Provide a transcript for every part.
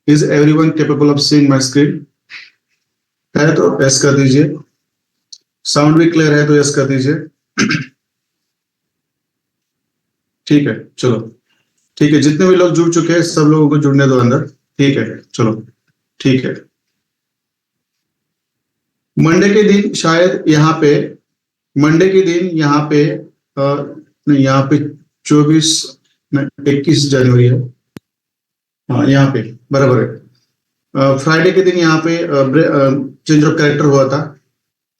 Is everyone capable of seeing my screen? है तो yes कर दीजिए। साउंड भी क्लियर है तो यस कर दीजिए। ठीक है, चलो ठीक है, जितने भी लोग जुड़ चुके हैं सब लोगों को जुड़ने दो अंदर। ठीक है, चलो ठीक है। मंडे के दिन शायद यहाँ पे, मंडे के दिन यहाँ पे नहीं, यहाँ पे 24 21 जनवरी है। हाँ यहाँ पे बराबर है। फ्राइडे के दिन यहाँ पे चेंज ऑफ कैरेक्टर हुआ था।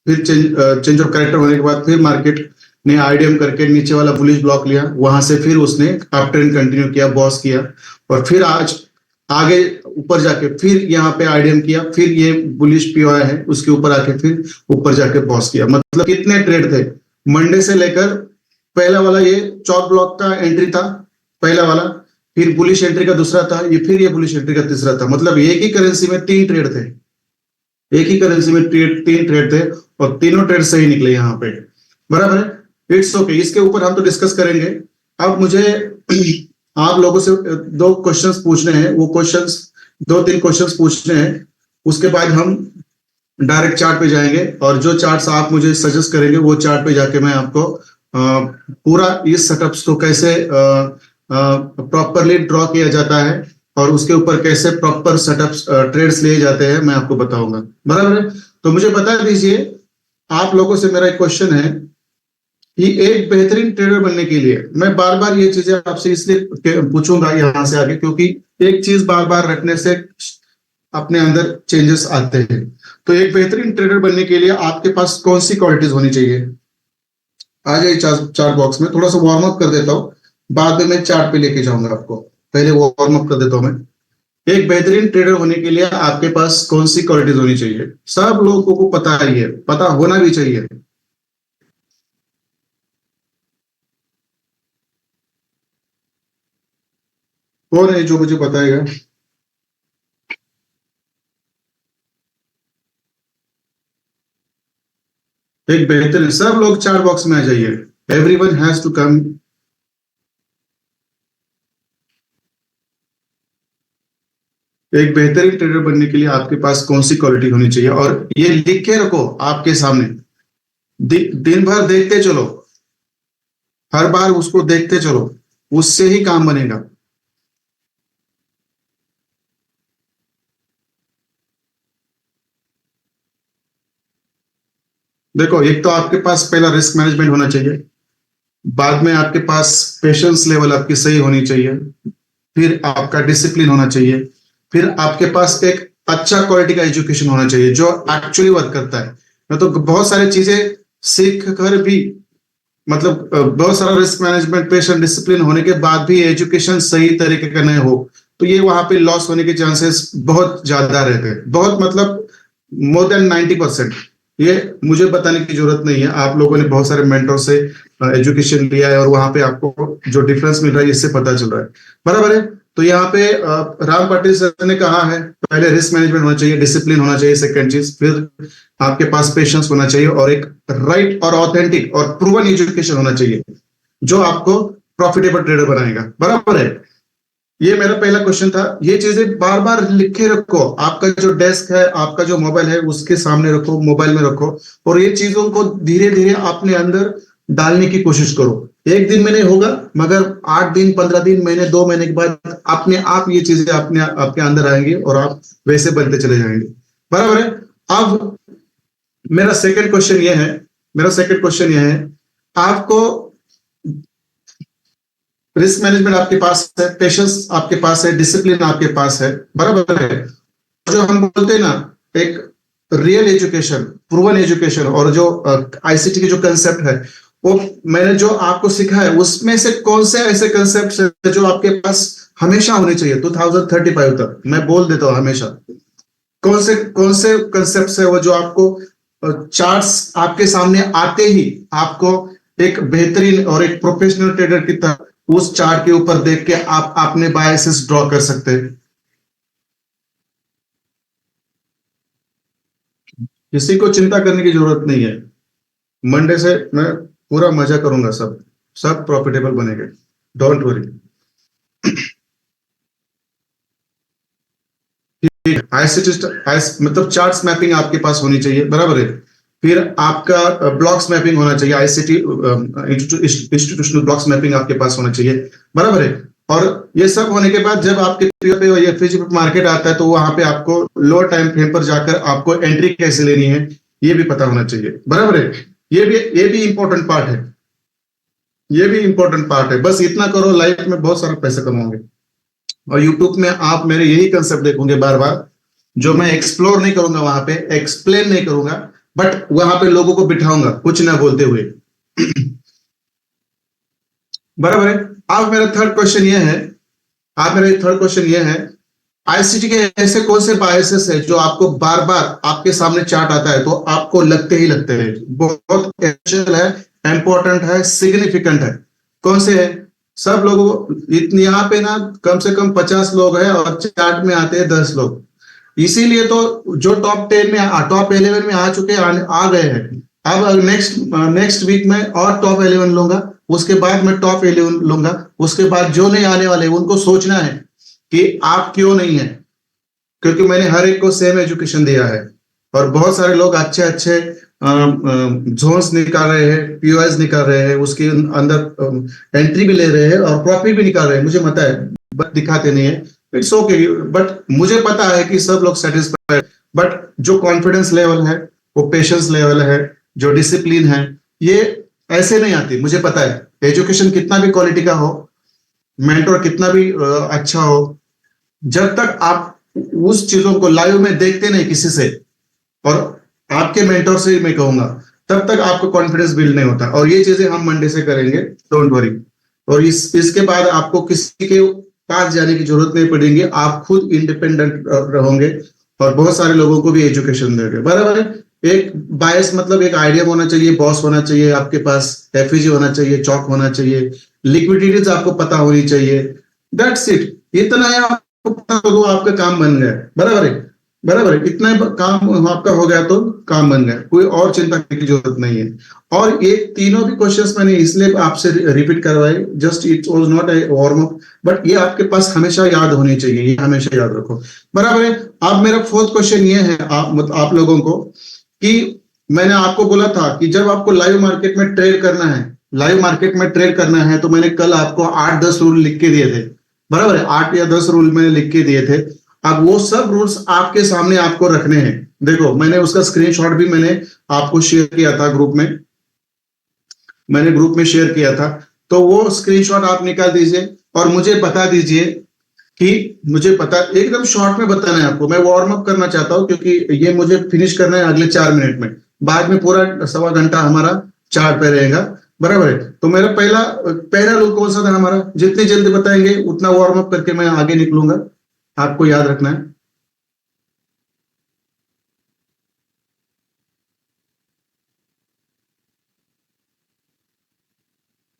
फिर चेंज ऑफ कैरेक्टर होने के बाद फिर मार्केट ने आईडीएम करके नीचे वाला बुलिश ब्लॉक लिया, वहां से फिर उसने अप ट्रेंड कंटिन्यू किया, बॉस किया, और फिर आज आगे ऊपर जाके फिर यहाँ पे आईडीएम किया, फिर ये बुलिश पीओआई है उसके ऊपर आके फिर ऊपर जाके बॉस किया। मतलब कितने ट्रेड थे मंडे से लेकर? पहला वाला ये चौथ ब्लॉक का एंट्री था, पहला वाला, फिर बुलिश एंट्री का दूसरा था, ये फिर ये बुलिश एंट्री का तीसरा था। मतलब एक ही करेंसी में 3 ट्रेड थे, एक ही करेंसी में 3 ट्रेड थे, और तीनों ट्रेड सही निकले यहाँ पे, बराबर है। इट्स ओके, इसके ऊपर हम तो डिस्कस करेंगे। अब मुझे आप लोगों से 2 क्वेश्चंस पूछने हैं, वो क्वेश्चंस 2-3 क्वेश्चंस पूछने हैं, उसके बाद हम डायरेक्ट चार्ट पे जाएंगे, और जो चार्ट्स आप मुझे सजेस्ट करेंगे वो चार्ट पे जाके मैं आपको पूरा इस सेटअप्स को कैसे प्रॉपरली ड्रॉ किया जाता है और उसके ऊपर कैसे प्रॉपर सेटअप्स ट्रेड्स लिए जाते हैं मैं आपको बताऊंगा, बराबर है। तो मुझे बता दीजिए, आप लोगों से मेरा एक क्वेश्चन है कि एक बेहतरीन ट्रेडर बनने के लिए, मैं बार बार ये चीजें आपसे इसलिए पूछूंगा यहां से आगे, क्योंकि एक चीज बार बार रखने से अपने अंदर चेंजेस आते हैं। तो एक बेहतरीन ट्रेडर बनने के लिए आपके पास कौन सी क्वालिटीज होनी चाहिए? आ जाइए चार्ट बॉक्स में, थोड़ा सा वार्म अप कर देता हूँ, बाद में मैं चार्ट पे लेके जाऊंगा आपको, पहले वार्म अप कर देता हूँ मैं। एक बेहतरीन ट्रेडर होने के लिए आपके पास कौन सी क्वालिटीज होनी चाहिए? सब लोगों को पता ही है, पता होना भी चाहिए। कौन है जो मुझे बताएगा? एक बेहतरीन, सब लोग चार्ट बॉक्स में आ जाइए, एवरीवन हैज टू कम। एक बेहतरीन ट्रेडर बनने के लिए आपके पास कौन सी क्वालिटी होनी चाहिए, और ये लिख के रखो आपके सामने, दिन भर देखते चलो, हर बार उसको देखते चलो, उससे ही काम बनेगा। देखो, एक तो आपके पास पहला रिस्क मैनेजमेंट होना चाहिए, बाद में आपके पास पेशेंस लेवल आपकी सही होनी चाहिए, फिर आपका डिसिप्लिन होना चाहिए, फिर आपके पास एक अच्छा क्वालिटी का एजुकेशन होना चाहिए जो एक्चुअली वर्क करता है। मैं तो बहुत सारी चीजें सीख कर भी, मतलब बहुत सारा रिस्क मैनेजमेंट, पेशेंस, डिसिप्लिन होने के बाद भी एजुकेशन सही तरीके का नहीं हो, तो ये वहां पे लॉस होने के चांसेस बहुत ज्यादा रहते हैं, बहुत, मतलब मोर देन 90%। ये मुझे बताने की जरूरत नहीं है, आप लोगों ने बहुत सारे मेंटर से एजुकेशन लिया है, और वहां पे आपको जो डिफरेंस मिल रहा है इससे पता चल रहा है, बराबर है। तो यहाँ पे राम पाटिल सर ने कहा है, पहले रिस्क मैनेजमेंट होना चाहिए, डिसिप्लिन होना चाहिए, सेकंड चीज, फिर आपके पास पेशेंस होना चाहिए, और एक राइट और ऑथेंटिक और प्रूवन एजुकेशन होना चाहिए जो आपको प्रॉफिटेबल ट्रेडर बनाएगा, बराबर है। ये मेरा पहला क्वेश्चन था। ये चीजें बार बार लिखे रखो, आपका जो डेस्क है, आपका जो मोबाइल है उसके सामने रखो, मोबाइल में रखो, और ये चीजों को धीरे धीरे अपने अंदर डालने की कोशिश करो। एक दिन में नहीं होगा, मगर 8 दिन, 15 दिन, महीने, 2 महीने के बाद अपने आप ये चीजें अपने आपके अंदर आएंगी और आप वैसे बनते चले जाएंगे, बराबर है। अब मेरा सेकंड क्वेश्चन ये है, मेरा सेकंड क्वेश्चन ये है, आपको रिस्क मैनेजमेंट आपके पास है, पेशेंस आपके पास है, डिसिप्लिन आपके पास है, बराबर है। जो हम बोलते हैं ना, एक रियल एजुकेशन, प्रूवन एजुकेशन, और जो आईसीटी की जो कंसेप्ट है, वो मैंने जो आपको सिखा है उसमें से कौन से ऐसे कंसेप्ट है जो आपके पास हमेशा होने चाहिए 2035 तक, मैं बोल देता हूं हमेशा। कौन से कंसेप्ट है वो जो आपको चार्ट्स आपके सामने आते ही आपको एक बेहतरीन और एक प्रोफेशनल ट्रेडर की तरह उस चार्ट के ऊपर देख के आप अपने बायसेस ड्रॉ कर सकते हैं। किसी को चिंता करने की जरूरत नहीं है, मंडे से मैं पूरा मजा करूंगा, सब सब प्रॉफिटेबल बनेंगे, डोंट वरी। आईसीटी मतलब चार्ट्स मैपिंग आपके पास होनी चाहिए, बराबर है। फिर आपका ब्लॉक्स मैपिंग होना चाहिए, आईसीटी इंस्टीट्यूशनल ब्लॉक्स मैपिंग आपके पास होना चाहिए, बराबर है। और ये सब होने के बाद जब आपके पे एफपीजी मार्केट आता है तो वहां पे आपको लोअर टाइम फ्रेम पर जाकर आपको एंट्री कैसे लेनी है ये भी पता होना चाहिए, बराबर है। ये भी इंपॉर्टेंट पार्ट है, ये भी इंपॉर्टेंट पार्ट है। बस इतना करो, लाइफ में बहुत सारा पैसा कमाओगे। और यूट्यूब में आप मेरे यही कंसेप्ट देखोगे बार बार, जो मैं एक्सप्लोर नहीं करूंगा वहां पे, एक्सप्लेन नहीं करूंगा, बट वहां पे लोगों को बिठाऊंगा कुछ ना बोलते हुए। बराबर है। अब मेरा थर्ड क्वेश्चन ये है, आप मेरा थर्ड क्वेश्चन ये है, आईसीटी के ऐसे कौन से बायसेस है जो आपको बार बार आपके सामने चार्ट आता है तो आपको लगते ही लगते हैं, बहुत एसेंशियल है, इंपॉर्टेंट है, सिग्निफिकेंट है? कौन से है? सब लोगों, इतने यहाँ पे ना कम से कम 50 लोग हैं और चार्ट में आते हैं 10 लोग। इसीलिए तो जो टॉप 10 में, टॉप 11 में आ चुके आ गए हैं। अब नेक्स्ट वीक में और टॉप 11 लूंगा, उसके बाद मैं टॉप 11 लूंगा, उसके बाद जो नहीं आने वाले उनको सोचना है कि आप क्यों नहीं है, क्योंकि मैंने हर एक को सेम एजुकेशन दिया है। और बहुत सारे लोग अच्छे अच्छे जोन्स निकाल रहे हैं, पीओएस निकाल रहे हैं, उसके अंदर एंट्री भी ले रहे हैं और प्रॉफिट भी निकाल रहे हैं, मुझे पता है, बट दिखाते नहीं है। इट्स ओके, बट मुझे पता है कि सब लोग सेटिस्फाइड, बट जो कॉन्फिडेंस लेवल है, वो पेशेंस लेवल है, जो डिसिप्लिन है, ये ऐसे नहीं आती। मुझे पता है एजुकेशन कितना भी क्वालिटी का हो, मेंटर कितना भी अच्छा हो, जब तक आप उस चीजों को लाइव में देखते नहीं किसी से, और आपके मेंटर से मैं कहूंगा, तब तक आपको कॉन्फिडेंस बिल्ड नहीं होता। और ये चीजें हम मंडे से करेंगे, डोंट वरी। और इसके बाद आपको किसी के पास जाने की जरूरत नहीं पड़ेगी, आप खुद इंडिपेंडेंट रहोगे और बहुत सारे लोगों को भी एजुकेशन देंगे, बराबर है। एक बायस मतलब एक आइडिया होना चाहिए, बॉस होना चाहिए आपके पास, एफईजी होना चाहिए, चौक होना चाहिए, लिक्विडिटीज आपको पता होनी चाहिए, दैट्स इट। इतना है आपको पता हो, आपका काम बन गया, बराबर है, बराबर है। इतना काम आपका हो गया तो काम बन गया, कोई और चिंता करने की जरूरत नहीं है। और ये तीनों भी क्वेश्चंस मैंने इसलिए आपसे रिपीट करवाए, just it was not a warm up, but ये आपके पास हमेशा याद होनी चाहिए, ये हमेशा याद रखो, बराबर है। अब मेरा फोर्थ क्वेश्चन ये है आप लोगों को, कि मैंने आपको बोला था कि जब आपको लाइव मार्केट में ट्रेड करना है, लाइव मार्केट में ट्रेड करना है, तो मैंने कल आपको 8-10 रूल लिख के दिए थे, बराबर है। 8 या 10 रूल मैंने लिख के दिए थे। अब वो सब रूल्स आपके सामने आपको रखने हैं। देखो, मैंने उसका स्क्रीनशॉट भी मैंने आपको शेयर किया था ग्रुप में, मैंने ग्रुप में शेयर किया था, तो वो स्क्रीनशॉट आप निकाल दीजिए और मुझे बता दीजिए कि मुझे पता, एकदम शॉर्ट में बताना है आपको। मैं वार्म अप करना चाहता हूं क्योंकि ये मुझे फिनिश करना है अगले 4 मिनट में, बाद में पूरा 1.25 घंटा हमारा चार्ट पे रहेगा, बराबर है। तो मेरा पहला रूल कौन सा था हमारा? जितनी जल्दी बताएंगे उतना वार्म अप करके मैं आगे निकलूंगा, आपको याद रखना है।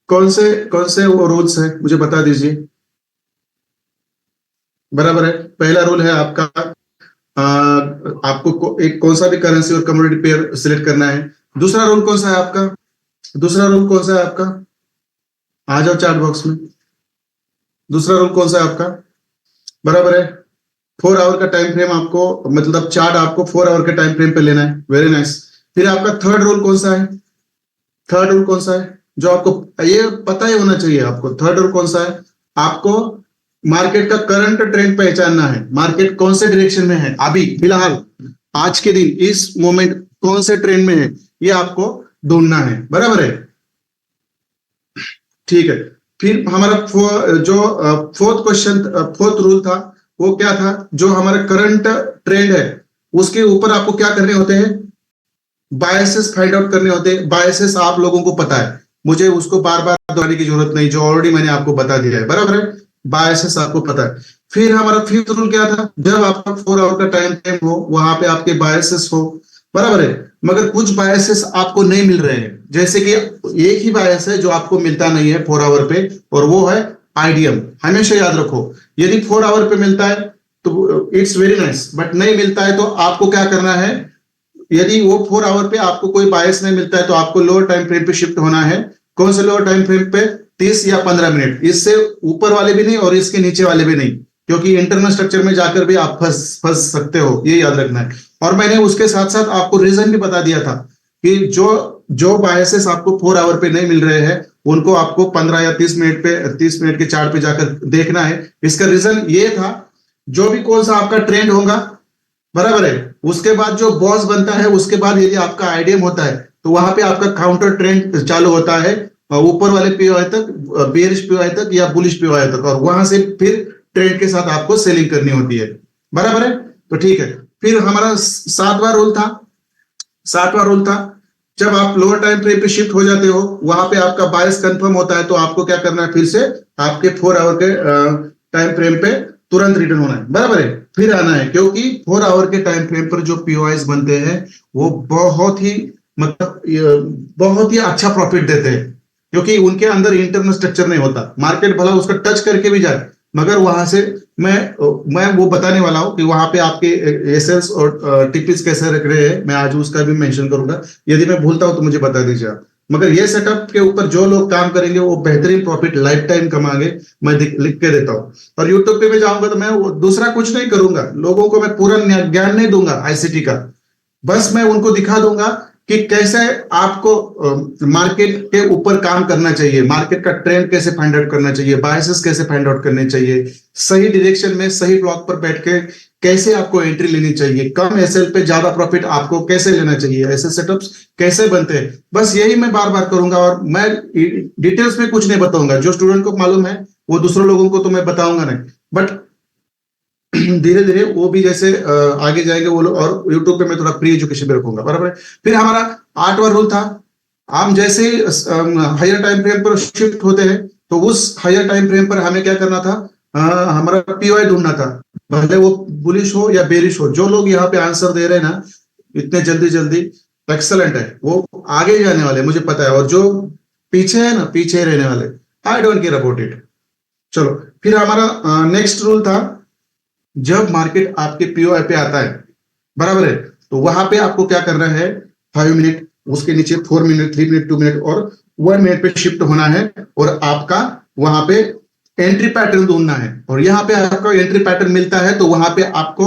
कौन से वो रूल्स है मुझे बता दीजिए, बराबर है। पहला रूल है आपका, आपको एक कौन सा भी करेंसी और कमोडिटी पेयर सिलेक्ट करना है। दूसरा रूल कौन सा है आपका? दूसरा रूल कौन सा है आपका? आ जाओ चार्ट बॉक्स में। दूसरा रूल कौन सा है आपका? बराबर है। 4 आवर का टाइम फ्रेम आपको, मतलब चार्ट आपको 4 आवर के टाइम फ्रेम पे लेना है, वेरी नाइस। फिर आपका थर्ड रूल कौन सा है? थर्ड रूल कौन सा है जो आपको ये पता ही होना चाहिए आपको? थर्ड रूल कौन सा है? आपको मार्केट का करंट ट्रेंड पहचानना है, मार्केट कौन से डायरेक्शन में है अभी फिलहाल, आज के दिन इस मोमेंट कौन से ट्रेंड में है, ये आपको ढूंढना है, बराबर है। ठीक है। फिर हमारा जो फोर्थ क्वेश्चन, फोर्थ रूल था, वो क्या था? जो हमारा करंट ट्रेंड है उसके ऊपर आपको क्या करने होते हैं? बायसेस फाइंड आउट करने होते हैं। बायसेस आप लोगों को पता है, मुझे उसको बार बार दोहराने की जरूरत नहीं, जो ऑलरेडी मैंने आपको बता दिया है, बराबर है। बायसेस आपको पता है। फिर हमारा फिफ्थ रूल क्या था? जब आपका 4 आवर का टाइम फ्रेम हो, वहां पे आपके बायसेस हो, बराबर है। मगर कुछ बायसेस आपको नहीं मिल रहे हैं, जैसे कि एक ही बायस है जो आपको मिलता नहीं है 4 आवर पे, और वो है आईडीएम। हमेशा याद रखो, यदि 4 आवर पे मिलता है तो इट्स वेरी नाइस, बट नहीं मिलता है तो आपको क्या करना है? यदि वो 4 आवर पे आपको कोई बायस नहीं मिलता है तो आपको लोअर टाइम फ्रेम पे शिफ्ट होना है। कौन से लोअर टाइम फ्रेम पे? 30 या 15 मिनट, इससे ऊपर वाले भी नहीं और इसके नीचे वाले भी नहीं, क्योंकि इंटरनल स्ट्रक्चर में जाकर भी आप फंस सकते हो, ये याद रखना है। और मैंने उसके साथ साथ आपको रीजन भी बता दिया था कि जो जो बायसेस आपको 4 आवर पे नहीं मिल रहे हैं उनको आपको 15 या 30 मिनट पे 30 मिनट के चार्ट पे जाकर देखना है। इसका रीजन ये था, जो भी कौन सा आपका ट्रेंड होगा, बराबर है, उसके बाद जो बॉस बनता है उसके बाद यदि आपका आईडीएम होता है तो वहां पे आपका काउंटर ट्रेंड चालू होता है ऊपर वाले पीओआई तक, बेरिश पीओआई तक या बुलिश पीओआई तक, और वहां से फिर ट्रेंड के साथ आपको सेलिंग करनी होती है, बराबर है। तो ठीक है, फिर हमारा 7वां रूल था, जब आप लोअर टाइम फ्रेम पे शिफ्ट हो जाते हो वहां पे आपका बायस कंफर्म होता है तो आपको क्या करना है, फिर से आपके 4 आवर के टाइम फ्रेम पे तुरंत रिटर्न होना है, बराबर है, फिर आना है, क्योंकि 4 आवर के टाइम फ्रेम पर जो पीओआईज बनते हैं वो बहुत ही बहुत ही अच्छा प्रॉफिट देते हैं, क्योंकि उनके अंदर इंटरनल स्ट्रक्चर नहीं होता। मार्केट भला उसका टच करके भी जाए, मगर वहां से मैं वो बताने वाला हूं कि वहां पे आपके एसएल्स और टीपीज कैसे रख रहे हैं, मैं आज उसका भी मेंशन करूंगा। यदि मैं भूलता हूं तो मुझे बता दीजिए आप। मगर ये सेटअप के ऊपर जो लोग काम करेंगे वो बेहतरीन प्रॉफिट लाइफ टाइम कमाएंगे, मैं लिख के देता हूँ। और यूट्यूब पे मैं जाऊंगा तो मैं दूसरा कुछ नहीं करूंगा, लोगों को मैं पूरा ज्ञान नहीं दूंगा आईसीटी का, बस मैं उनको दिखा दूंगा कि कैसे आपको मार्केट के ऊपर काम करना चाहिए, मार्केट का ट्रेंड कैसे फाइंड आउट करना चाहिए, बायसेस कैसे फाइंड आउट करने चाहिए, सही डायरेक्शन में सही ब्लॉक पर बैठ के कैसे आपको एंट्री लेनी चाहिए, कम एसएल पे ज्यादा प्रॉफिट आपको कैसे लेना चाहिए, ऐसे सेटअप्स कैसे बनते हैं, बस यही मैं बार बार करूंगा। और मैं डिटेल्स में कुछ नहीं बताऊंगा, जो स्टूडेंट को मालूम है वो दूसरे लोगों को तो मैं बताऊंगा नहीं, बट धीरे धीरे वो भी जैसे आगे जाएंगे वो लोग, और यूट्यूब पे मैं थोड़ा फ्री एजुकेशन भी रखूंगा, बराबर है। फिर हमारा 8वां रूल था, हम जैसे हायर टाइम फ्रेम पर शिफ्ट होते हैं तो उस हायर टाइम फ्रेम पर हमें क्या करना था, हमारा पीओआई ढूंढना था, भले वो बुलिश हो या बेरिश हो। जो लोग यहाँ पे आंसर दे रहे हैं ना इतने जल्दी जल्दी, एक्सलेंट है, वो आगे जाने वाले मुझे पता है, और जो पीछे है ना पीछे रहने वाले, आई डोंट केयर अबाउट इट। चलो, फिर हमारा नेक्स्ट रूल था, जब मार्केट आपके पीओआई पे आता है, बराबर है, तो वहां पे आपको क्या करना है, 5 मिनट, उसके नीचे 4 मिनट, 3 मिनट, 2 मिनट और 1 मिनट पे शिफ्ट होना है, और आपका वहां पे एंट्री पैटर्न ढूंढना है। और यहाँ पे आपको एंट्री पैटर्न मिलता है तो वहां पे आपको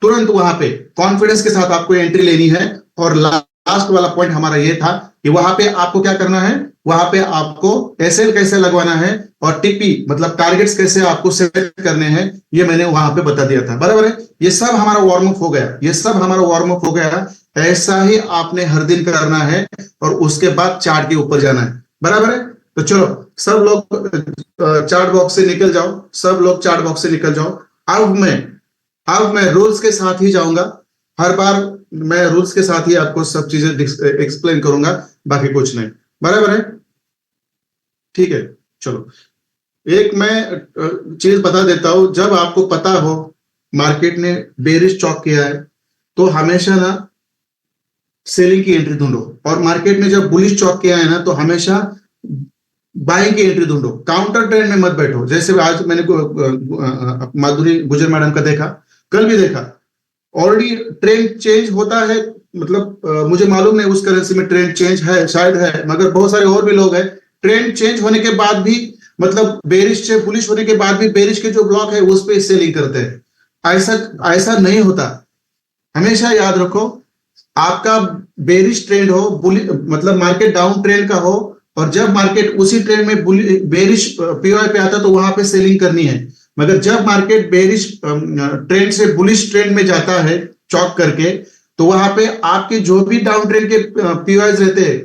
तुरंत वहां पे कॉन्फिडेंस के साथ आपको एंट्री लेनी है। और लास्ट वाला पॉइंट हमारा ये था कि वहां पे आपको क्या करना है, वहां पे आपको एसएल कैसे लगवाना है और टीपी मतलब टारगेट्स कैसे आपको सेट करने हैं, ये मैंने वहां पे बता दिया था, बराबर है। ये सब हमारा वार्म अप हो गया, ये सब हमारा वार्म अप हो गया। ऐसा ही आपने हर दिन करना है और उसके बाद चार्ट के ऊपर जाना है, बराबर है। तो चलो सब लोग चार्ट बॉक्स से निकल जाओ, सब लोग चार्ट बॉक्स से निकल जाओ। अब मैं रूल्स के साथ ही जाऊंगा, हर बार मैं रूल्स के साथ ही आपको सब चीजें एक्सप्लेन करूंगा, बाकी कुछ नहीं, बराबर है, ठीक है। चलो, एक मैं चीज बता देता हूं, जब आपको पता हो मार्केट ने बेरिश चौक किया है तो हमेशा ना सेलिंग की एंट्री ढूंढो, और मार्केट ने जब बुलिश चौक किया है ना तो हमेशा बाइंग की एंट्री ढूंढो, काउंटर ट्रेंड में मत बैठो। जैसे आज मैंने माधुरी गुजर मैडम का देखा, कल भी देखा, ऑलरेडी ट्रेंड चेंज होता है, मतलब मुझे मालूम नहीं उस करेंसी में ट्रेंड चेंज है शायद है, मगर बहुत सारे और भी लोग हैं ट्रेंड चेंज होने के बाद भी, मतलब बेरिश से बुलिश होने के बाद भी बेरिश के जो ब्लॉक है उस पर सेलिंग करते हैं। ऐसा ऐसा नहीं होता, हमेशा याद रखो, आपका बेरिश ट्रेंड हो, मतलब मार्केट डाउन ट्रेंड का हो, और जब मार्केट उसी ट्रेंड में बेरिश पीओआई पे आता तो वहां पे सेलिंग करनी है। मगर जब मार्केट बेरिश ट्रेंड से बुलिश ट्रेंड में जाता है चौक करके, तो वहां पे आपके जो भी डाउन ट्रेंड के पीओआईज रहते हैं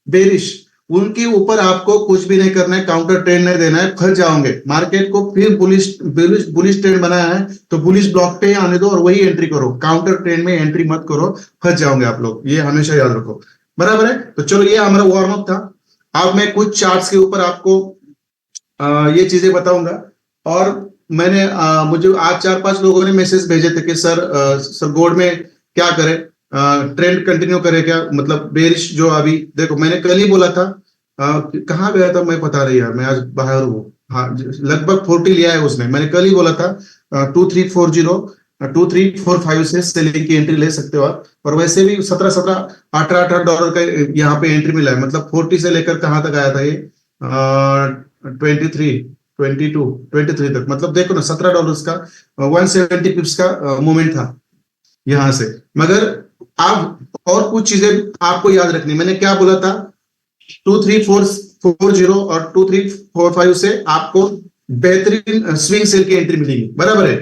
बेरिश, उनके ऊपर आपको कुछ भी नहीं करना है, काउंटर ट्रेंड नहीं देना है, फंस जाओगे। मार्केट को फिर बुलिश ट्रेंड बनाया है तो बुलिश ब्लॉक पे ही आने दो और वही एंट्री करो, काउंटर ट्रेंड में एंट्री मत करो, फंस जाओगे आप लोग, ये हमेशा याद रखो, बराबर है। तो चलो, ये हमारा वार्म अप था। अब मैं कुछ चार्ट्स के ऊपर आपको ये चीजें बताऊंगा। और मैंने मुझे आज 4-5 लोगों ने मैसेज भेजे थे कि सर गोल्ड में क्या करें, ट्रेंड कंटिन्यू करें क्या, मतलब बेरिश जो अभी देखो मैंने कल ही बोला था, कहाँ गया था मैं पता नहीं यार, मैं आज बाहर हूँ, हाँ लगभग 40 लिया है उसने, मैंने कल ही बोला था 2340 2345 से सेलिंग की एंट्री ले सकते हो आप। और वैसे भी 17-18 का यहाँ पे एंट्री मिला है, मतलब 40 से लेकर कहाँ तक आया था ये 23 22 23 तक, मतलब देखो ना $17 का 170 पिप्स का मूवमेंट था यहां से। मगर आप और कुछ चीजें आपको याद रखनी, मैंने क्या बोला था, 2340 और 2345 से आपको बेहतरीन स्विंग सेल की एंट्री मिलेगी, बराबर है।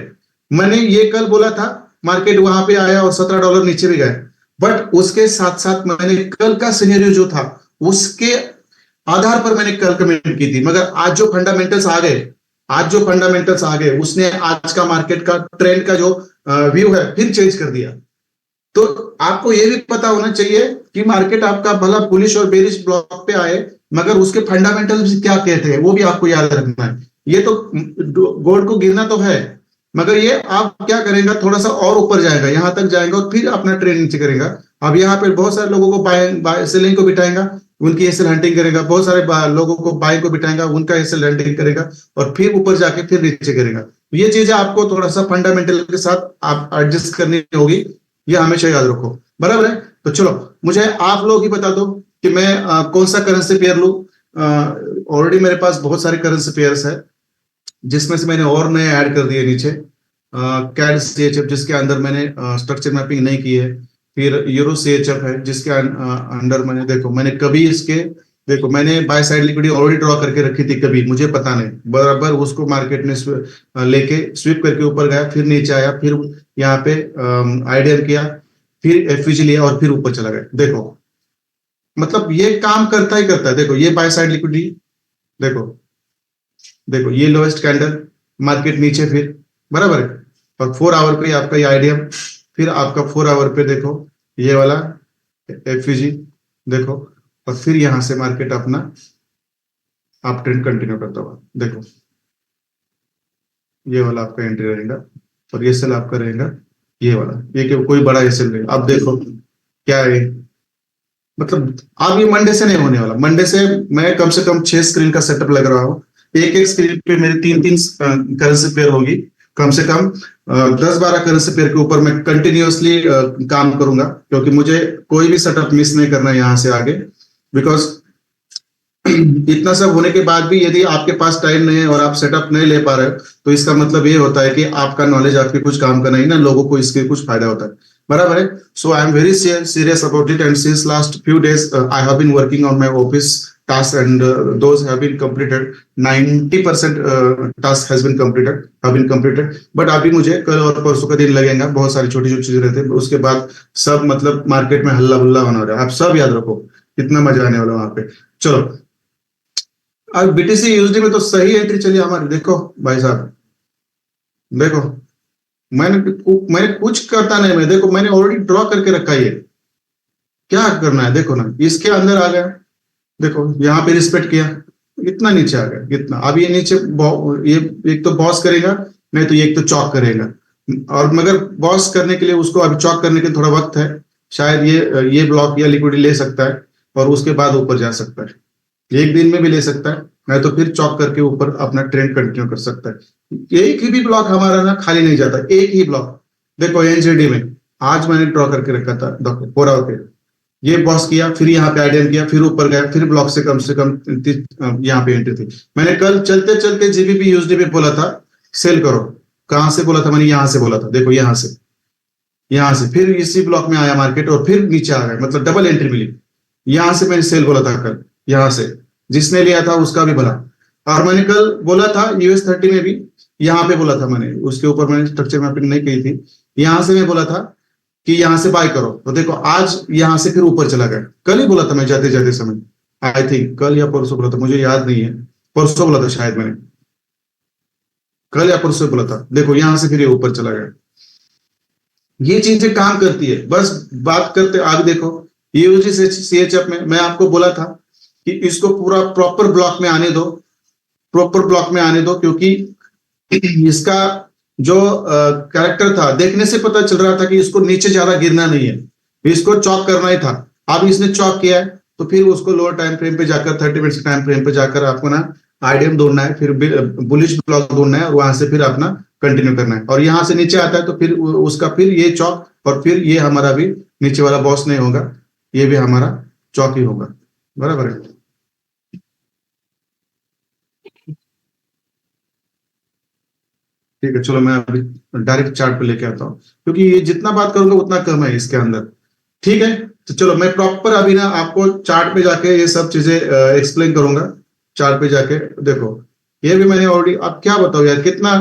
मैंने ये कल बोला था, मार्केट वहां पे आया और $17 नीचे भी गए, बट उसके साथ साथ मैंने कल का सिनेरियो जो था उसके आधार पर मैंने कल कमेंट की थी। मगर आज जो फंडामेंटल्स आ गए, आज जो फंडामेंटल्स आ गए उसने आज का मार्केट का ट्रेंड का जो व्यू है फिर चेंज कर दिया। तो आपको यह भी पता होना चाहिए कि मार्केट आपका भला बुलिश और बेरिश ब्लॉक पे आए, मगर उसके फंडामेंटल्स क्या कहते हैं वो भी आपको याद रखना है। ये तो गोल्ड को गिरना तो है, मगर ये आप क्या करेंगे, थोड़ा सा और ऊपर जाएगा, यहां तक जाएगा और फिर अपना ट्रेंड नीचे करेगा। अब यहाँ पे बहुत सारे लोगों को बाय सेलिंग को बिठाएगा, उनकी एसएल हंटिंग करेगा, बहुत सारे लोगों को बाय को बिठाएगा, उनका एसएल हंटिंग करेगा और फिर ऊपर जाके फिर नीचे करेगा। ये चीजें आपको थोड़ा सा फंडामेंटल के साथ आप एडजस्ट करनी होगी, ये हमेशा याद रखो, बराबर है। तो चलो मुझे आप लोग ही बता दो कि मैं कौन सा करेंसी पेयर लूं। ऑलरेडी मेरे पास बहुत सारे करेंसी पेयर्स है, जिसमें से मैंने और नए ऐड कर दिए नीचे। कैड सीएचएफ जिसके अंदर मैंने स्ट्रक्चर मैपिंग नहीं की है, फिर यूरो सीएचएफ है जिसके अंडर मैंने, देखो मैंने कभी इसके, देखो मैंने by side liquidity already draw करके रखी थी, कभी मुझे पता नहीं, बराबर उसको मार्केट ने लेके स्वीप करके ऊपर गया, फिर नीचे आया, फिर यहाँ पे आइडियल किया, फिर एफवीजी लिया और फिर ऊपर चला गया। देखो मतलब ये काम करता ही करता है। देखो ये बाय साइड लिक्विडिटी, देखो देखो ये लोएस्ट कैंडल, मार्केट नीचे फिर, बराबर है। और 4 आवर पे आपका ये आइडियम, फिर आपका 4 आवर पे देखो ये वाला एफवीजी, देखो, और फिर यहां से मार्केट अपना आप ट्रेंड कंटिन्यू करता हुआ देखो, ये वाला आपका एंट्री रहेगा और ये सेल आपका रहेगा ये वाला, ये कोई बड़ा एसएल नहीं। अब देखो क्या है, मतलब अब ये मंडे से नहीं होने वाला। मंडे से मैं कम से कम 6 स्क्रीन का सेटअप लग रहा हूँ, एक एक स्क्रीन पे मेरी 3-3 करेंसी पेयर होगी, कम से कम 10-12 करेंसी पेयर के ऊपर मैं कंटिन्यूअसली काम करूंगा, क्योंकि मुझे कोई भी सेटअप मिस नहीं करना है यहाँ से आगे। बिकॉज इतना सब होने के बाद भी यदि आपके पास टाइम नहीं है और आप सेटअप नहीं ले पा रहे हो, तो इसका मतलब ये होता है कि आपका नॉलेज आपके कुछ काम का नहीं ना, लोगों को इसके कुछ फायदा होता है, बराबर है। So I am very serious about it, and since last few days I have been working on my office tasks, and those have been completed. 90% task has been completed, but अभी मुझे कल और परसों का दिन लगेगा, बहुत सारी छोटी छोटी चीजें रहते हैं, उसके बाद सब मतलब मार्केट में हल्ला बुल्ला होना रहा है। आप सब याद रखो कितना मजा आने वाला वहां पे। चलो अब बीटीसी यूएसडी में तो सही एंट्री चली हमारी, देखो भाई साहब, देखो मैंने कुछ करता नहीं, मैं देखो मैंने ऑलरेडी ड्रॉ करके रखा है, ये क्या करना है, देखो ना इसके अंदर आ गया, देखो यहाँ पे रिस्पेक्ट किया, इतना नीचे आ गया, इतना। अब ये नीचे ये एक तो बॉस करेगा, नहीं तो ये एक तो चॉक करेगा, और मगर बॉस करने के लिए उसको अभी चॉक करने के लिए थोड़ा वक्त है, शायद ये ब्लॉक या लिक्विडिटी ले सकता है और उसके बाद ऊपर जा सकता है, एक दिन में भी ले सकता है, नहीं तो फिर चॉक करके ऊपर अपना ट्रेंड कंटिन्यू कर सकता है। एक ही भी ब्लॉक हमारा ना खाली नहीं जाता, एक ही ब्लॉक। देखो एनजेडी में आज मैंने ड्रॉ करके रखा था 4 आवर पे, ये बॉस किया, फिर यहाँ पे आइडियल किया, फिर ऊपर गया, फिर ब्लॉक से कम यहाँ पे एंट्री थी। मैंने कल चलते चलते जीबीपी यूएसडी पे बोला था सेल करो, कहां से बोला था मैंने, यहां से बोला था, देखो यहां से फिर इसी ब्लॉक में आया मार्केट और फिर नीचे आ गया, मतलब डबल एंट्री मिली। यहां से मैंने सेल बोला था कल, यहां से जिसने लिया था उसका भी भला। और मैंने कल बोला था US30 में भी, यहाँ पे बोला था मैंने, उसके ऊपर मैंने स्ट्रक्चर मैपिंग नहीं की थी, यहां से मैं बोला था कि यहां से बाय करो, तो देखो आज यहां से फिर ऊपर चला गया। कल ही बोला था मैं जाते जाते समय, आई थिंक कल या परसों बोला था, मुझे याद नहीं है, परसों बोला था शायद मैंने, कल या परसों बोला था। देखो यहां से फिर ये ऊपर चला गया, ये चीजें काम करती है। बस बात करते आगे, देखो यूजी सीएचएफ में मैं आपको बोला था कि इसको पूरा प्रॉपर ब्लॉक में आने दो, प्रॉपर ब्लॉक में आने दो, क्योंकि इसका जो कैरेक्टर था देखने से पता चल रहा था कि इसको नीचे ज्यादा गिरना नहीं है, इसको चॉक करना ही था। अब इसने चॉक किया है तो फिर उसको लोअर टाइम फ्रेम पे जाकर 30 मिनट्स टाइम फ्रेम पे जाकर आपको ना आईडीएम ढूंढना है, फिर बुलिश ब्लॉक ढूंढना है और वहां से फिर अपना कंटिन्यू करना है। और यहां से नीचे आता है तो फिर उसका फिर ये चौक और फिर ये हमारा भी नीचे वाला बॉस नहीं होगा, ये भी हमारा चौक ही होगा, बराबर है। ठीक है, चलो मैं अभी डायरेक्ट चार्ट पे लेके आता हूँ, क्योंकि ये जितना बात करूंगा उतना कम है इसके अंदर। ठीक है, तो चलो मैं प्रॉपर अभी ना आपको चार्ट पे जाके ये सब चीजें एक्सप्लेन करूंगा। चार्ट पे जाके देखो, ये भी मैंने ऑलरेडी, अब क्या बताओ यार, कितना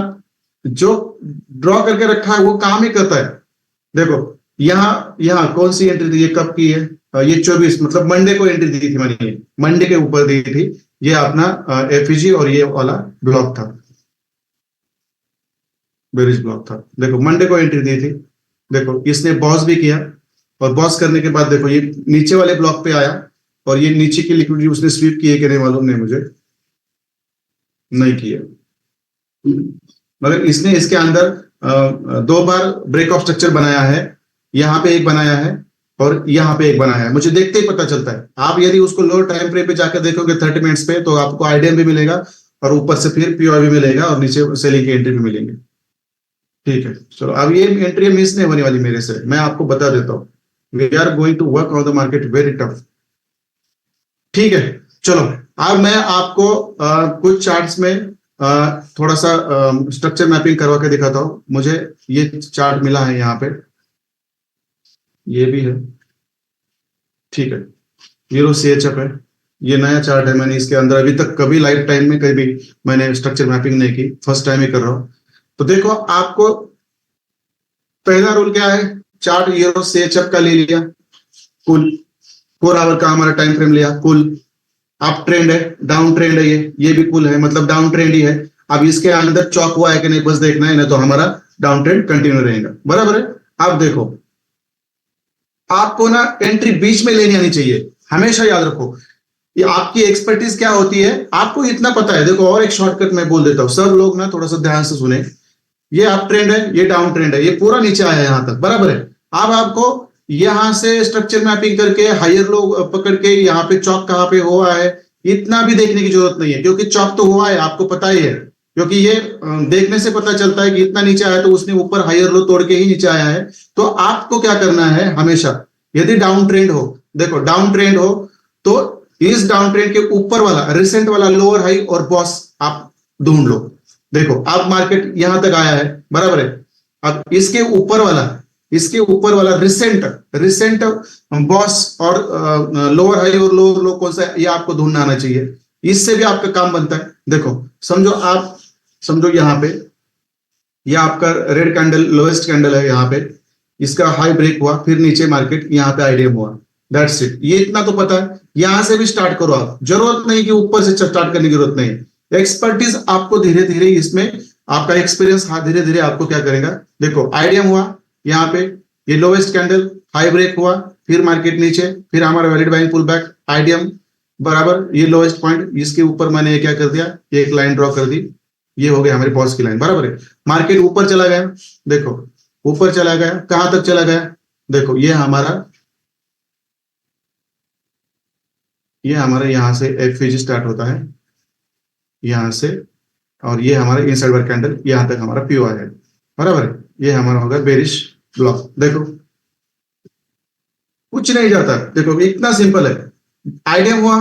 जो ड्रॉ करके रखा है वो काम ही करता है। देखो, यहाँ यहाँ कौन सी एंट्री थी, ये कब की है? ये 24, मतलब मंडे को एंट्री दी थी मैंने, मंडे के ऊपर दी थी। ये अपना एफईजी और ये वाला ब्लॉक था, बेरिज ब्लॉक था। देखो मंडे को एंट्री दी थी, देखो इसने बॉस भी किया, और बॉस करने के बाद देखो ये नीचे वाले ब्लॉक पे आया, और ये नीचे की लिक्विडिटी उसने स्वीप की है कि नहीं मालूम नहीं मुझे, नहीं किया। मगर इसने इसके अंदर दो बार ब्रेक ऑफ स्ट्रक्चर बनाया है, यहाँ पे एक बनाया है और यहाँ पे एक बनाया है, मुझे देखते ही पता चलता है। आप यदि उसको लोअर टाइम फ्रेम पे जाकर देखोगे 30 मिनट्स पे, तो आपको आईडीएम भी मिलेगा, और ऊपर से फिर पीओआई भी मिलेगा, और नीचे सेलिंग की एंट्री भी मिलेंगे। ठीक है, चलो अब ये एंट्री मिस नहीं होने वाली मेरे से, मैं आपको बता देता हूँ। We are going to work on the market very tough. ठीक है, चलो अब मैं आपको कुछ चार्ट्स में थोड़ा सा स्ट्रक्चर मैपिंग करवा के दिखाता हूँ। मुझे ये चार्ट मिला है यहाँ पे, ये भी है। ठीक है, यूरो सीएचएफ है, ये नया चार्ट है, मैंने इसके अंदर अभी तक कभी लाइफ टाइम में कभी मैंने स्ट्रक्चर मैपिंग नहीं की, फर्स्ट टाइम ही कर रहा हूँ। तो देखो, आपको पहला रूल क्या है, चार्ट यूरो सीएचएफ का ले लिया, कुल 4 आवर का हमारा टाइम फ्रेम लिया, कुल अप ट्रेंड है, डाउन ट्रेंड है, ये भी कुल है, मतलब डाउन ट्रेंड ही है। अब इसके अंदर चौक हुआ है कि नहीं बस देखना है, ना तो हमारा डाउन ट्रेंड कंटिन्यू रहेगा, बराबर है। अब देखो, आपको ना एंट्री बीच में लेनी आनी चाहिए, हमेशा याद रखो। ये आपकी एक्सपर्टीज क्या होती है, आपको इतना पता है। देखो, और एक शॉर्टकट मैं बोल देता हूँ, सब लोग ना थोड़ा सा ध्यान से सुने। ये अप ट्रेंड है, ये डाउन ट्रेंड है, ये पूरा नीचे आया है यहां तक, बराबर है। अब आपको यहां से स्ट्रक्चर मैपिंग करके हायर लो पकड़ के यहाँ पे चौक कहाँ पे हुआ है, इतना भी देखने की जरूरत नहीं है, क्योंकि चौक तो हुआ है, आपको पता ही है। क्योंकि ये देखने से पता चलता है कि इतना नीचे आया तो उसने ऊपर हायर लो तोड़ के ही नीचे आया है। तो आपको क्या करना है, हमेशा यदि डाउन ट्रेंड हो, देखो डाउन ट्रेंड हो, तो इस डाउन ट्रेंड के ऊपर वाला रिसेंट वाला लोअर हाई और बॉस आप ढूंढ लो। देखो अब मार्केट यहां तक आया है, बराबर है। अब इसके ऊपर वाला रिसेंट बॉस और लोअर हाई और लोअर लो कौन सा है, ये आपको ढूंढना आना चाहिए। इससे भी आपका काम बनता है। देखो समझो यहाँ पे, ये आपका रेड कैंडल लोएस्ट कैंडल है, यहाँ पे इसका हाई ब्रेक हुआ, फिर नीचे मार्केट यहाँ पे आईडीएम हुआ, दैट्स इट। ये इतना तो पता है, यहां से भी स्टार्ट करो आप, जरूरत नहीं कि ऊपर से स्टार्ट करने की जरूरत नहीं। एक्सपर्टीज आपको धीरे धीरे इसमें, आपका एक्सपीरियंस हाँ धीरे धीरे आपको क्या करेगा। देखो आईडीएम हुआ यहाँ पे, ये लोएस्ट कैंडल हाई ब्रेक हुआ, फिर मार्केट नीचे, फिर हमारा valid buying pull back, IDM बराबर ये लोएस्ट पॉइंट, इसके ऊपर मैंने क्या कर दिया, एक लाइन ड्रॉ कर दी, ये हो गया हमारी पॉज की लाइन, बराबर है। मार्केट ऊपर चला गया, देखो ऊपर चला गया, कहां तक चला गया, देखो ये हमारा यहां से एफईजी स्टार्ट होता है यहां से, और ये हमारा इनसाइड वाला कैंडल यहां तक हमारा पीओआई है, बराबर है। ये हमारा होगा बेरिश ब्लॉक। देखो कुछ नहीं जाता, देखो इतना सिंपल है। आईडीएम हुआ,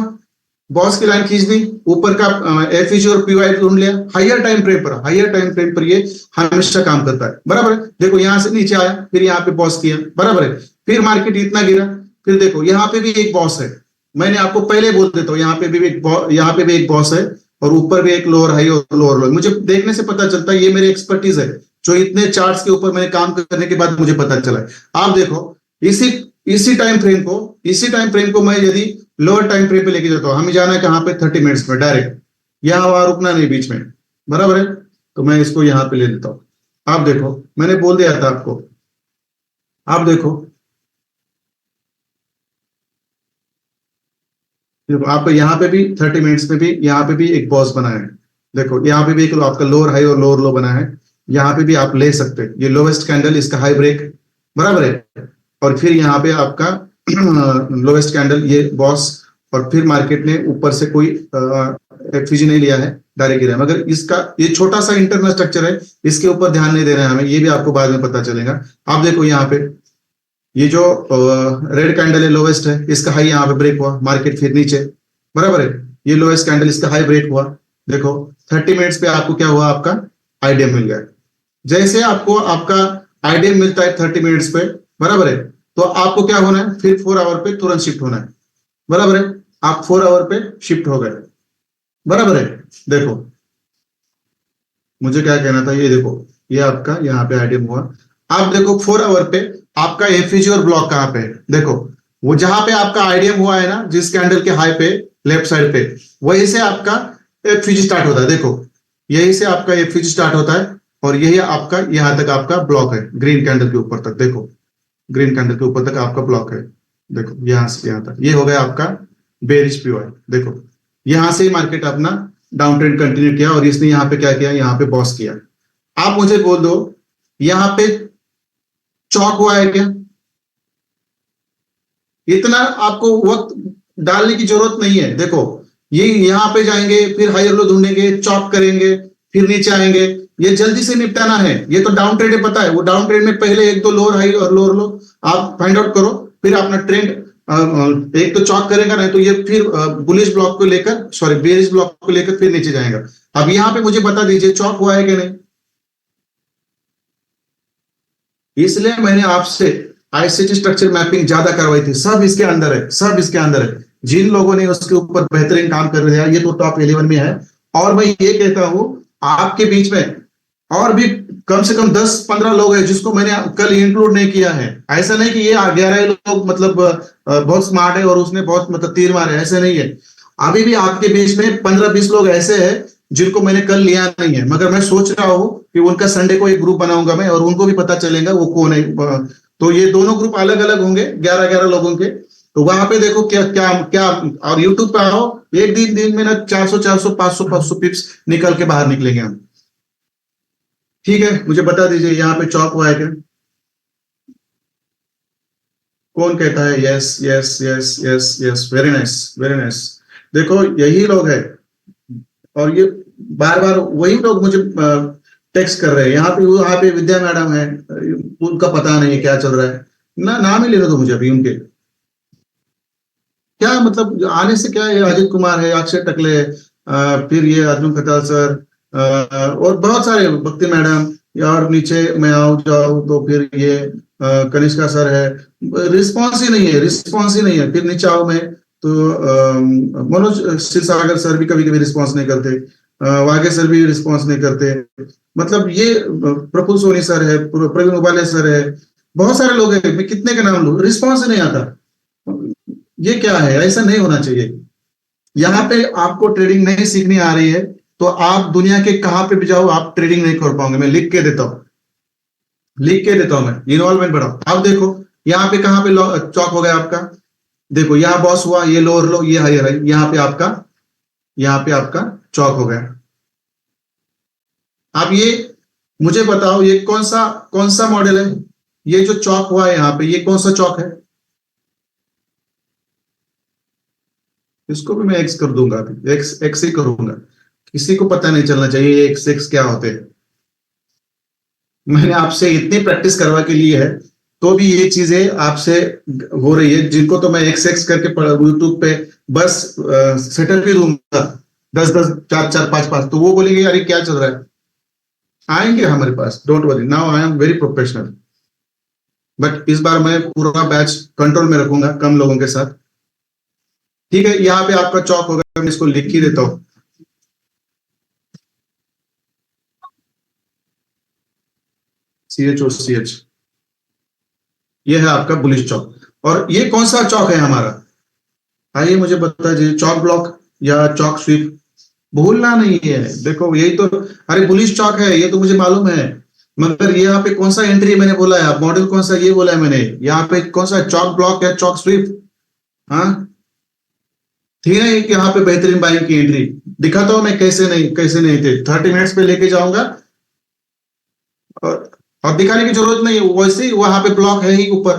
बॉस की लाइन खींच दी, ऊपर का एफईजी और पीओआई ढूंढ लिया, हायर टाइम फ्रेम पर ये हमेशा काम करता है, बराबर है। देखो यहां से नीचे आया, फिर यहाँ पे बॉस किया, बराबर है। फिर मार्केट इतना गिरा, फिर देखो यहाँ पे भी एक बॉस है, मैंने आपको पहले बोल देता हूँ, यहाँ पे भी एक बॉस है, और ऊपर भी एक लोअर हाई और लोअर लो। मुझे देखने से पता चलता है, ये मेरी एक्सपर्टीज है, जो इतने चार्ट्स के ऊपर मैंने काम करने के बाद मुझे पता चला है। आप देखो इसी इसी टाइम फ्रेम को मैं यदि लोअर टाइम फ्रेम पे लेके जाता हूँ, हमें जाना है कहां पे, 30 मिनट्स में डायरेक्ट, यहां वहां रुकना नहीं बीच में, बराबर है। तो मैं इसको यहां पे ले लेता हूं। आप देखो मैंने बोल दिया था आपको, आप देखो आपको यहाँ पे भी 30 मिनट्स में भी यहाँ पे भी एक बॉस बना है। देखो यहाँ पे भी एक आपका लोअर हाई और लोअर लो बना है, यहाँ पे भी आप ले सकते हैं। ये लोवेस्ट कैंडल, इसका हाई ब्रेक, बराबर है। और फिर यहाँ पे आपका लोवेस्ट कैंडल, ये बॉस, और फिर मार्केट ने ऊपर से कोई एफईजी नहीं लिया है, डायरेक्ट गिरा है। मगर इसका ये छोटा सा इंटरनल स्ट्रक्चर है, इसके ऊपर ध्यान नहीं दे रहे हैं हमें, ये भी आपको बाद में पता चलेगा। आप देखो यहाँ पे ये जो रेड कैंडल है लोवेस्ट है, इसका हाई यहाँ पे ब्रेक हुआ, मार्केट फिर नीचे, बराबर है। ये लोवेस्ट कैंडल, इसका हाई ब्रेक हुआ, देखो 30 मिनट्स पे आपको क्या हुआ, आपका आईडीएम मिल गया। जैसे आपको आपका आईडीएम मिलता है 30 मिनट्स पे, बराबर है, तो आपको क्या होना है, फिर 4 आवर पे तुरंत शिफ्ट होना है, बराबर है। आप 4 आवर पे शिफ्ट हो गए, बराबर है। देखो मुझे क्या कहना था, ये देखो, ये आपका यहाँ पे आईडीएम हुआ। आप देखो 4 आवर पे आपका एफईजी और ब्लॉक कहाँ पे है, देखो वो जहां पे आपका आईडीएम हुआ है ना, जिस कैंडल के हाई पे लेफ्ट साइड पे, वहीं से आपका एफईजी स्टार्ट होता है। देखो यहीं से आपका एफईजी स्टार्ट होता है और यही आपका यहां तक आपका ब्लॉक है, ग्रीन कैंडल के ऊपर तक। देखो ग्रीन कैंडल के ऊपर तक आपका ब्लॉक है। देखो यहां से यहां तक ये हो गया आपका बेरिश पीओआई। देखो यहां से ही मार्केट अपना डाउन ट्रेंड कंटिन्यू किया और इसने यहाँ पे क्या किया, यहाँ पे बॉस किया। आप मुझे बोल दो यहाँ पे चौक हुआ है क्या? इतना आपको वक्त डालने की जरूरत नहीं है। देखो ये यहाँ पे जाएंगे, फिर हायर लो ढूंढेंगे, चॉप करेंगे, फिर नीचे आएंगे, ये जल्दी से निपटाना है। ये तो डाउन ट्रेड है, पता है, वो डाउन ट्रेड में पहले एक दो लोअर हाई और लोअर लो आप फाइंड आउट करो, फिर अपना ट्रेंड एक तो चॉक करेगा, नहीं तो ये फिर बुलिश ब्लॉक को लेकर, सॉरी बेरिश ब्लॉक को लेकर फिर नीचे जाएगा। अब यहाँ पे मुझे बता दीजिए चॉक हुआ है कि नहीं। इसलिए मैंने आपसे आईसीटी स्ट्रक्चर मैपिंग ज्यादा करवाई थी, सब इसके अंदर है, सब इसके अंदर है। जिन लोगों ने उसके ऊपर बेहतरीन काम कर रहे हैं, ये तो टॉप 11 में है। और मैं ये कहता हूं आपके बीच में और भी कम से कम 10-15 लोग हैं जिसको मैंने कल इंक्लूड नहीं किया है। ऐसा नहीं कि ये 11 लोग मतलब बहुत स्मार्ट है और उसने बहुत मतलब तीर मारे, ऐसे नहीं है। अभी भी आपके बीच में 15-20 लोग ऐसे हैं जिनको मैंने कल लिया नहीं है, मगर मैं सोच रहा हूँ कि उनका संडे को एक ग्रुप बनाऊंगा मैं और उनको भी पता चलेगा वो कौन है। तो ये दोनों ग्रुप अलग अलग होंगे 11-11 लोगों के। तो वहां पे देखो क्या क्या क्या, और यूट्यूब पे आओ, एक दिन में ना 400 500 पिप्स निकल के बाहर निकलेंगे हम। ठीक है, मुझे बता दीजिए यहाँ पे चौक हुआ है क्या? कौन कहता है yes yes yes yes yes, very nice very nice. देखो यही लोग है और ये बार बार वही लोग मुझे टेक्स्ट कर रहे हैं। यहाँ पे विद्या मैडम है, उनका पता नहीं है क्या चल रहा है ना, नाम ही लेना तो मुझे अभी उनके, क्या मतलब आने से क्या है, अजित कुमार है, अक्षय टकले है, फिर ये अर्जुन खताल सर, और बहुत सारे भक्ति मैडम, और नीचे मैं आऊँ जाऊँ तो फिर ये कनिष्का सर है। रिस्पॉन्स ही नहीं है, रिस्पॉन्स ही नहीं है। फिर नीचे आओ मैं तो मनोज क्षीरसागर सर भी कभी कभी रिस्पॉन्स नहीं करते, वागे सर भी रिस्पॉन्स नहीं करते। मतलब ये प्रफुल्ल सोनी सर है, प्रवीण उबाले सर है, बहुत सारे लोग हैं, मैं कितने के नाम लूं, रिस्पॉन्स ही नहीं आता। ये क्या है, ऐसा नहीं होना चाहिए। यहाँ पे आपको ट्रेडिंग नहीं सीखनी आ रही है तो आप दुनिया के कहां पे भी जाओ आप ट्रेडिंग नहीं कर पाओगे। मैं लिख के देता हूं, लिख के देता हूं, मैं इन्वॉल्वमेंट बढ़ाओ। अब देखो यहाँ पे कहां पे चौक हो गया आपका, देखो यहाँ बॉस हुआ, ये लोअर लो, ये हायर है, यहाँ पे आपका चौक हो गया। अब ये मुझे बताओ ये कौन सा मॉडल है, ये जो चौक हुआ है यहाँ पे, ये कौन सा चौक है? इसको भी मैं एक्स कर दूंगा, अभी एक्स एक्स ही करूंगा, किसी को पता नहीं चलना चाहिए ये एक्स एक्स क्या होते हैं। मैंने आपसे इतनी प्रैक्टिस करवा के लिए है तो भी ये चीजें आपसे हो रही है, जिनको तो मैं एक्स एक्स करके यूट्यूब पे बस सेटल भी दूंगा 10-10 4-4 5-5, तो वो बोलेंगे अरे क्या चल रहा है। आएंगे हमारे पास, don't worry, now I am very professional. But इस बार मैं पूरा बैच कंट्रोल में रखूंगा कम लोगों के साथ। ठीक है, यहाँ पे आपका चौक होगा, मैं इसको लिख ही देता हूँ। CHOCH, ये है आपका बुलिश चौक। और ये कौन सा चौक है हमारा, आइए मुझे बता दीजिए, चौक ब्लॉक या चौक स्वीप? भूलना नहीं है, देखो यही तो, अरे बुलिश चौक है ये तो मुझे मालूम है, मगर यहाँ पे कौन सा एंट्री मैंने बोला है, मॉडल कौन सा ये बोला है मैंने, यहाँ पे कौन सा चौक ब्लॉक या चौक स्वीप? हाँ थी ना एक यहाँ पे बेहतरीन बाइंग की एंट्री, दिखाता हूं मैं कैसे नहीं थे, 30 मिनट्स पे लेके जाऊंगा। और दिखाने की जरूरत नहीं है, वैसे ही वहां पे ब्लॉक है ही ऊपर।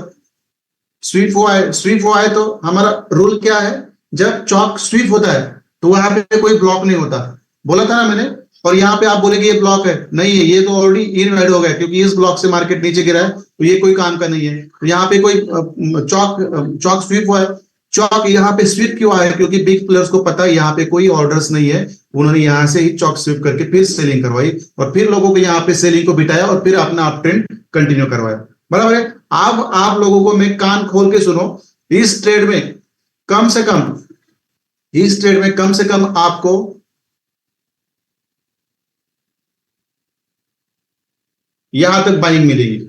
स्वीप हुआ है तो हमारा रूल क्या है, जब चौक स्वीप होता है तो वहां पे कोई ब्लॉक नहीं होता, बोला था ना मैंने। और यहाँ पे आप बोलेंगे ये ब्लॉक है, नहीं है, ये तो ऑलरेडी इनवैलिड हो गया, क्योंकि इस ब्लॉक से मार्केट नीचे गिरा है तो ये कोई काम का नहीं है। तो यहाँ पे कोई चौक स्वीप हुआ है, चौक यहाँ पे स्वीप क्यों आया, क्योंकि बिग प्लेयर्स को पता है यहाँ पे कोई ऑर्डर्स नहीं है, उन्होंने यहाँ से ही चौक स्वीप करके फिर सेलिंग करवाई और फिर लोगों को यहाँ पे सेलिंग को बिठाया और फिर अपना अप ट्रेंड कंटिन्यू करवाया। बराबर है। अब आप लोगों को मैं कान खोल के सुनो, इस ट्रेड में कम से कम, इस ट्रेड में कम से कम आपको यहां तक बाइंग मिलेगी,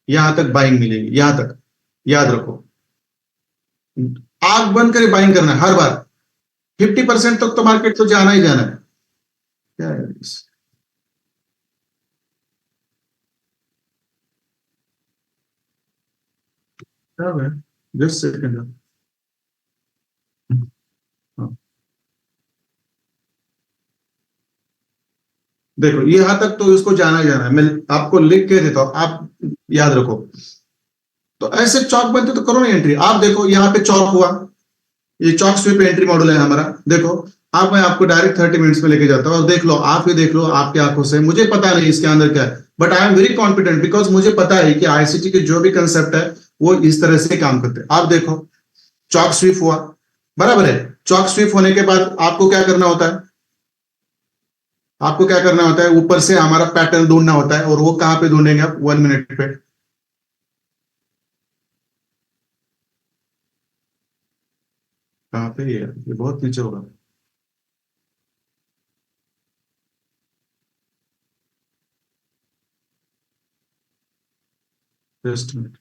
यहां तक बाइंग मिलेगी, यहां तक याद रखो। आंख बंद करे बाइंग करना है हर बार, 50% तक तो मार्केट तो जाना ही जाना है। क्या है जस्ट सेकंड। देखो यहां तक तो इसको जाना ही जाना है, मैं आपको लिख के देता हूं, आप याद रखो। तो ऐसे चौक बनते तो करो ना एंट्री। आप देखो यहाँ पे चौक हुआ, ये चौक स्वीप एंट्री मॉडल है हमारा। देखो आप, मैं आपको डायरेक्ट 30 मिनट्स में लेके जाता हूँ और देख लो, आप ही देख लो आपकी आंखों से। मुझे पता नहीं इसके अंदर क्या है, but I am very confident because मुझे पता है कि आईसीटी के जो भी कंसेप्ट है वो इस तरह से काम करते हैं। आप देखो चौक स्वीप हुआ, बराबर है। चौक स्वीप होने के बाद आपको क्या करना होता है, आपको क्या करना होता है, ऊपर से हमारा पैटर्न ढूंढना होता है। और वो कहां पे ढूंढेंगे आप, 1 मिनट पे। कहां पे, ये बहुत नीचे होगा। जस्ट मिनट,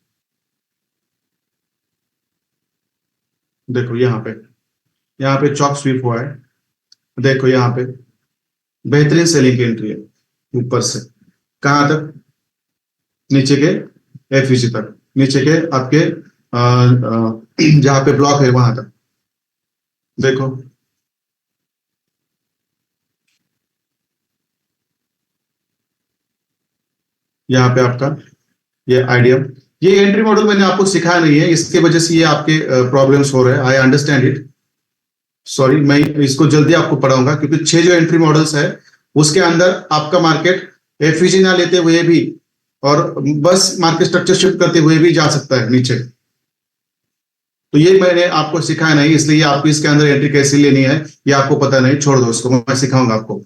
देखो यहाँ पे चौक स्वीप हुआ है। देखो यहाँ पे बेहतरीन सेलिंग की एंट्री है ऊपर से, कहां तक, नीचे के एफईसी तक, नीचे के आपके जहां पे ब्लॉक है वहां तक। देखो यहाँ पे आपका ये आइडिया, ये एंट्री मॉडल मैंने आपको सिखाया नहीं है, इसके वजह से ये आपके प्रॉब्लम्स हो रहे हैं। I understand it, sorry. मैं इसको जल्दी आपको पढ़ाऊंगा क्योंकि 6 जो एंट्री मॉडल्स है उसके अंदर आपका मार्केट एफईजी ना लेते हुए भी और बस मार्केट स्ट्रक्चर शिफ्ट करते हुए भी जा सकता है नीचे। तो ये मैंने आपको सिखाया नहीं, इसलिए आपको इसके अंदर एंट्री कैसे लेनी है ये आपको पता नहीं, छोड़ दो इसको, मैं सिखाऊंगा आपको।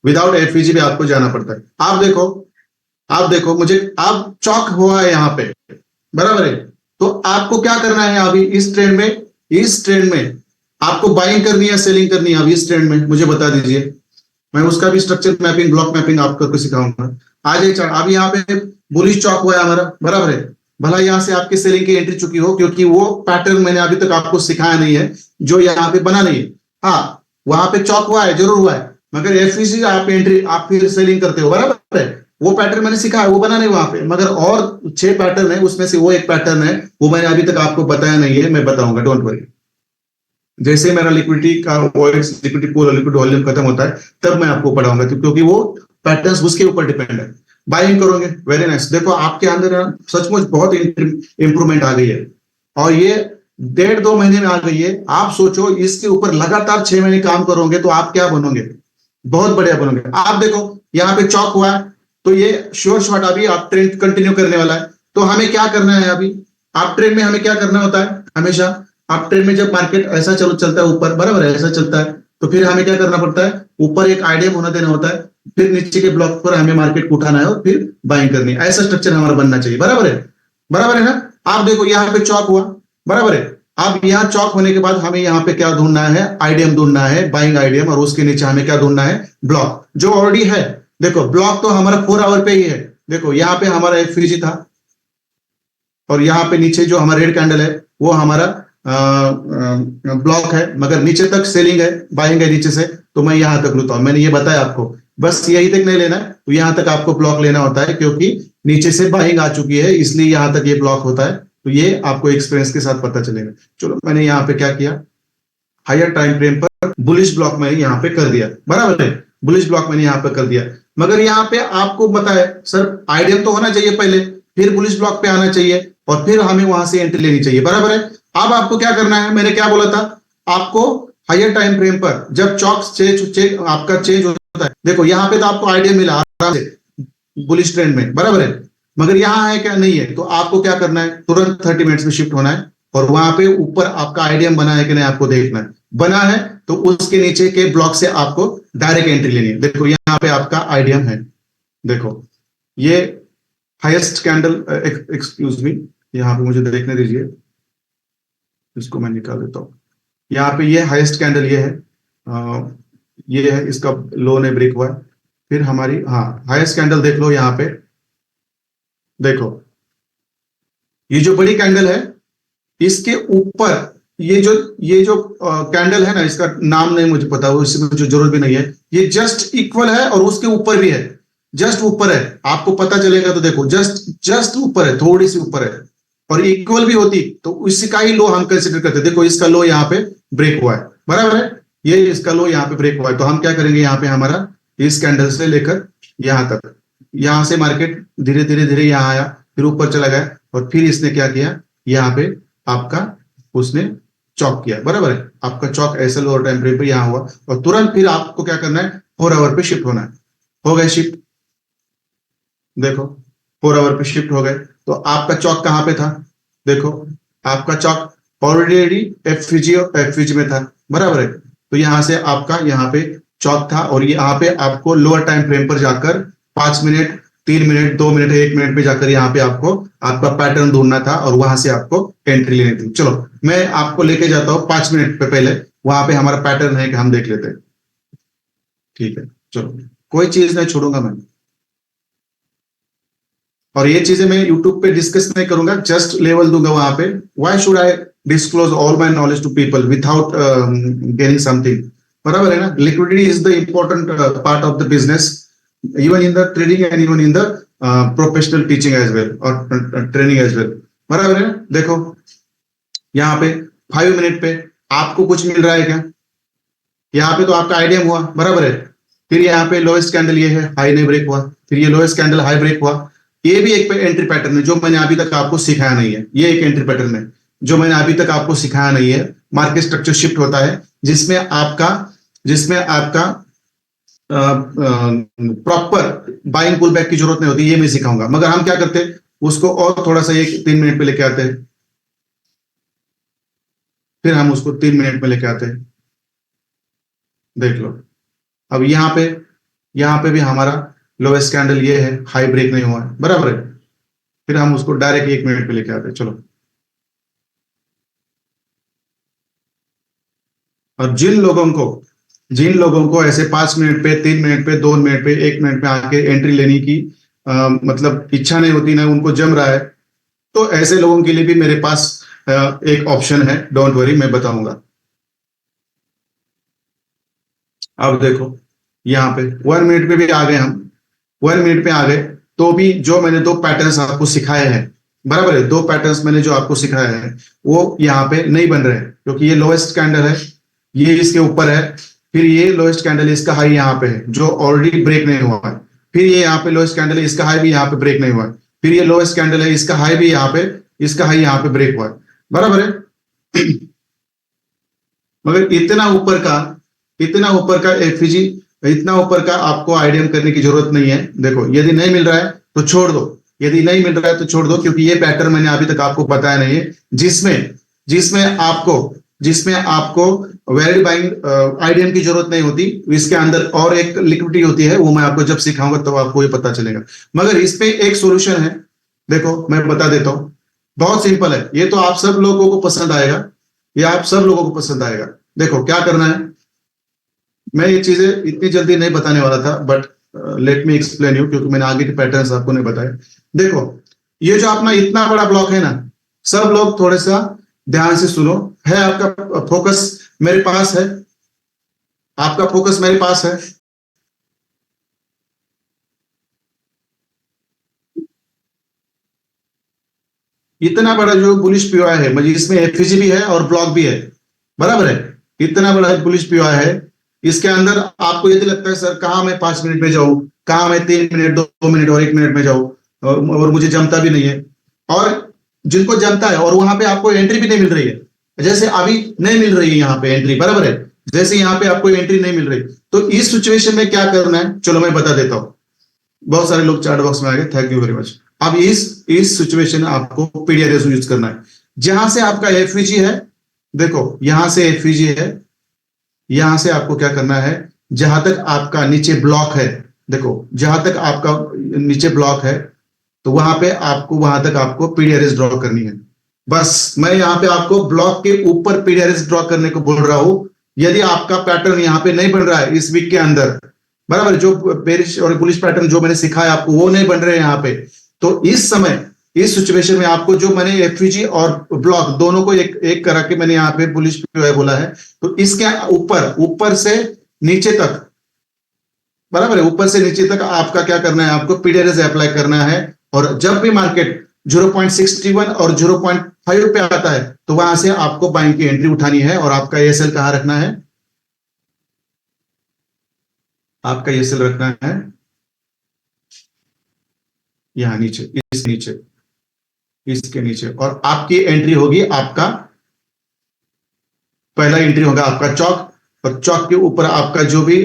विदाउट एफईजी भी आपको जाना पड़ता है। आप देखो, आप देखो मुझे, आप चौक हुआ है यहाँ पे, बराबर है। तो आपको क्या करना है अभी इस ट्रेंड में, इस ट्रेंड में आपको बाइंग करनी है, सेलिंग करनी है अभी इस ट्रेंड में, मुझे बता दीजिए। मैं उसका भी स्ट्रक्चर मैपिंग, ब्लॉक मैपिंग आपको सिखाऊंगा। आज एक अब यहाँ पे बुलिश चौक हुआ है हमारा, बराबर है। भला यहाँ से आपकी सेलिंग की एंट्री चुकी हो, क्योंकि वो पैटर्न मैंने अभी तक आपको सिखाया नहीं है जो यहाँ पे बना नहीं है। हाँ वहां पे चौक हुआ है, जरूर हुआ है, मगर एफईसी आप एंट्री, आप फिर सेलिंग करते हो, बराबर है। वो पैटर्न मैंने सिखाया, वो बना नहीं वहां पे, मगर और 6 पैटर्न है, उसमें से वो एक पैटर्न है, वो मैंने अभी तक आपको बताया नहीं है, मैं बताऊंगा, डोंट वरी। जैसे मेरा लिक्विडिटी का voice, liquidity pool, liquid volume खत्म होता है तब मैं आपको पढ़ाऊंगा, क्योंकि वो पैटर्न्स उसके ऊपर डिपेंड है। बाइंग करोगे, वेरी नाइस। देखो आपके अंदर सचमुच बहुत इंप्रूवमेंट आ गई है और ये 1.5-2 महीने में आ गई है। आप सोचो इसके ऊपर लगातार 6 महीने काम करोगे तो आप क्या बनोगे, बहुत बढ़िया बनोगे। आप देखो यहाँ पे चौक हुआ है, तो ये श्योर शॉट अभी आप ट्रेंड कंटिन्यू करने वाला है। तो हमें क्या करना है अभी, आप ट्रेंड में हमें क्या करना होता है हमेशा, आप ट्रेंड में जब मार्केट ऐसा चलता है ऊपर, बराबर है, ऐसा चलता है, तो फिर हमें क्या करना पड़ता है, ऊपर एक आइडिया होना देना होता है, फिर नीचे के ब्लॉक पर हमें मार्केट को उठाना है और फिर बाइंग करनी है। ऐसा स्ट्रक्चर हमारा बनना चाहिए, बराबर है, बराबर है ना। आप देखो यहाँ पे चौक हुआ, बराबर है। अब यहाँ चौक होने के बाद हमें यहाँ पे क्या ढूंढना है, आइडियम ढूंढना है, बाइंग आइडियम, और उसके नीचे हमें क्या ढूंढना है, ब्लॉक, जो ऑलरेडी है। देखो ब्लॉक तो हमारा 4 आवर पे ही है। देखो यहाँ पे हमारा एक फ्रीजी था और यहाँ पे नीचे जो हमारा रेड कैंडल है वो हमारा ब्लॉक है, मगर नीचे तक सेलिंग है, बाइंग है नीचे से, तो मैं यहां तक लूटा हूं। मैंने ये बताया आपको, बस यही तक नहीं लेना है, तो यहां तक आपको ब्लॉक लेना होता है, क्योंकि नीचे से बाइंग आ चुकी है, इसलिए यहां तक ये ब्लॉक होता है। तो ये आपको एक्सपीरियंस के साथ पता चलेगा। चलो मैंने यहाँ पे क्या किया, हायर टाइम फ्रेम पर बुलिश ब्लॉक मैंने यहाँ पे कर दिया, बराबर है, बुलिश ब्लॉक मैंने यहाँ पे कर दिया। मगर यहाँ पे आपको बताया सर आइडियल तो होना चाहिए पहले, फिर बुलिश ब्लॉक पे आना चाहिए और फिर हमें वहां से एंट्री लेनी चाहिए, बराबर है। अब आपको क्या करना है, मैंने क्या बोला था आपको, हायर टाइम फ्रेम पर जब चौक आपका चेंज होता है, देखो यहाँ पे तो आपको आइडिया मिला आराम से बुलिश ट्रेंड में, बराबर है। मगर यहाँ है क्या, नहीं है। तो आपको क्या करना है, तुरंत 30 मिनट्स में शिफ्ट होना है और वहां पे ऊपर आपका आईडीएम बना है कि नहीं आपको देखना है। बना है तो उसके नीचे के ब्लॉक से आपको डायरेक्ट एंट्री लेनी है। देखो यहाँ पे आपका आईडीएम है, देखो ये हाईएस्ट कैंडल, एक्सक्यूज मी, यहाँ पे मुझे देखने दीजिए, इसको मैं निकाल देता हूँ। यहाँ पे ये हाईएस्ट कैंडल ये है, ये है, इसका लो ने ब्रेक हुआ है। फिर हमारी, हाँ, हाईएस्ट कैंडल देख लो यहाँ पे, देखो ये जो बड़ी कैंडल है इसके ऊपर ये जो कैंडल है ना, इसका नाम नहीं मुझे पता, इसमें जो जरूरत भी नहीं है, ये जस्ट इक्वल है और उसके ऊपर भी है, जस्ट ऊपर है, आपको पता चलेगा तो देखो, जस्ट ऊपर है, थोड़ी सी ऊपर है, और इक्वल भी होती तो इसका ही लो हम कंसिडर करते। देखो इसका लो यहाँ पे ब्रेक हुआ है, बराबर है, ये इसका लो यहाँ पे ब्रेक हुआ है, तो हम क्या करेंगे, यहाँ पे हमारा इस कैंडल से लेकर यहां तक, यहां से मार्केट धीरे धीरे धीरे यहाँ आया, फिर ऊपर चला गया, और फिर इसने क्या किया, यहाँ पे आपका उसने चौक किया, बराबर है, आपका चौक ऐसे लोअर टाइम फ्रेम पे यहाँ हुआ, और तुरंत फिर आपको क्या करना है, 4 आवर पे शिफ्ट होना है। हो गए शिफ्ट, देखो 4 आवर पे शिफ्ट हो गए, तो आपका चौक कहां पे था, देखो आपका चौक ऑलरेडी एफवीजी में था, बराबर है, तो यहां से आपका यहाँ पे चौक था, और यहाँ पे आपको लोअर टाइम फ्रेम पर जाकर 5 मिनट, 3 मिनट, 2 मिनट, 1 मिनट पे जाकर यहाँ पे आपको आपका पैटर्न ढूंढना था, और वहां से आपको एंट्री लेनी थी। चलो मैं आपको लेके जाता हूँ 5 मिनट पे पहले, वहां पे हमारा पैटर्न है कि हम देख लेते हैं, ठीक है, चलो कोई चीज नहीं छोड़ूंगा मैं, और ये चीजें मैं यूट्यूब पे डिस्कस नहीं करूंगा, जस्ट लेवल दूंगा वहां पे। Why should I disclose all my knowledge to people without gaining something, बराबर है ना। Liquidity is the important part of the business, even in the trading and even in the professional teaching as well और training as well, बराबर है। देखो यहाँ पे 5 minute पे आपको कुछ मिल रहा है क्या, यहाँ पे तो आपका आईडीएम हुआ, बराबर है, फिर यहाँ पे लोएस्ट कैंडल ये है, हाई नहीं ब्रेक हुआ, फिर ये लोएस्ट कैंडल हाई ब्रेक हुआ, ये भी एक एंट्री पैटर्न है जो मैंने अभी तक आपको सिखाया नहीं है, ये एक एंट्री पैटर्न है जो मैंने अभी तक आपको सिखाया नहीं है। मार्केट स्ट्रक्चर शिफ्ट होता है जिसमें आपका प्रॉपर बाइंग पुल बैक की जरूरत नहीं होती, ये मैं सिखाऊंगा, मगर हम क्या करते हैं उसको और थोड़ा सा 1-3 मिनट पे लेके आते हैं, फिर हम उसको 3 मिनट में लेके आते हैं, देख लो। अब यहाँ पे भी हमारा लोएस्ट कैंडल ये है, हाई ब्रेक नहीं हुआ है, बराबर है, फिर हम उसको डायरेक्ट 1 मिनट पे लेके आते हैं, चलो। और जिन लोगों को ऐसे 5 मिनट पे, 3 मिनट पे, 2 मिनट पे, 1 मिनट पे आके एंट्री लेने की मतलब इच्छा नहीं होती ना, उनको जम रहा है, तो ऐसे लोगों के लिए भी मेरे पास एक ऑप्शन है, डोंट वरी, मैं बताऊंगा। अब देखो यहाँ पे 1 मिनट पे भी आ गए हम, 1 मिनट पे आ गए, तो भी जो मैंने 2 पैटर्न्स आपको सिखाए हैं, बराबर है, 2 पैटर्न्स मैंने जो आपको सिखाए हैं वो यहाँ पे नहीं बन रहे, क्योंकि ये लोएस्ट कैंडल है, ये इसके ऊपर है, फिर ये लोएस्ट कैंडल इसका हाई यहाँ पे है जो ऑलरेडी ब्रेक नहीं हुआ है, फिर ये यहाँ पे लोएस्ट कैंडल है, इसका हाई भी यहाँ पे ब्रेक नहीं हुआ है, फिर ये लोएस्ट कैंडल है, इसका हाई भी यहाँ पे, इसका हाई यहाँ पे ब्रेक हुआ है, बराबर है। मगर इतना ऊपर का एफजी, इतना ऊपर का आपको आईडीएम करने की जरूरत नहीं है। देखो यदि नहीं मिल रहा है तो छोड़ दो, यदि नहीं मिल रहा है तो छोड़ दो, क्योंकि ये पैटर्न मैंने अभी तक आपको बताया नहीं है, जिसमें आपको वैलिड बाइंग आईडीएम की जरूरत नहीं होती, इसके अंदर और एक लिक्विडिटी होती है, वो मैं आपको जब सिखाऊंगा तब आपको ये पता चलेगा। मगर इस पे एक सॉल्यूशन है, देखो मैं बता देता हूं, बहुत सिंपल है, ये तो आप सब लोगों को पसंद आएगा, ये आप सब लोगों को पसंद आएगा। देखो क्या करना है, मैं ये चीजें इतनी जल्दी नहीं बताने वाला था, but let me explain you, क्योंकि मैंने आगे के पैटर्न्स आपको नहीं बताए। देखो ये जो अपना इतना बड़ा ब्लॉक है ना, सब लोग थोड़ा सा ध्यान से सुनो, है आपका फोकस मेरे पास है, आपका फोकस मेरे पास है, इतना बड़ा जो बुलिश पीओआई है, मतलब इसमें एफईजी भी है और ब्लॉक भी है, बराबर है, इतना बड़ा बुलिश पीओआई है, इसके अंदर आपको यदि लगता है सर कहां मैं 5 मिनट में जाऊं, कहां मैं 3 मिनट, 2 मिनट और 1 मिनट में जाऊं, और मुझे जमता भी नहीं है, और जिनको जमता है और वहां पे आपको एंट्री भी नहीं मिल रही है, जैसे अभी नहीं मिल रही है यहाँ पे एंट्री, बराबर है, जैसे यहाँ पे आपको एंट्री नहीं मिल रही, तो इस सिचुएशन में क्या करना है, चलो मैं बता देता हूं। बहुत सारे लोग चैट बॉक्स में आ गए, थैंक यू वेरी मच। अब इस सिचुएशन में आपको पीडीआरएस यूज करना है। जहां से आपका एफवीजी है, देखो यहां से एफवीजी है, यहां से आपको क्या करना है, जहां तक आपका नीचे ब्लॉक है, देखो जहां तक आपका नीचे ब्लॉक है, तो वहां तक आपको पीडीआरएस ड्रॉ करनी है। बस मैं यहां पे आपको ब्लॉक के ऊपर पीडीआरएस ड्रॉ करने को बोल रहा हूं। यदि आपका पैटर्न यहां पे नहीं बन रहा है इस वीक के अंदर, बराबर, जो बेरिश और बुलिश पैटर्न जो मैंने सिखाया आपको वो नहीं बन रहे यहां पे, तो इस समय इस सिचुएशन में आपको जो मैंने एफवीजी और ब्लॉक दोनों को एक एक करा के मैंने यहाँ पे बुलिश बोला है, तो इसके ऊपर से नीचे तक, बराबर है, ऊपर से नीचे तक आपका क्या करना है, आपको पीडीआरएस अप्लाई करना है। और जब भी मार्केट 0.61 और 0.5 पे आता है तो वहां से आपको बाइंग की एंट्री उठानी है। और आपका एएसएल कहां रखना है, आपका एएसएल रखना है यहां नीचे, इस नीचे, इसके नीचे। और आपकी एंट्री होगी, आपका पहला एंट्री होगा आपका चौक, और चौक के ऊपर आपका जो भी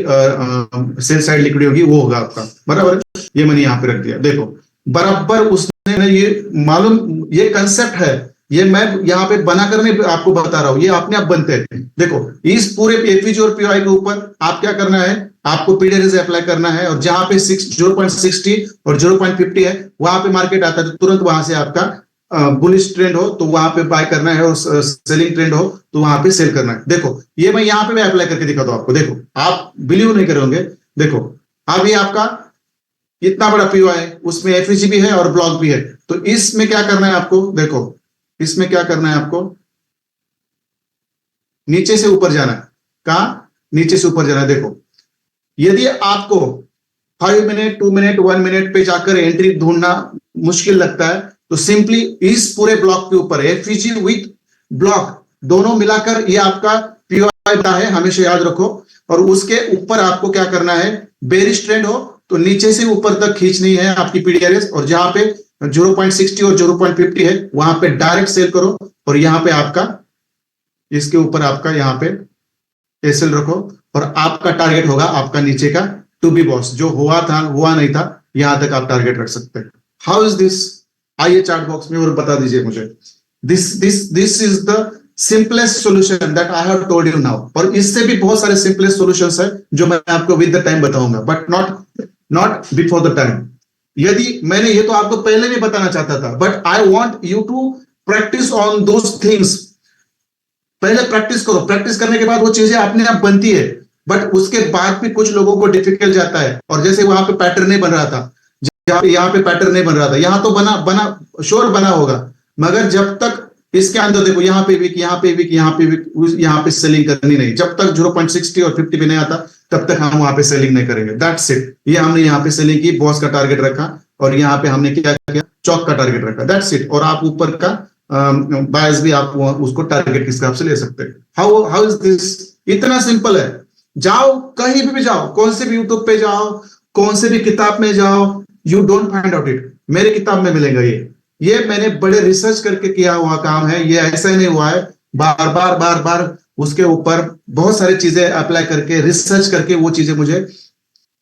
सेल साइड लिक्विड होगी वो होगा आपका, बराबर। ये मैंने यहां पे रख दिया, देखो बराबर उसने, ये मालूम, ये कंसेप्ट है, ये मैं यहाँ पे बनाकर नहीं आपको बता रहा हूं, ये अपने आप बनते हैं। देखो इस पूरे एफवीजी और पीओआई के ऊपर आप क्या करना है, आपको पीडीआरएस अप्लाई करना है। और जहां पे 0.60 और 0.50 है वहां पे मार्केट आता है तो तुरंत वहां से आपका बुलिश ट्रेंड हो तो वहां पे बाय करना है, और सेलिंग ट्रेंड हो तो वहां पे सेल करना है। देखो ये मैं यहां पे मैं अप्लाई करके दिखाता हूं आपको, देखो आप बिलीव नहीं करोगे। देखो अब ये आपका इतना बड़ा पीओ है, उसमें एफईजी भी है और ब्लॉक भी है, तो इसमें क्या करना है आपको, देखो इसमें क्या करना है आपको, नीचे से ऊपर जाना है। कहा, नीचे से ऊपर जाना है। देखो यदि आपको 5 मिनट 2 मिनट 1 मिनट पे जाकर एंट्री ढूंढना मुश्किल लगता है तो सिंपली इस पूरे ब्लॉक के ऊपर एफईजी विथ ब्लॉक दोनों मिलाकर ये आपका पीओआई है, हमेशा याद रखो। और उसके ऊपर आपको क्या करना है, बेरिश ट्रेंड हो तो नीचे से ऊपर तक खींचनी है आपकी पीडीआरएस, और जहां पे 0.60 और 0.50 है वहां पे डायरेक्ट सेल करो। और यहां पे आपका, इसके ऊपर आपका यहां पे एसएल रखो, और आपका टारगेट होगा आपका नीचे का टू बी बॉस, जो हुआ था हुआ नहीं था, यहां तक आप टारगेट रख सकते हैं। हाउ इज दिस, आइए चार्ट बॉक्स में और बता दीजिए मुझे। This is the simplest solution that I have told you now. और इससे भी बहुत सारे सिंपलेस्ट सॉल्यूशंस है जो मैं आपको विद द टाइम बताऊंगा, but not before the time. यदि मैंने ये तो आपको पहले भी बताना चाहता था, but I want you to practice on those things. पहले प्रैक्टिस करो, प्रैक्टिस करने के बाद वो चीजें अपने आप बनती है। बट उसके बाद भी कुछ लोगों को डिफिकल्ट जाता है, और जैसे वहां पे पैटर्न नहीं बन रहा था, यहाँ पे पैटर्न नहीं बन रहा था, यहाँ तो बना श्योर बना होगा, मगर जब तक इसके अंदर देखो यहाँ पे वीक, यहाँ पे वीक, यहाँ पे वीक, यहाँ पे सेलिंग करनी नहीं। जब तक 0.60 और 50 पे नहीं आता तब तक हम वहां पे सेलिंग नहीं करेंगे। That's it. ये हमने यहाँ पे सेलिंग की, बॉस का टारगेट रखा, और यहाँ पे हमने क्या किया, चौक का टारगेट रखा। That's it. और आप ऊपर का बायस भी आप उसको टारगेट के हिसाब से ले सकते हैं। हाउ इज दिस, इतना सिंपल है। जाओ कहीं भी जाओ, कौन से भी यूट्यूब पे जाओ, कौन से भी किताब में जाओ, you don't find out it. मेरी किताब में मिलेगा ये मैंने बड़े रिसर्च करके किया हुआ काम है। ये ऐसा ही नहीं हुआ है, बार बार उसके ऊपर बहुत सारी चीजें अप्लाई करके रिसर्च करके वो चीजें मुझे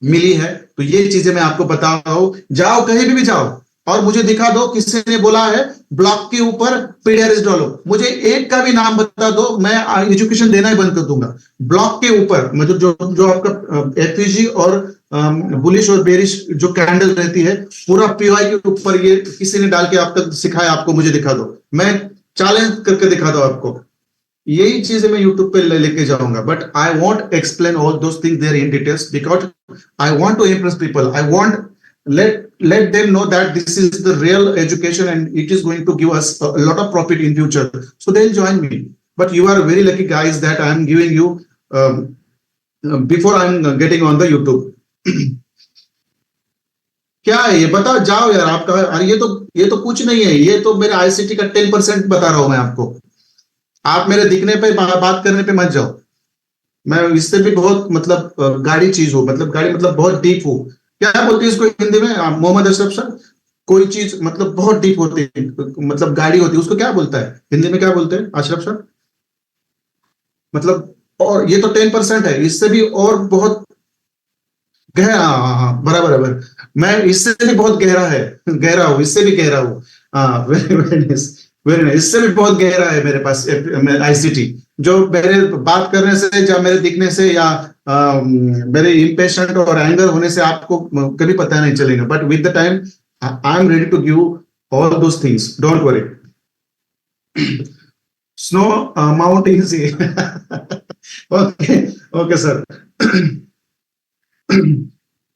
मिली है। तो ये चीजें मैं आपको बता रहा हूं। जाओ कहीं भी जाओ और मुझे दिखा दो किसी ने बोला है ब्लॉक के ऊपर पीडीआरएस डालो, मुझे एक का भी नाम बता दो, मैं एजुकेशन देना ही बंद कर दूंगा। ब्लॉक के ऊपर मतलब जो आपका एफईजी और बुलिश और बेरिश जो कैंडल रहती है, पूरा पीओआई के ऊपर ये किसी ने डाल के आप तक सिखाया आपको, मुझे दिखा दो, मैं चैलेंज करके दिखा दो आपको। यही चीजें मैं यूट्यूब पे लेके जाऊंगा, but I want explain all those things there in details because I want to impress people. I want let them know that this is the real education and it is going to give us a lot of profit in future, so they'll join me. But you are very lucky guys that I am giving you before I am getting on the YouTube. क्या है ये, बताओ जाओ यार आपका। अरे ये तो कुछ नहीं है, ये तो मेरे आईसीटी का 10% बता रहा हूं मैं आपको। आप मेरे दिखने पे बात करने पे मत जाओ। मैं इससे भी बहुत मतलब गाड़ी चीज हूं, मतलब गाड़ी मतलब बहुत डीप हूं। क्या बोलते हैं इसको हिंदी में, मोहम्मद अशरफ सर? कोई चीज मतलब बहुत डीप होती है, मतलब गाड़ी होती है, उसको क्या बोलता है हिंदी में, क्या बोलते हैं अशरफ सर? मतलब, और ये तो 10% है, इससे भी और बहुत गहरा। हाँ हाँ हाँ, बराबर बराबर। मैं इससे भी बहुत गहरा हूँ, इससे भी गहरा हूँ। हाँ, very very nice, very nice. इससे भी बहुत गहरा है मेरे पास आईसीटी, जो मेरे बात करने से या मेरे दिखने से या मेरे इम्पेशेंट और एंगर होने से आपको कभी पता नहीं चलेगा, but with the time I am ready to give all those things, don't worry. Snow mount easy. Okay, okay sir.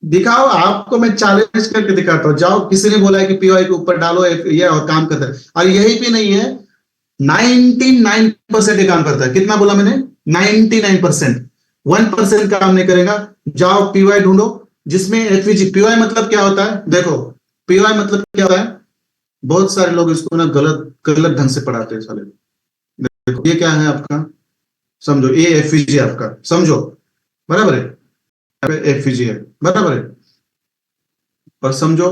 दिखाओ, आपको मैं चैलेंज करके दिखाता हूँ। जाओ, किसी ने बोला है कि पीओआई के ऊपर डालो ये और काम करता है, और यही भी नहीं है, 99% ये काम करता है। कितना बोला मैंने? 99%। 1% काम नहीं करेगा। जाओ पीओआई ढूंढो जिसमें एफवीजी। पीओआई मतलब क्या होता है? देखो, पीओआई मतलब क्या होता है? बहुत सारे लोग इसको ना गलत गलत ढंग से पढ़ाते हैं साले। देखो, ये क्या है आपका? समझो, ये एफवीजी आपका, समझो, बराबर है? एफवीजी है, बराबर है? और समझो,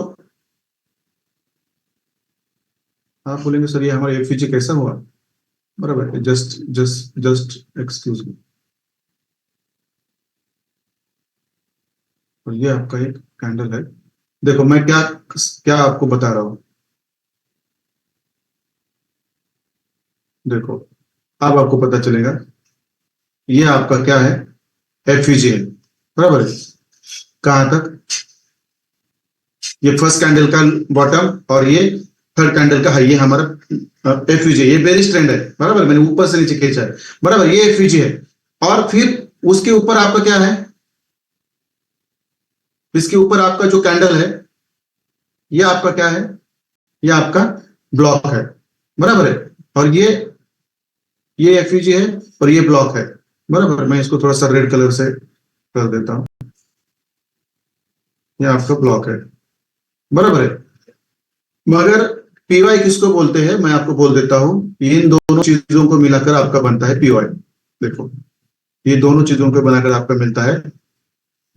आप बोलेंगे सर ये हमारा एफवीजी कैसा हुआ? बराबर है? Just just just excuse me. और ये आपका एक कैंडल है। देखो, मैं क्या क्या आपको बता रहा हूं। देखो, अब आपको पता चलेगा। ये आपका क्या है? एफवीजी है, बराबर है? कहां तक? ये फर्स्ट कैंडल का बॉटम और ये थर्ड कैंडल का हाई, ये हमारा एफयूजी। ये बेरिश ट्रेंड है, बराबर? मैंने ऊपर से नीचे खींचा है, बराबर? ये एफयूजी है। और फिर उसके ऊपर आपका क्या है? इसके ऊपर आपका जो कैंडल है, ये आपका क्या है? ये आपका ब्लॉक है, बराबर है? और ये एफयूजी है और ये ब्लॉक है, बराबर? मैं इसको थोड़ा सा रेड कलर से कर देता हूं। ये आपका ब्लॉक है, बराबर है? मगर पीवाई किसको बोलते हैं मैं आपको बोल देता हूं। इन दोनों चीजों को मिलाकर आपका बनता है पीवाई। देखो, ये दोनों चीजों को बनाकर आपका मिलता है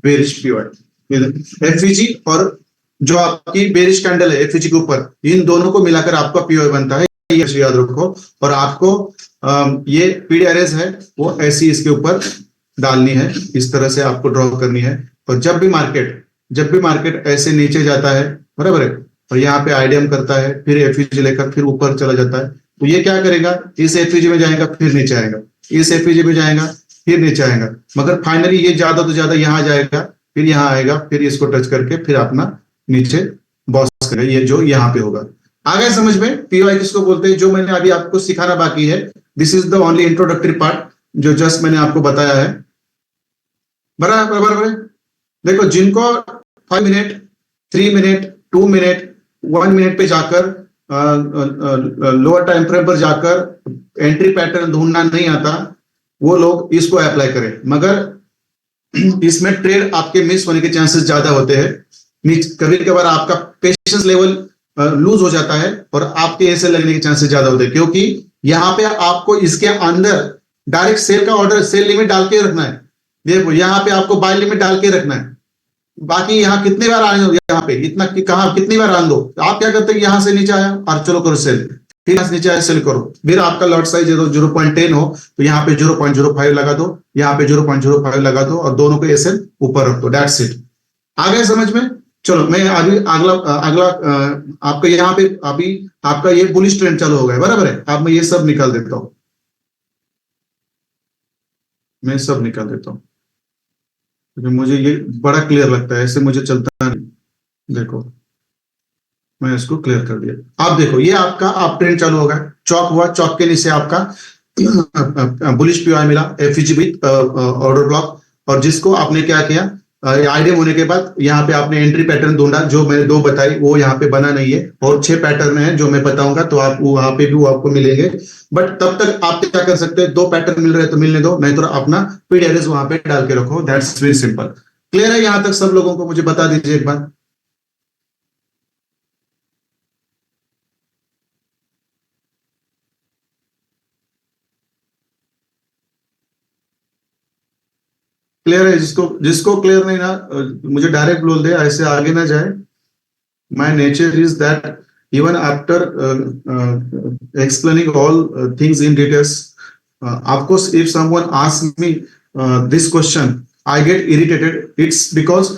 बेरिश पीवाई। एफईजी और जो आपकी बेरिश कैंडल है एफईजी के ऊपर, इन दोनों को मिलाकर आपका पीवाई बनता है, ये याद रखो। और आपको ये पीडीआरएस है वो ऐसी इसके ऊपर डालनी है, इस तरह से आपको ड्रॉ करनी है। और जब भी मार्केट ऐसे नीचे जाता है, बराबर है, और यहाँ पे आईडीएम करता है, फिर एफईजी लेकर फिर ऊपर चला जाता है, तो ये क्या करेगा? इस एफईजी में जाएगा, फिर नीचे आएगा, इस एफईजी में जाएगा, फिर नीचे आएगा, मगर फाइनली ये ज्यादा तो ज्यादा यहाँ जाएगा, फिर यहाँ आएगा, फिर इसको टच करके फिर अपना नीचे बॉस करेगा, ये जो यहाँ पे होगा। आ गया समझ में पीवाई किसको बोलते हैं? जो मैंने अभी आपको सिखाना बाकी है, this is the only introductory part जो जस्ट मैंने आपको बताया है, बराबर बराबर। देखो, जिनको 5 मिनट, 3 मिनट, 2 मिनट, 1 मिनट पे जाकर लोअर टाइम फ्रेम पर जाकर एंट्री पैटर्न ढूंढना नहीं आता, वो लोग इसको अप्लाई करें, मगर इसमें ट्रेड आपके मिस होने के चांसेस ज्यादा होते हैं। कभी कभार आपका पेशेंस लेवल लूज हो जाता है और आपके ऐसे लगने के चांसेस ज्यादा होते हैं, क्योंकि यहाँ पे आपको इसके अंदर डायरेक्ट सेल का ऑर्डर, सेल लिमिट डाल के रखना है। देखो, यहाँ पे आपको बाय लिमिट डाल के रखना है। बाकी यहाँ कितने बार आने दो, यहाँ पे इतना कहा कितनी बार आने दो। आप क्या करते हैं, यहाँ से नीचे आया और चलो करो सेल, फिर यहाँ से नीचे आया सेल करो, फिर आपका लॉट साइज 0.10 हो तो यहाँ पे 0.05 लगा दो, यहाँ पे 0.05 लगा दो और दोनों को ऐसे ऊपर रख दो। That's it. आ गए समझ में? चलो, मैं अभी अगला अगला आपका यहाँ पे अभी आपका ये बुलिश ट्रेंड चालू हो गया, बराबर है? अब मैं ये सब निकाल देता हूं, मैं सब निकाल देता हूं, क्योंकि मुझे ये बड़ा क्लियर लगता है, ऐसे मुझे चलता नहीं। देखो, मैं इसको क्लियर कर दिया। आप देखो, ये आपका आप ट्रेंड चालू होगा, चौक हुआ, चौक के नीचे आपका बुलिश पीआई मिला, एफईजी विद ऑर्डर ब्लॉक, और जिसको आपने क्या किया, आईडीएम होने के बाद यहाँ पे आपने एंट्री पैटर्न ढूंढा, जो मैंने 2 बताई वो यहाँ पे बना नहीं है, और 6 पैटर्न है जो मैं बताऊंगा, तो आप वहां पे भी वो आपको मिलेंगे। बट तब तक आप क्या कर सकते हैं, 2 पैटर्न मिल रहे तो मिलने दो, नहीं तो अपना पीडीआरएस वहां पे डाल के रखो। That's very simple. क्लियर है यहां तक सब लोगों को? मुझे बता दीजिए एक बार। क्लियर है? जिसको जिसको क्लियर नहीं ना, मुझे डायरेक्ट बोल दे, ऐसे आगे ना जाए। My nature is that even after explaining all things in details, of course if someone asks me this question I get irritated, it's because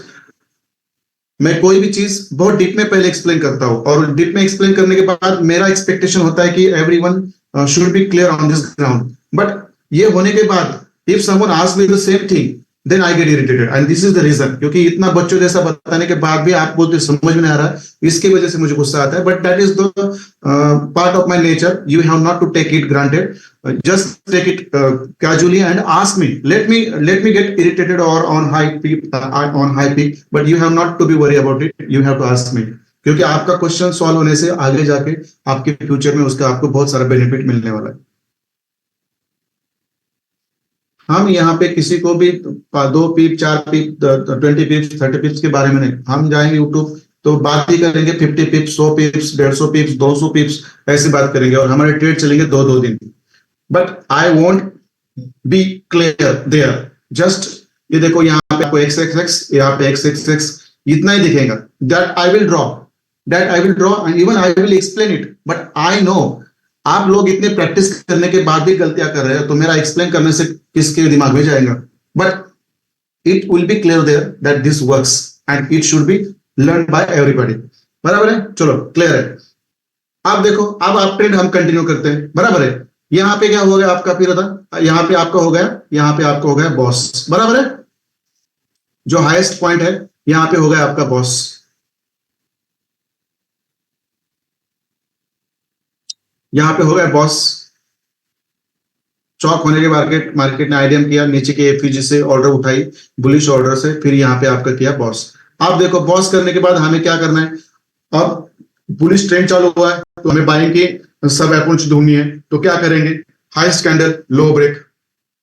मैं कोई भी चीज बहुत डीप में पहले एक्सप्लेन करता हूँ, और डीप में एक्सप्लेन करने के बाद मेरा एक्सपेक्टेशन होता है कि everyone should be clear on this ground. But ये होने के बाद if someone ask me the same thing, then I get irritated, and this is the reason. क्योंकि इतना बच्चों जैसा बताने के बाद भी आप बोलते समझ में नहीं आ रहा है, इसकी वजह से मुझे गुस्सा आता है। But that is the part of my nature, you have not to take it granted, just take it casually and ask me, let me get irritated or on high peak, on high peak, but you have not to be worry about it, you have to ask me। क्योंकि आपका question solve होने से आगे जाके आपके future में उसका आपको बहुत सारा बेनिफिट मिलने वाला है। हम यहाँ पे किसी को भी 2 पीप 4 पीप 20 पीप्स 30 पीप्स के बारे में नहीं, हम जाएंगे यूट्यूब तो बात ही करेंगे 50 पीप्स 100 पीप्स 150 पीप्स 200 पीप्स ऐसी बात करेंगे, और हमारे ट्रेड चलेंगे 2-2 दिन। But I want be clear there, just ये देखो यहाँ पे आपको XXX, यहाँ पे XXX इतना ही दिखेगा। That I will draw, and even I will explain it. But I know आप लोग इतने प्रैक्टिस करने के बाद भी गलतियां कर रहे हो, तो मेरा एक्सप्लेन करने से किसके दिमाग में जाएगा? But it will be clear there that this works and it should be learn by everybody. बराबर है? चलो क्लियर है। अब देखो, अब आप ट्रेंड हम कंटिन्यू करते हैं। बराबर है? यहाँ पे क्या हो गया आपका, फिर था यहाँ पे आपका हो गया, यहाँ पे आपका हो गया बॉस। बराबर है? जो हाईएस्ट पॉइंट है यहाँ पे हो गया आपका बॉस। यहाँ पे हो गया बॉस। चौक होने के मार्केट ने आईडीएम किया, नीचे के एफईजी से ऑर्डर उठाई, बुलिश ऑर्डर से, फिर यहाँ पे आपका किया बॉस। अब देखो बॉस करने के बाद हमें क्या करना है, अब बुलिश ट्रेंड चालू हुआ है तो हमें बाइंग की सब अप्रोच ढूंढनी है। तो क्या करेंगे, हाईएस्ट कैंडल लो ब्रेक,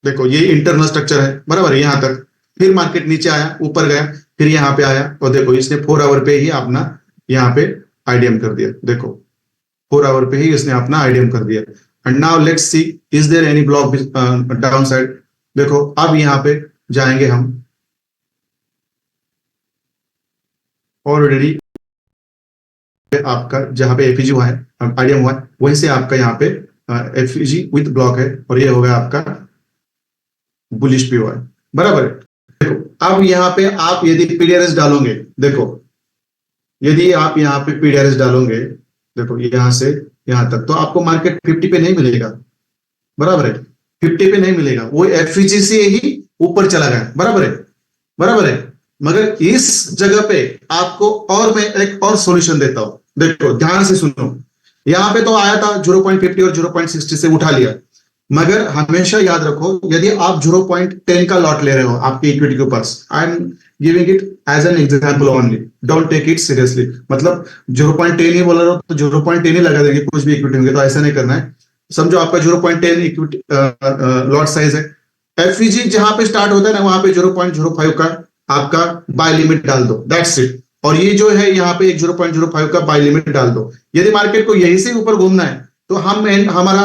देखो ये इंटरनल स्ट्रक्चर है। बराबर है? यहां तक, फिर मार्केट नीचे आया, ऊपर गया, फिर यहाँ पे आया, और देखो इसने 4 आवर पे ही अपना यहाँ पे आईडीएम कर दिया। देखो 4 आवर पे ही इसने अपना आईडीएम कर दिया। And now let's see is there any block downside. देखो अब यहाँ पे जाएंगे हम, ऑलरेडी आपका जहां पे एफईजी हुआ है, आईडीएम हुआ है, वहीं से आपका यहाँ पे एफईजी विद ब्लॉक है, और ये हो गया आपका बुलिश भी हुआ है। बराबर है? देखो अब यहाँ पे आप यदि पीडीआरएस डालोगे, देखो यदि आप यहाँ पे पीडीआरएस डालोगे, देखो यहां से यहां तक, तो आपको मार्केट 50 पे नहीं मिलेगा। बराबर है? 50 पे नहीं मिलेगा, वो एफईजी से ही ऊपर चला गया। बराबर है? बराबर है? मगर इस जगह पे आपको और मैं एक और सॉल्यूशन देता हूं। देखो ध्यान से सुनो, यहां पे तो आया था 0.50 और 0.60 से उठा लिया, मगर हमेशा याद रखो यदि आप 0.10 का लॉट ले रहे हो आपकी इक्विटी के ऊपर, I am giving it as an example only, don't take it seriously. मतलब 0.10 ही बोल रहे हो तो 0.10 ही लगा देंगे कुछ भी इक्विटी होंगे, तो ऐसा नहीं करना है। समझो आपका 0.10 इक्विटी लॉट साइज है, एफईजी जहां पे स्टार्ट होता है ना वहां पे 0.05 का आपका बाय लिमिट डाल दो, दैट्स इट। और ये जो है यहाँ पे 0.05 का बाय लिमिट डाल दो। यदि मार्केट को यहीं से ऊपर घूमना है तो हम हमारा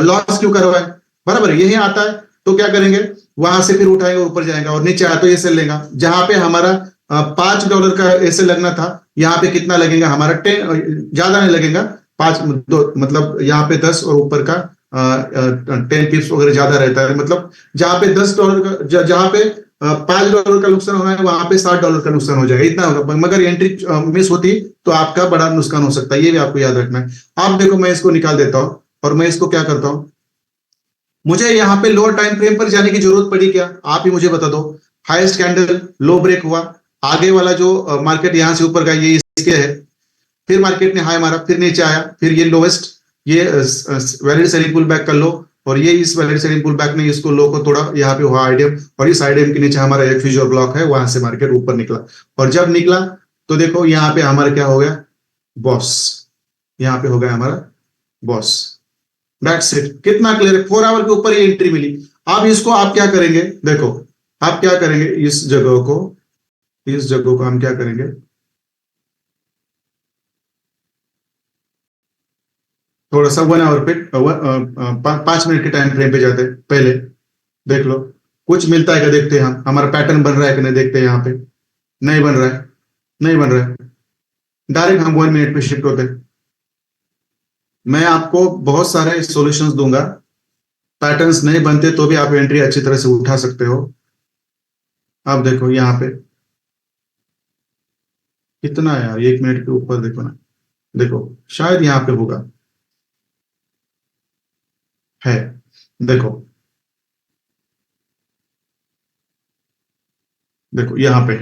लॉस क्यों करवाए? बराबर है? यही आता है तो क्या करेंगे, वहां से फिर उठाएंगे ऊपर जाएगा, और नीचे आया तो ये सेल लेगा। जहां पे हमारा $5 का ऐसे लगना था, यहाँ पे कितना लगेगा हमारा 10, ज्यादा नहीं लगेगा 5 मतलब यहाँ पे 10 और ऊपर का 10 पिप्स वगैरह ज्यादा रहता है। मतलब जहां पे $10 का, जहां पे $5 का नुकसान होना है वहां पे $60 का नुकसान हो जाएगा, इतना होगा। मगर एंट्री मिस होती तो आपका बड़ा नुकसान हो सकता है, ये भी आपको याद रखना है। आप देखो मैं इसको निकाल देता हूं, और मैं इसको क्या करता हूं, मुझे यहाँ पे लोअर टाइम फ्रेम पर जाने की जरूरत पड़ी क्या? आप ही मुझे बता दो। हाईएस्ट कैंडल लो ब्रेक हुआ, आगे वाला जो मार्केट यहां से ऊपर गया ये इसके है, फिर मार्केट ने हाई मारा, फिर नीचे आया, फिर ये लोवेस्ट, ये वैलिड सेलिंग पुल बैक कर लो, और ये इस वैलिड सेलिंग पुल बैक ने इसको लो को तोड़ा, यहाँ पे हुआ आईडीएम, और इस आईडीएम के नीचे हमारा एक फ्यूचर ब्लॉक है, वहां से मार्केट ऊपर निकला। और जब निकला तो देखो यहाँ पे हमारा क्या हो गया, बॉस। यहाँ पे हो गया हमारा बॉस। That's it. कितना क्लियर है? 4 आवर के ऊपर ये एंट्री मिली। अब इसको आप क्या करेंगे, देखो आप क्या करेंगे, इस जगह को हम क्या करेंगे, थोड़ा सा 1 आवर पे 5 मिनट के टाइम फ्रेम पे जाते हैं, पहले देख लो कुछ मिलता है क्या, देखते हैं हम हमारा पैटर्न बन रहा है कि नहीं, देखते हैं। यहाँ पे नहीं बन रहा है, नहीं बन रहा है, डायरेक्ट हम 1 मिनट पे शिफ्ट होते हैं। मैं आपको बहुत सारे सॉल्यूशंस दूंगा, पैटर्न्स नहीं बनते तो भी आप एंट्री अच्छी तरह से उठा सकते हो। अब देखो यहाँ पे कितना है यार, 1 मिनट के ऊपर देखो ना, देखो शायद यहाँ पे होगा, है, देखो, देखो यहाँ पे,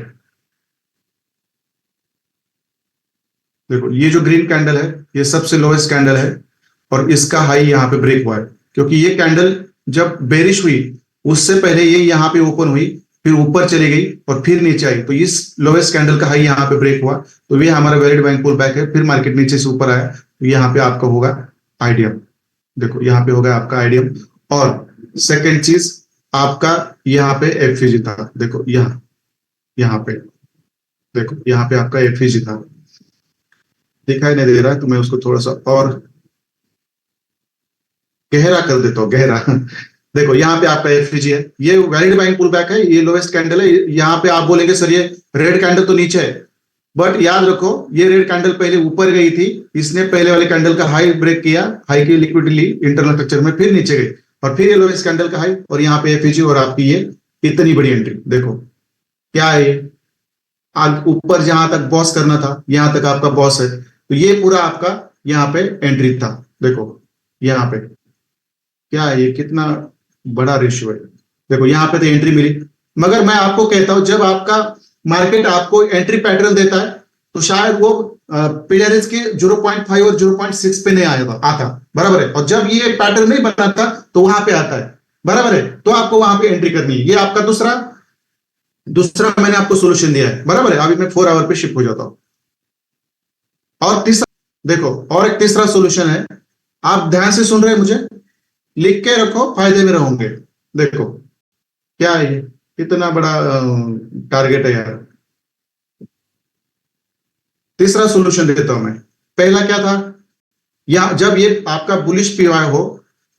देखो ये जो ग्रीन कैंडल है ये सबसे लोएस्ट कैंडल है, और इसका हाई यहाँ पे ब्रेक हुआ है, क्योंकि ये कैंडल जब बेरिश हुई उससे पहले ये यहाँ पे ओपन हुई, फिर ऊपर चली गई और फिर नीचे आई, तो इस लोएस्ट कैंडल का हाई यहाँ पे ब्रेक हुआ, तो ये हमारा वैलिड बैंक पुल बैक है, फिर मार्केट नीचे से ऊपर आया, तो यहाँ पे आपका होगा आईडीएम, देखो यहाँ पे होगा आपका आईडीएम। और सेकेंड चीज आपका यहाँ पे एफईजी था, देखो यहाँ पे, देखो यहाँ पे आपका एफईजी था, दिखाई नहीं दे रहा है तो मैं उसको थोड़ा सा और गहरा कर देता हूँ, गहरा देखो यहाँ पे आपका एफईजी है, ये वैलिड बैंक पुल बैक है, ये लोएस्ट कैंडल है, यहाँ पे आप बोलेंगे सर ये रेड कैंडल तो नीचे है, बट याद रखो ये रेड कैंडल पहले ऊपर गई थी, इसने पहले वाले कैंडल का हाई ब्रेक किया, हाई की लिक्विडिटी ली इंटरनल स्ट्रक्चर में, फिर नीचे गई और फिर ये लोएस्ट कैंडल का हाई, और यहाँ पे एफईजी और आपकी ये इतनी बड़ी एंट्री, देखो क्या है ये, ऊपर जहां तक बॉस करना था यहां तक आपका बॉस है, तो ये पूरा आपका यहाँ पे एंट्री था, देखो यहाँ पे क्या है, ये कितना बड़ा रेशियो है, देखो यहाँ पे तो एंट्री मिली, मगर मैं आपको कहता हूं जब आपका मार्केट आपको एंट्री पैटर्न देता है तो शायद वो पीआरएस के 0.5 और 0.6 पे नहीं आएगा आता, बराबर है, और जब ये पैटर्न नहीं बनाता तो वहां पे आता है, बराबर है, तो आपको वहां पे एंट्री करनी है, ये आपका दूसरा दूसरा मैंने आपको सोल्यूशन दिया है, बराबर है, अभी मैं 4 आवर पे शिफ्ट हो जाता हूं। और तीसरा, देखो और एक तीसरा सोल्यूशन है, आप ध्यान से सुन रहे हैं मुझे, लिख के रखो, फायदे में रहोगे, देखो क्या है ये, कितना बड़ा टारगेट है यार। तीसरा सोल्यूशन देता हूं मैं, पहला क्या था, या जब ये आपका बुलिश पीवाई हो,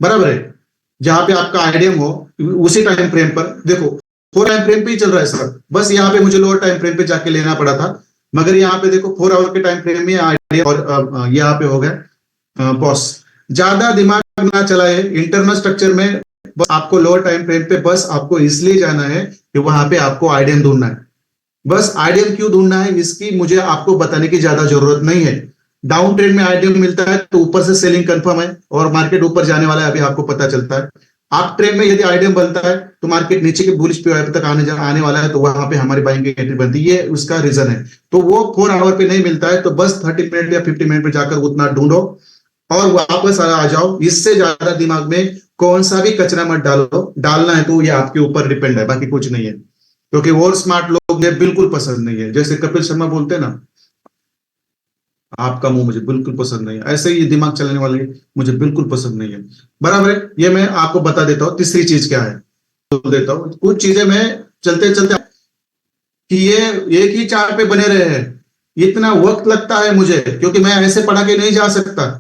बराबर है, जहां पे आपका आईडीएम हो, उसी टाइम फ्रेम पर देखो 4 टाइम फ्रेम पे ही चल रहा है सर, बस यहाँ पे मुझे लोअर टाइम फ्रेम पे जाके लेना पड़ा था, मगर यहाँ पे देखो 4 आवर के टाइम फ्रेम में आईडीएम और यहाँ पे हो गया बॉस, ज्यादा दिमाग ना चलाए इंटरनल स्ट्रक्चर में, बस आपको लोअर टाइम फ्रेम पे बस आपको इसलिए जाना है कि वहां पे आपको आईडीएम ढूंढना है, बस आईडीएम क्यों ढूंढना है इसकी मुझे आपको बताने की ज्यादा जरूरत नहीं है, डाउन ट्रेंड में आईडीएम मिलता है तो ऊपर से सेलिंग कंफर्म है और मार्केट ऊपर जाने वाला है, अभी आपको पता चलता है, आप ट्रेंड में यदि आईडीएम बनता है तो मार्केट नीचे के बुलिश पे तक आने वाला है, तो वहां पे हमारी बाइंग की एंट्री बनती है, ये उसका रीजन है, तो वो 4 आवर पे नहीं मिलता है, तो बस 30 मिनट या 50 मिनट पे जाकर उतना ढूंढो और वापस आ जाओ, इससे ज्यादा दिमाग में कौन सा भी कचरा मत डालो, डालना है तो ये आपके ऊपर डिपेंड है, बाकी कुछ नहीं है, क्योंकि और स्मार्ट लोग मुझे बिल्कुल पसंद नहीं है, जैसे कपिल शर्मा बोलते हैं ना, आपका मुंह मुझे बिल्कुल पसंद नहीं है, ऐसे ही दिमाग चलाने वाले मुझे बिल्कुल पसंद नहीं है, बराबर है, ये मैं आपको बता देता हूँ। तीसरी चीज क्या है तो देता हूँ, कुछ चीजें मैं चलते चलते कि ये एक ही चार्ट पे बने रहे हैं, इतना वक्त लगता है मुझे, क्योंकि मैं ऐसे पढ़ा के नहीं जा सकता,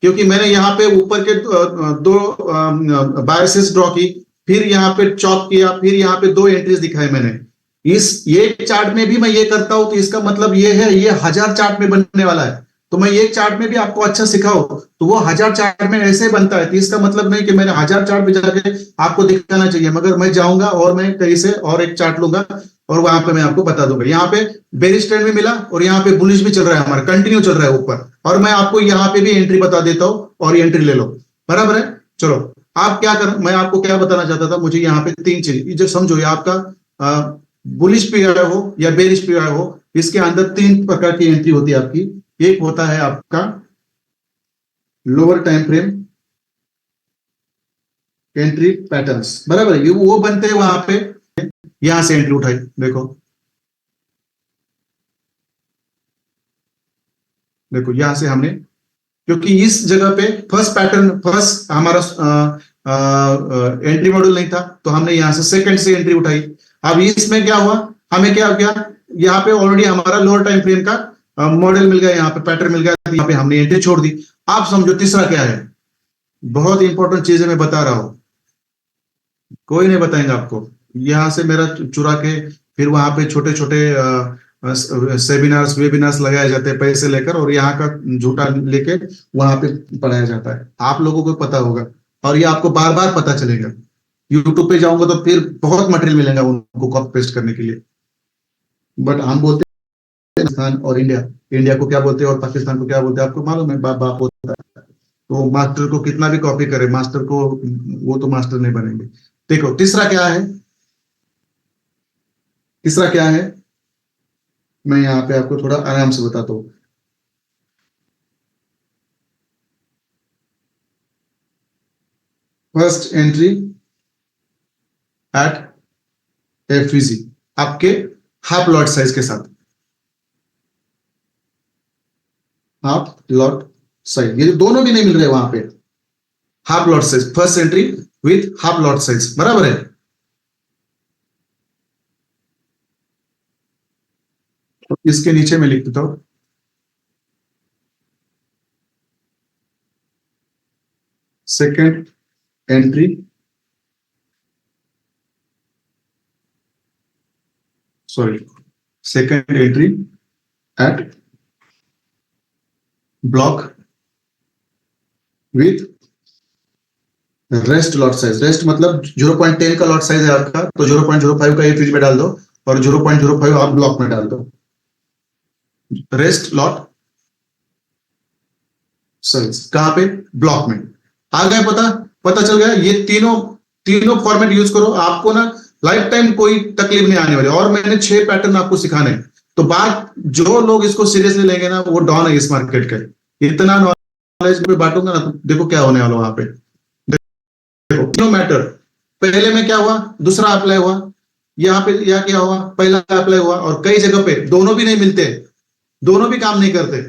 क्योंकि मैंने यहाँ पे ऊपर के दो बायसेस ड्रॉ की, फिर यहाँ पे चॉप किया, फिर यहाँ पे 2 एंट्रीज दिखाए मैंने, इस ये चार्ट में भी मैं ये करता हूं, तो इसका मतलब ये है ये 1000 चार्ट में बनने वाला है, तो मैं एक चार्ट में भी आपको अच्छा सिखाऊं तो वो 1000 चार्ट में ऐसे बनता है, तो इसका मतलब नहीं कि मैंने 1000 चार्ट पे जाके आपको दिखाना चाहिए, मगर मैं जाऊंगा और मैं कहीं से और एक चार्ट लूंगा और वहां पे मैं आपको बता दूंगा, यहाँ पे बेरिश ट्रेंड में मिला और यहाँ पे बुलिश भी चल रहा है, हमारा कंटिन्यू चल रहा है ऊपर, और मैं आपको यहाँ पे भी एंट्री बता देता हूँ और एंट्री ले लो, बराबर है। चलो आप क्या कर, मैं आपको क्या बताना चाहता था, मुझे यहाँ पे 3 चीज जो समझो, ये आपका बुलिश पीआई हो या बेरिश पीआई हो, इसके अंदर 3 प्रकार की एंट्री होती है आपकी, एक होता है आपका lower time frame entry patterns, बराबर है, ये वो बनते हैं वहां पे, यहां से एंट्री उठाई, देखो देखो यहां से हमने, क्योंकि इस जगह पे फर्स्ट हमारा एंट्री मॉड्यूल नहीं था, तो हमने यहां से सेकंड से एंट्री उठाई, अब इसमें क्या हुआ, हमें क्या क्या यहाँ पे ऑलरेडी हमारा लोअर टाइम फ्रेम का मॉडल मिल गया, यहाँ पे पैटर्न मिल गया, यहाँ पे हमने एंट्री छोड़ दी। आप समझो तीसरा क्या है, बहुत इंपॉर्टेंट चीजें मैं बता रहा हूं, कोई नहीं बताएंगे आपको, यहाँ से मेरा चुरा के फिर वहां पे छोटे छोटे सेमिनार्स वेबिनार्स लगाए जाते हैं पैसे लेकर, और यहाँ का झूठा लेके वहां पे पढ़ाया जाता है, आप लोगों को पता होगा, और ये आपको बार बार पता चलेगा, यूट्यूब पे जाऊंगा तो फिर बहुत मटेरियल मिलेगा उनको कॉपी पेस्ट करने के लिए, बट हम बोलते पाकिस्तान और इंडिया, इंडिया को क्या बोलते हैं और पाकिस्तान को क्या बोलते हैं, आपको मालूम है, बाप बाप होता है। तो मास्टर को कितना भी कॉपी करे, मास्टर को वो तो मास्टर नहीं बनेंगे। देखो तीसरा क्या है, तीसरा क्या है, मैं यहाँ पे आपको थोड़ा आराम से बताता हूँ। फर्स्ट एंट्री एट एफवीजी, आपके हाफ लॉट साइज के साथ, हाफ लॉट साइज, ये दोनों भी नहीं मिल रहे वहां पे, half lot size, first entry with half lot size, बराबर है। तो इसके नीचे मैं लिख देता हूं second entry sorry second entry eight block with rest lot size, rest मतलब 0.10 का लॉट साइज है आपका, तो 0.05 का एफवीजी में डाल दो और 0.05 आप ब्लॉक में डाल दो, रेस्ट लॉट साइज कहां पे, ब्लॉक में। आ गया, पता पता चल गया, ये तीनों तीनों फॉर्मेट यूज करो, आपको ना लाइफ टाइम कोई तकलीफ नहीं आने वाली। और मैंने 6 पैटर्न आपको सिखाने, तो बात जो लोग इसको सीरियसली लेंगे ना, वो डॉन है इस मार्केट के। इतना नॉलेज पे बांटूंगा ना, तो देखो क्या होने वाला वहां पे। देखो तीनों मैटर, पहले में क्या हुआ, दूसरा अप्लाई हुआ, यहाँ पे यह क्या हुआ, पहला अप्लाई हुआ, और कई जगह पे दोनों भी नहीं मिलते, दोनों भी काम नहीं करते,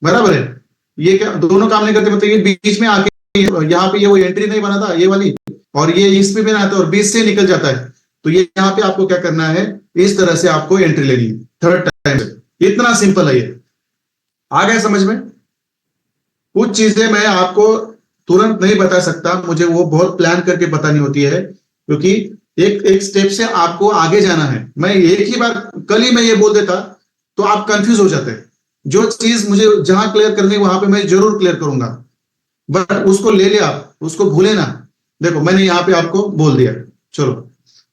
बराबर है। ये क्या दोनों काम नहीं करते, मतलब ये बीच में आके यहाँ पे ये वो एंट्री नहीं बना था ये वाली, और ये इस पे भी आता है और बीच से निकल जाता है, तो ये यहाँ पे आपको क्या करना है, इस तरह से आपको एंट्री लेनी है थर्ड टाइम से। इतना सिंपल है ये, आ गया समझ में। कुछ चीजें मैं आपको तुरंत नहीं बता सकता, मुझे वो बहुत प्लान करके बतानी होती है, क्योंकि एक एक स्टेप से आपको आगे जाना है। मैं एक ही बार कल ही मैं ये बोल देता तो आप कंफ्यूज हो जाते। जो चीज मुझे जहां क्लियर करनी वहां पे मैं जरूर क्लियर करूंगा, बट उसको ले लिया आप, उसको भूले ना। देखो मैंने यहाँ पे आपको बोल दिया, चलो।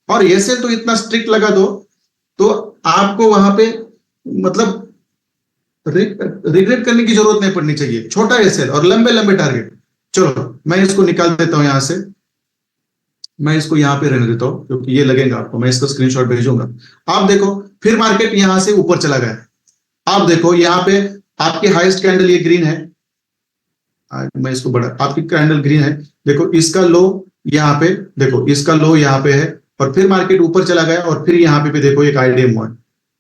और ऐसे तो इतना स्ट्रिक्ट लगा दो तो आपको वहां पे मतलब रिग्रेट करने की जरूरत नहीं पड़नी चाहिए। छोटा एसएल और लंबे लंबे टारगेट। चलो मैं इसको निकाल देता हूं यहां से, मैं इसको यहां पे रहने देता हूं क्योंकि ये लगेगा आपको, मैं इसका स्क्रीनशॉट भेजूंगा। आप देखो फिर मार्केट यहां से ऊपर चला गया, आप देखो यहाँ पे आपकी हाईएस्ट कैंडल ये ग्रीन है, मैं इसको बड़ा, आपकी कैंडल ग्रीन है, देखो इसका लो यहाँ पे, देखो इसका लो यहाँ पे है, और फिर मार्केट ऊपर चला गया, और फिर यहाँ पे भी देखो एक आईडीएम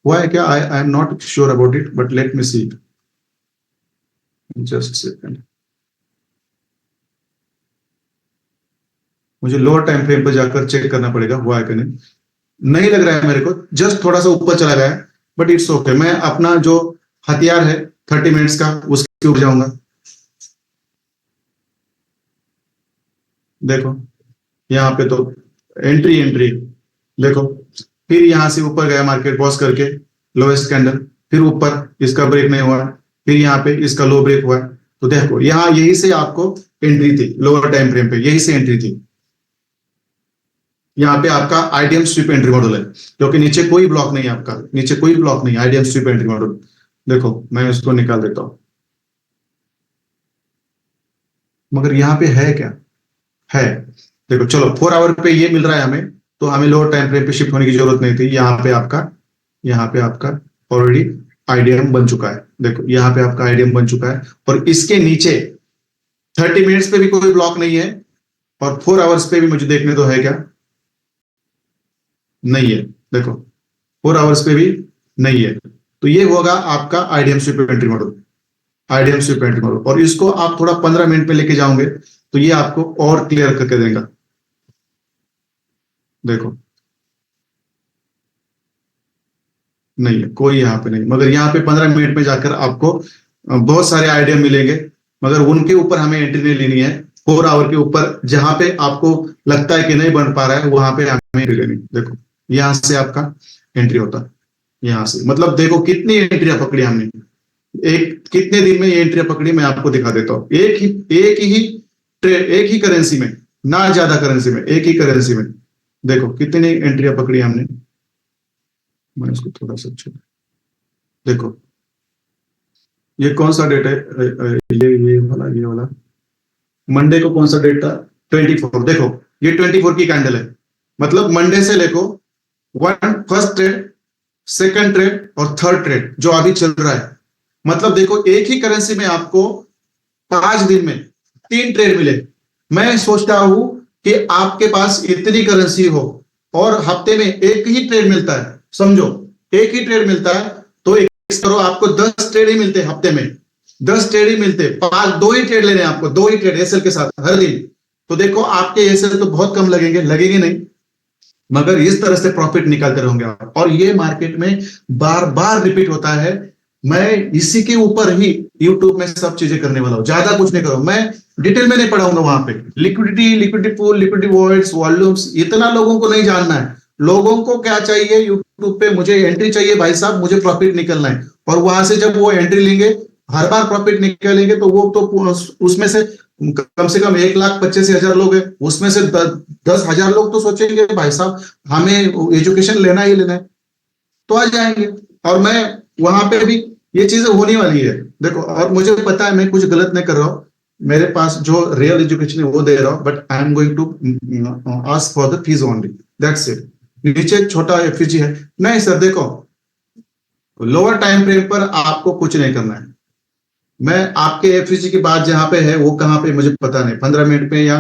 हुआ है क्या, I am not sure about it, but let me see it just second. मुझे लोअर टाइम फ्रेम पर जाकर चेक करना पड़ेगा हुआ है कि नहीं, नहीं लग रहा है मेरे को, जस्ट थोड़ा सा ऊपर चला गया है, बट इट्स ओके। मैं अपना जो हथियार है 30 मिनट्स का उसके ऊपर जाऊंगा। देखो यहाँ पे तो एंट्री एंट्री, देखो फिर यहां से ऊपर गया मार्केट पॉज करके, लोएस्ट कैंडल, फिर ऊपर इसका ब्रेक नहीं हुआ, फिर यहाँ पे इसका लो ब्रेक हुआ। तो देखो यहाँ यही से आपको एंट्री थी, लोअर टाइम फ्रेम पे यही से एंट्री थी। यहाँ पे आपका आईडीएम स्वीप एंट्री मॉडल है, क्योंकि नीचे कोई ब्लॉक नहीं है, आपका नीचे कोई ब्लॉक नहीं, आईडीएम स्वीप एंट्री मॉडल। देखो मैं इसको निकाल देता हूं, मगर यहाँ पे है क्या, है, देखो चलो 4 आवर पे ये मिल रहा है हमें, तो हमें लोअर टाइम फ्रेम पे शिफ्ट होने की जरूरत नहीं थी। यहाँ पे आपका ऑलरेडी आईडीएम बन चुका है, देखो यहाँ पे आपका आईडीएम बन चुका है, और इसके नीचे 30 मिनट्स पे भी कोई ब्लॉक नहीं है, और 4 आवर्स पे भी मुझे देखने तो है क्या, नहीं है, देखो 4 आवर्स पे भी नहीं है। तो ये होगा आपका IDM sweep entry model, IDM sweep entry model, और इसको आप थोड़ा 15 मिनट पे लेके जाओगे तो ये आपको और क्लियर करके देगा। देखो नहीं है कोई यहाँ पे नहीं, मगर यहाँ पे 15 मिनट में जाकर आपको बहुत सारे आइडिया मिलेंगे, मगर उनके ऊपर हमें एंट्री नहीं लेनी है। 4 आवर के ऊपर जहां पे आपको लगता है कि नहीं बन पा रहा है वहां पे हमें एंट्री लेनी। देखो यहां से आपका एंट्री होता है, यहां से, मतलब देखो कितनी एंट्रियां पकड़ी हमने, एक कितने दिन में ये एंट्रियां पकड़ी मैं आपको दिखा देता हूँ। एक ही करेंसी में, ना ज्यादा करेंसी में, एक ही करेंसी में देखो कितनी एंट्रियां पकड़ी हमने। मैं इसको थोड़ा सा अच्छा, देखो ये कौन सा डेट है? ये वाला मंडे को कौन सा डेट था? 24। देखो ये 24 की कैंडल है, मतलब मंडे से लेको फर्स्ट ट्रेड, सेकंड ट्रेड और थर्ड ट्रेड जो अभी चल रहा है, मतलब देखो एक ही करेंसी में आपको 5 दिन में 3 ट्रेड मिले। मैं सोचता हूं कि आपके पास इतनी करेंसी हो और हफ्ते में एक ही ट्रेड मिलता है, समझो एक ही ट्रेड मिलता है, तो एक करो आपको 10 ट्रेड ही मिलते हफ्ते में, 10 ट्रेड ही मिलते, 2 ही ट्रेड लेने आपको, 2 ही ट्रेड एसएल के साथ हर दिन। तो देखो आपके एसएल तो बहुत कम लगेंगे नहीं, मगर इस तरह से प्रॉफिट निकालते रहोगे आप। और ये मार्केट में बार बार रिपीट होता है। मैं इसी के ऊपर ही यूट्यूब में सब चीजें करने वाला हूं, ज्यादा कुछ नहीं करूं, मैं डिटेल में नहीं पढ़ाऊंगा वहां पे। Liquidity pool, liquidity voids, volumes, इतना लोगों को नहीं जानना है। लोगों को क्या चाहिए, यूट्यूब पे मुझे एंट्री चाहिए भाई साहब, मुझे प्रॉफिट निकलना है। और वहां से जब वो एंट्री लेंगे, हर बार प्रॉफिट निकलेंगे, तो वो तो उसमें से कम 1,85,000 लोग हैं, उसमें से 10,000 लोग तो सोचेंगे भाई साहब हमें एजुकेशन लेना ही लेना है, तो आ जाएंगे। और मैं वहां पे भी ये चीजें होने वाली है, देखो। और मुझे पता है मैं कुछ गलत नहीं कर रहा हूँ, मेरे पास जो रियल एजुकेशन है वो दे रहा हूँ, but I am going to ask for the fees only, that's it. नीचे छोटा एफईजी है, नहीं सर देखो लोअर टाइम फ्रेम पर आपको कुछ नहीं करना है। मैं आपके एफईजी की बात जहां पे है वो कहां पे मुझे पता नहीं, 15 मिनट पे या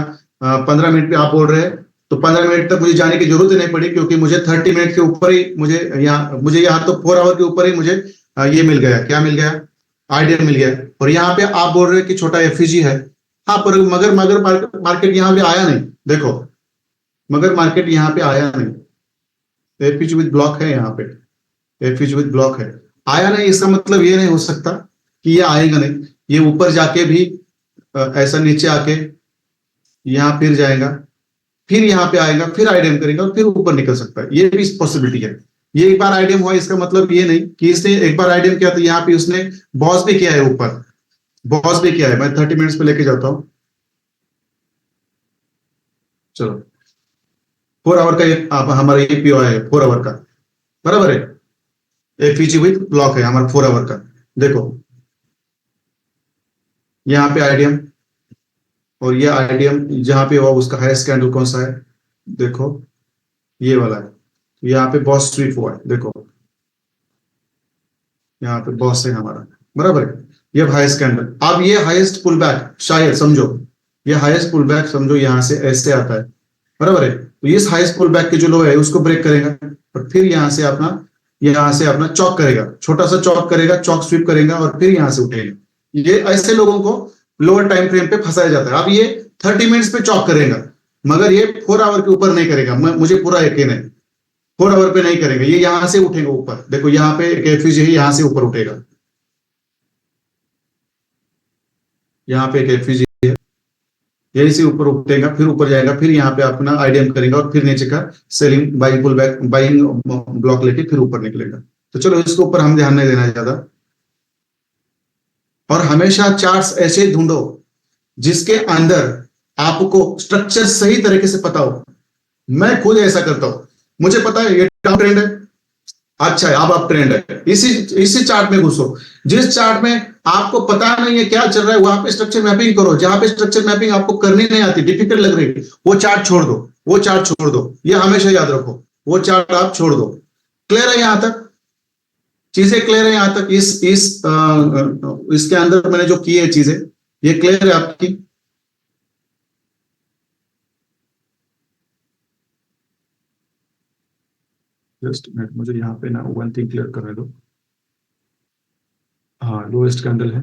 15 मिनट पे आप बोल रहे हैं, तो 15 मिनट तक मुझे जाने की जरूरत ही नहीं पड़ी, क्योंकि मुझे 30 मिनट के ऊपर ही मुझे यहाँ तो 4 आवर के ऊपर ही मुझे ये मिल गया, क्या मिल गया, आइडिया मिल गया। और यहाँ पे आप बोल रहे हैं कि छोटा एफईजी है, हाँ पर मगर मगर मार्केट यहाँ पे आया नहीं, देखो मगर मार्केट यहाँ पे आया नहीं, एफईजी विद ब्लॉक है, यहाँ पे एफईजी विद ब्लॉक है, आया नहीं, इसका मतलब ये नहीं हो सकता कि ये आएगा नहीं, ये ऊपर जाके भी ऐसा नीचे आके यहाँ फिर जाएगा, फिर यहाँ पे आएगा, फिर आईडीएम करेगा और फिर ऊपर निकल सकता है, ये भी पॉसिबिलिटी है। ये एक बार आईडीएम हुआ इसका मतलब ये नहीं कि इसने एक बार आईडीएम किया तो यहाँ पे उसने बॉस भी किया है, ऊपर बॉस भी किया है। मैं 30 मिनट्स पे लेके जाता हूँ, चलो 4 आवर का हमारा ये पीओ है, 4 आवर का बराबर है, एफईजी विद ब्लॉक है हमारा 4 आवर का। देखो यहाँ पे आईडीएम, और ये आईडीएम जहां पे हुआ उसका हाईएस्ट कैंडल कौन सा है, देखो ये वाला है, यहाँ पे बॉस स्वीप हुआ है, देखो यहाँ पे बॉस है हमारा, बराबर है, ये हाईएस्ट कैंडल। अब ये हाईएस्ट पुल बैक, शायद समझो ये हाईएस्ट पुल बैक समझो यहाँ से ऐसे आता है, बराबर है, तो इस हाईएस्ट पुल बैक के जो लो है उसको ब्रेक करेगा, और फिर यहाँ से अपना चौक करेगा, छोटा सा चौक करेगा, चौक स्वीप करेगा और फिर यहाँ से उठेगा। ये ऐसे लोगों को लोअर टाइम फ्रेम पे फंसाया जाता है। अब ये 30 मिनट्स पे चौक करेगा, मगर ये 4 आवर के ऊपर नहीं करेगा, मुझे पूरा यकीन है 4 आवर पे नहीं करेगा, ये यहां से उठेगा ऊपर, देखो यहाँ पे एक एफईजी है, यहां से ऊपर उठेगा, यहाँ पे एक एफईजी है, यहीं से ऊपर उठेगा, फिर ऊपर जाएगा, फिर यहाँ पे अपना आईडीएम करेगा और फिर नीचे का selling buying pull back buying block लेके फिर ऊपर निकलेगा। तो चलो इसके ऊपर हम ध्यान नहीं देना ज्यादा, और हमेशा चार्ट्स ऐसे ढूंढो जिसके अंदर आपको स्ट्रक्चर सही तरीके से पता हो। मैं खुद ऐसा करता हूं, मुझे पता है ये डाउन ट्रेंड है, अच्छा है अब अप ट्रेंड है, इसी चार्ट में घुसो, जिस चार्ट में आपको पता नहीं है क्या चल रहा है वहां पे स्ट्रक्चर मैपिंग करो, जहां पे स्ट्रक्चर मैपिंग आपको करनी नहीं आती, डिफिकल्ट लग रही है, वो चार्ट छोड़ दो, वो चार्ट छोड़ दो, ये हमेशा याद रखो, वो चार्ट आप छोड़ दो। क्लियर है यहां तक, चीजें क्लियर है यहां तक, इसके अंदर मैंने जो की है चीजें, ये क्लियर है आपकी? जस्ट मिनट, मुझे यहाँ पे ना वन थिंग क्लियर करने दो। हाँ लोएस्ट कैंडल है,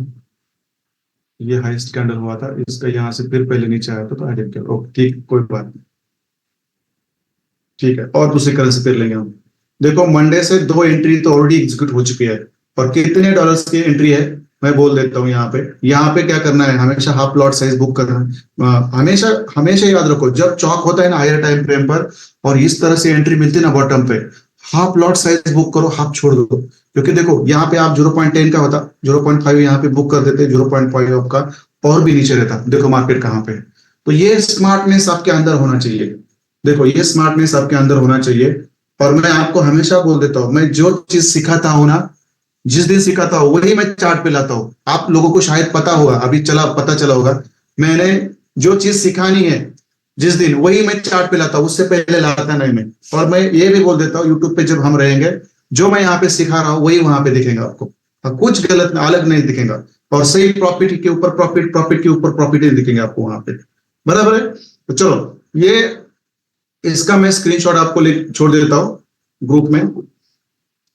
ये हाईएस्ट कैंडल हुआ था, इसका यहाँ से फिर पहले नीचे आया था, तो आईडीएम किया, ओके ठीक, कोई बात नहीं, ठीक है। और दूसरी करेंसी फिर लेंगे हम। देखो मंडे से 2 एंट्री तो ऑलरेडी एग्जीक्यूट हो चुकी है, और कितने डॉलर्स की एंट्री है मैं बोल देता हूँ। यहाँ पे क्या करना है, हमेशा हाफ लॉट साइज बुक करना है। हमेशा हमेशा याद रखो, जब चौक होता है ना हायर टाइम फ्रेम पर और इस तरह से एंट्री मिलती है ना बॉटम पे, हाफ लॉट साइज बुक करो, हाफ छोड़ दो, क्योंकि देखो यहाँ पे आप 0.10 का होता, 0.5 यहाँ पे बुक कर देते, 0.5 आपका और भी नीचे रहता, देखो मार्केट कहाँ पे। तो ये स्मार्टनेस आपके अंदर होना चाहिए, देखो ये स्मार्टनेस आपके अंदर होना चाहिए। और मैं आपको हमेशा बोल देता हूँ, मैं जो चीज सिखाता हूँ ना जिस दिन सिखाता हूँ वही मैं चार्ट पे लाता हूँ। आप लोगों को शायद पता होगा, अभी पता चला होगा, मैंने जो चीज सिखानी है जिस दिन, वही मैं चार्ट पे लाता हूँ, उससे पहले लाता नहीं मैं। और मैं ये भी बोल देता हूँ, यूट्यूब पे जब हम रहेंगे, जो मैं यहाँ पे सिखा रहा हूँ वही वहां पे दिखेगा आपको, कुछ गलत अलग नहीं दिखेगा। और सही प्रॉफिट के ऊपर प्रॉफिट, प्रॉफिट के ऊपर प्रॉफिट ही दिखेंगे आपको वहां पे, बराबर है। तो चलो, ये इसका मैं स्क्रीनशॉट आपको छोड़ देता हूँ ग्रुप में।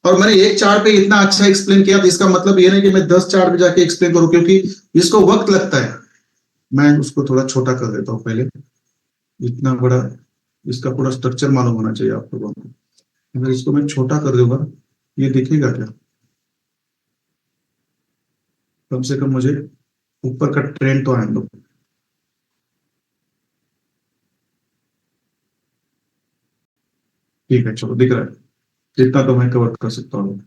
और मैंने एक चार्ट पे इतना अच्छा एक्सप्लेन किया, तो इसका मतलब ये नहीं कि मैं 10 चार्ट पे जाके एक्सप्लेन करूं, क्योंकि इसको वक्त लगता है। मैं उसको थोड़ा छोटा कर देता हूँ पहले, इतना बड़ा इसका पूरा स्ट्रक्चर मालूम होना चाहिए आप लोगों को। अगर इसको मैं छोटा कर दूंगा, ये दिखेगा क्या? कम से कम मुझे ऊपर का ट्रेंड तो आने दो। ठीक है, चलो दिख रहा है, जितना तो मैं कवर कर सकता हूँ।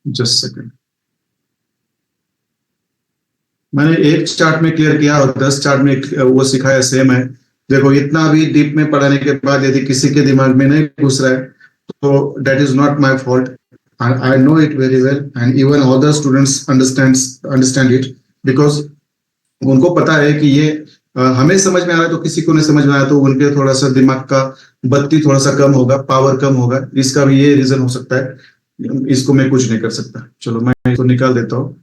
जस्ट सेकंड, मैंने एक चार्ट में क्लियर किया और 10 चार्ट में वो सिखाया, सेम है। देखो, इतना भी डीप में पढ़ाने के बाद यदि किसी के दिमाग में नहीं घुस रहा है, तो that is not my fault. I know it very well, and even other students understand it, because उनको पता है कि ये हमें समझ में आ रहा है, तो किसी को नहीं समझ में आया तो उनके थोड़ा सा दिमाग का बत्ती थोड़ा सा कम होगा, पावर कम होगा, इसका भी ये रीजन हो सकता है। इसको मैं कुछ नहीं कर सकता। चलो, मैं इसको निकाल देता हूँ।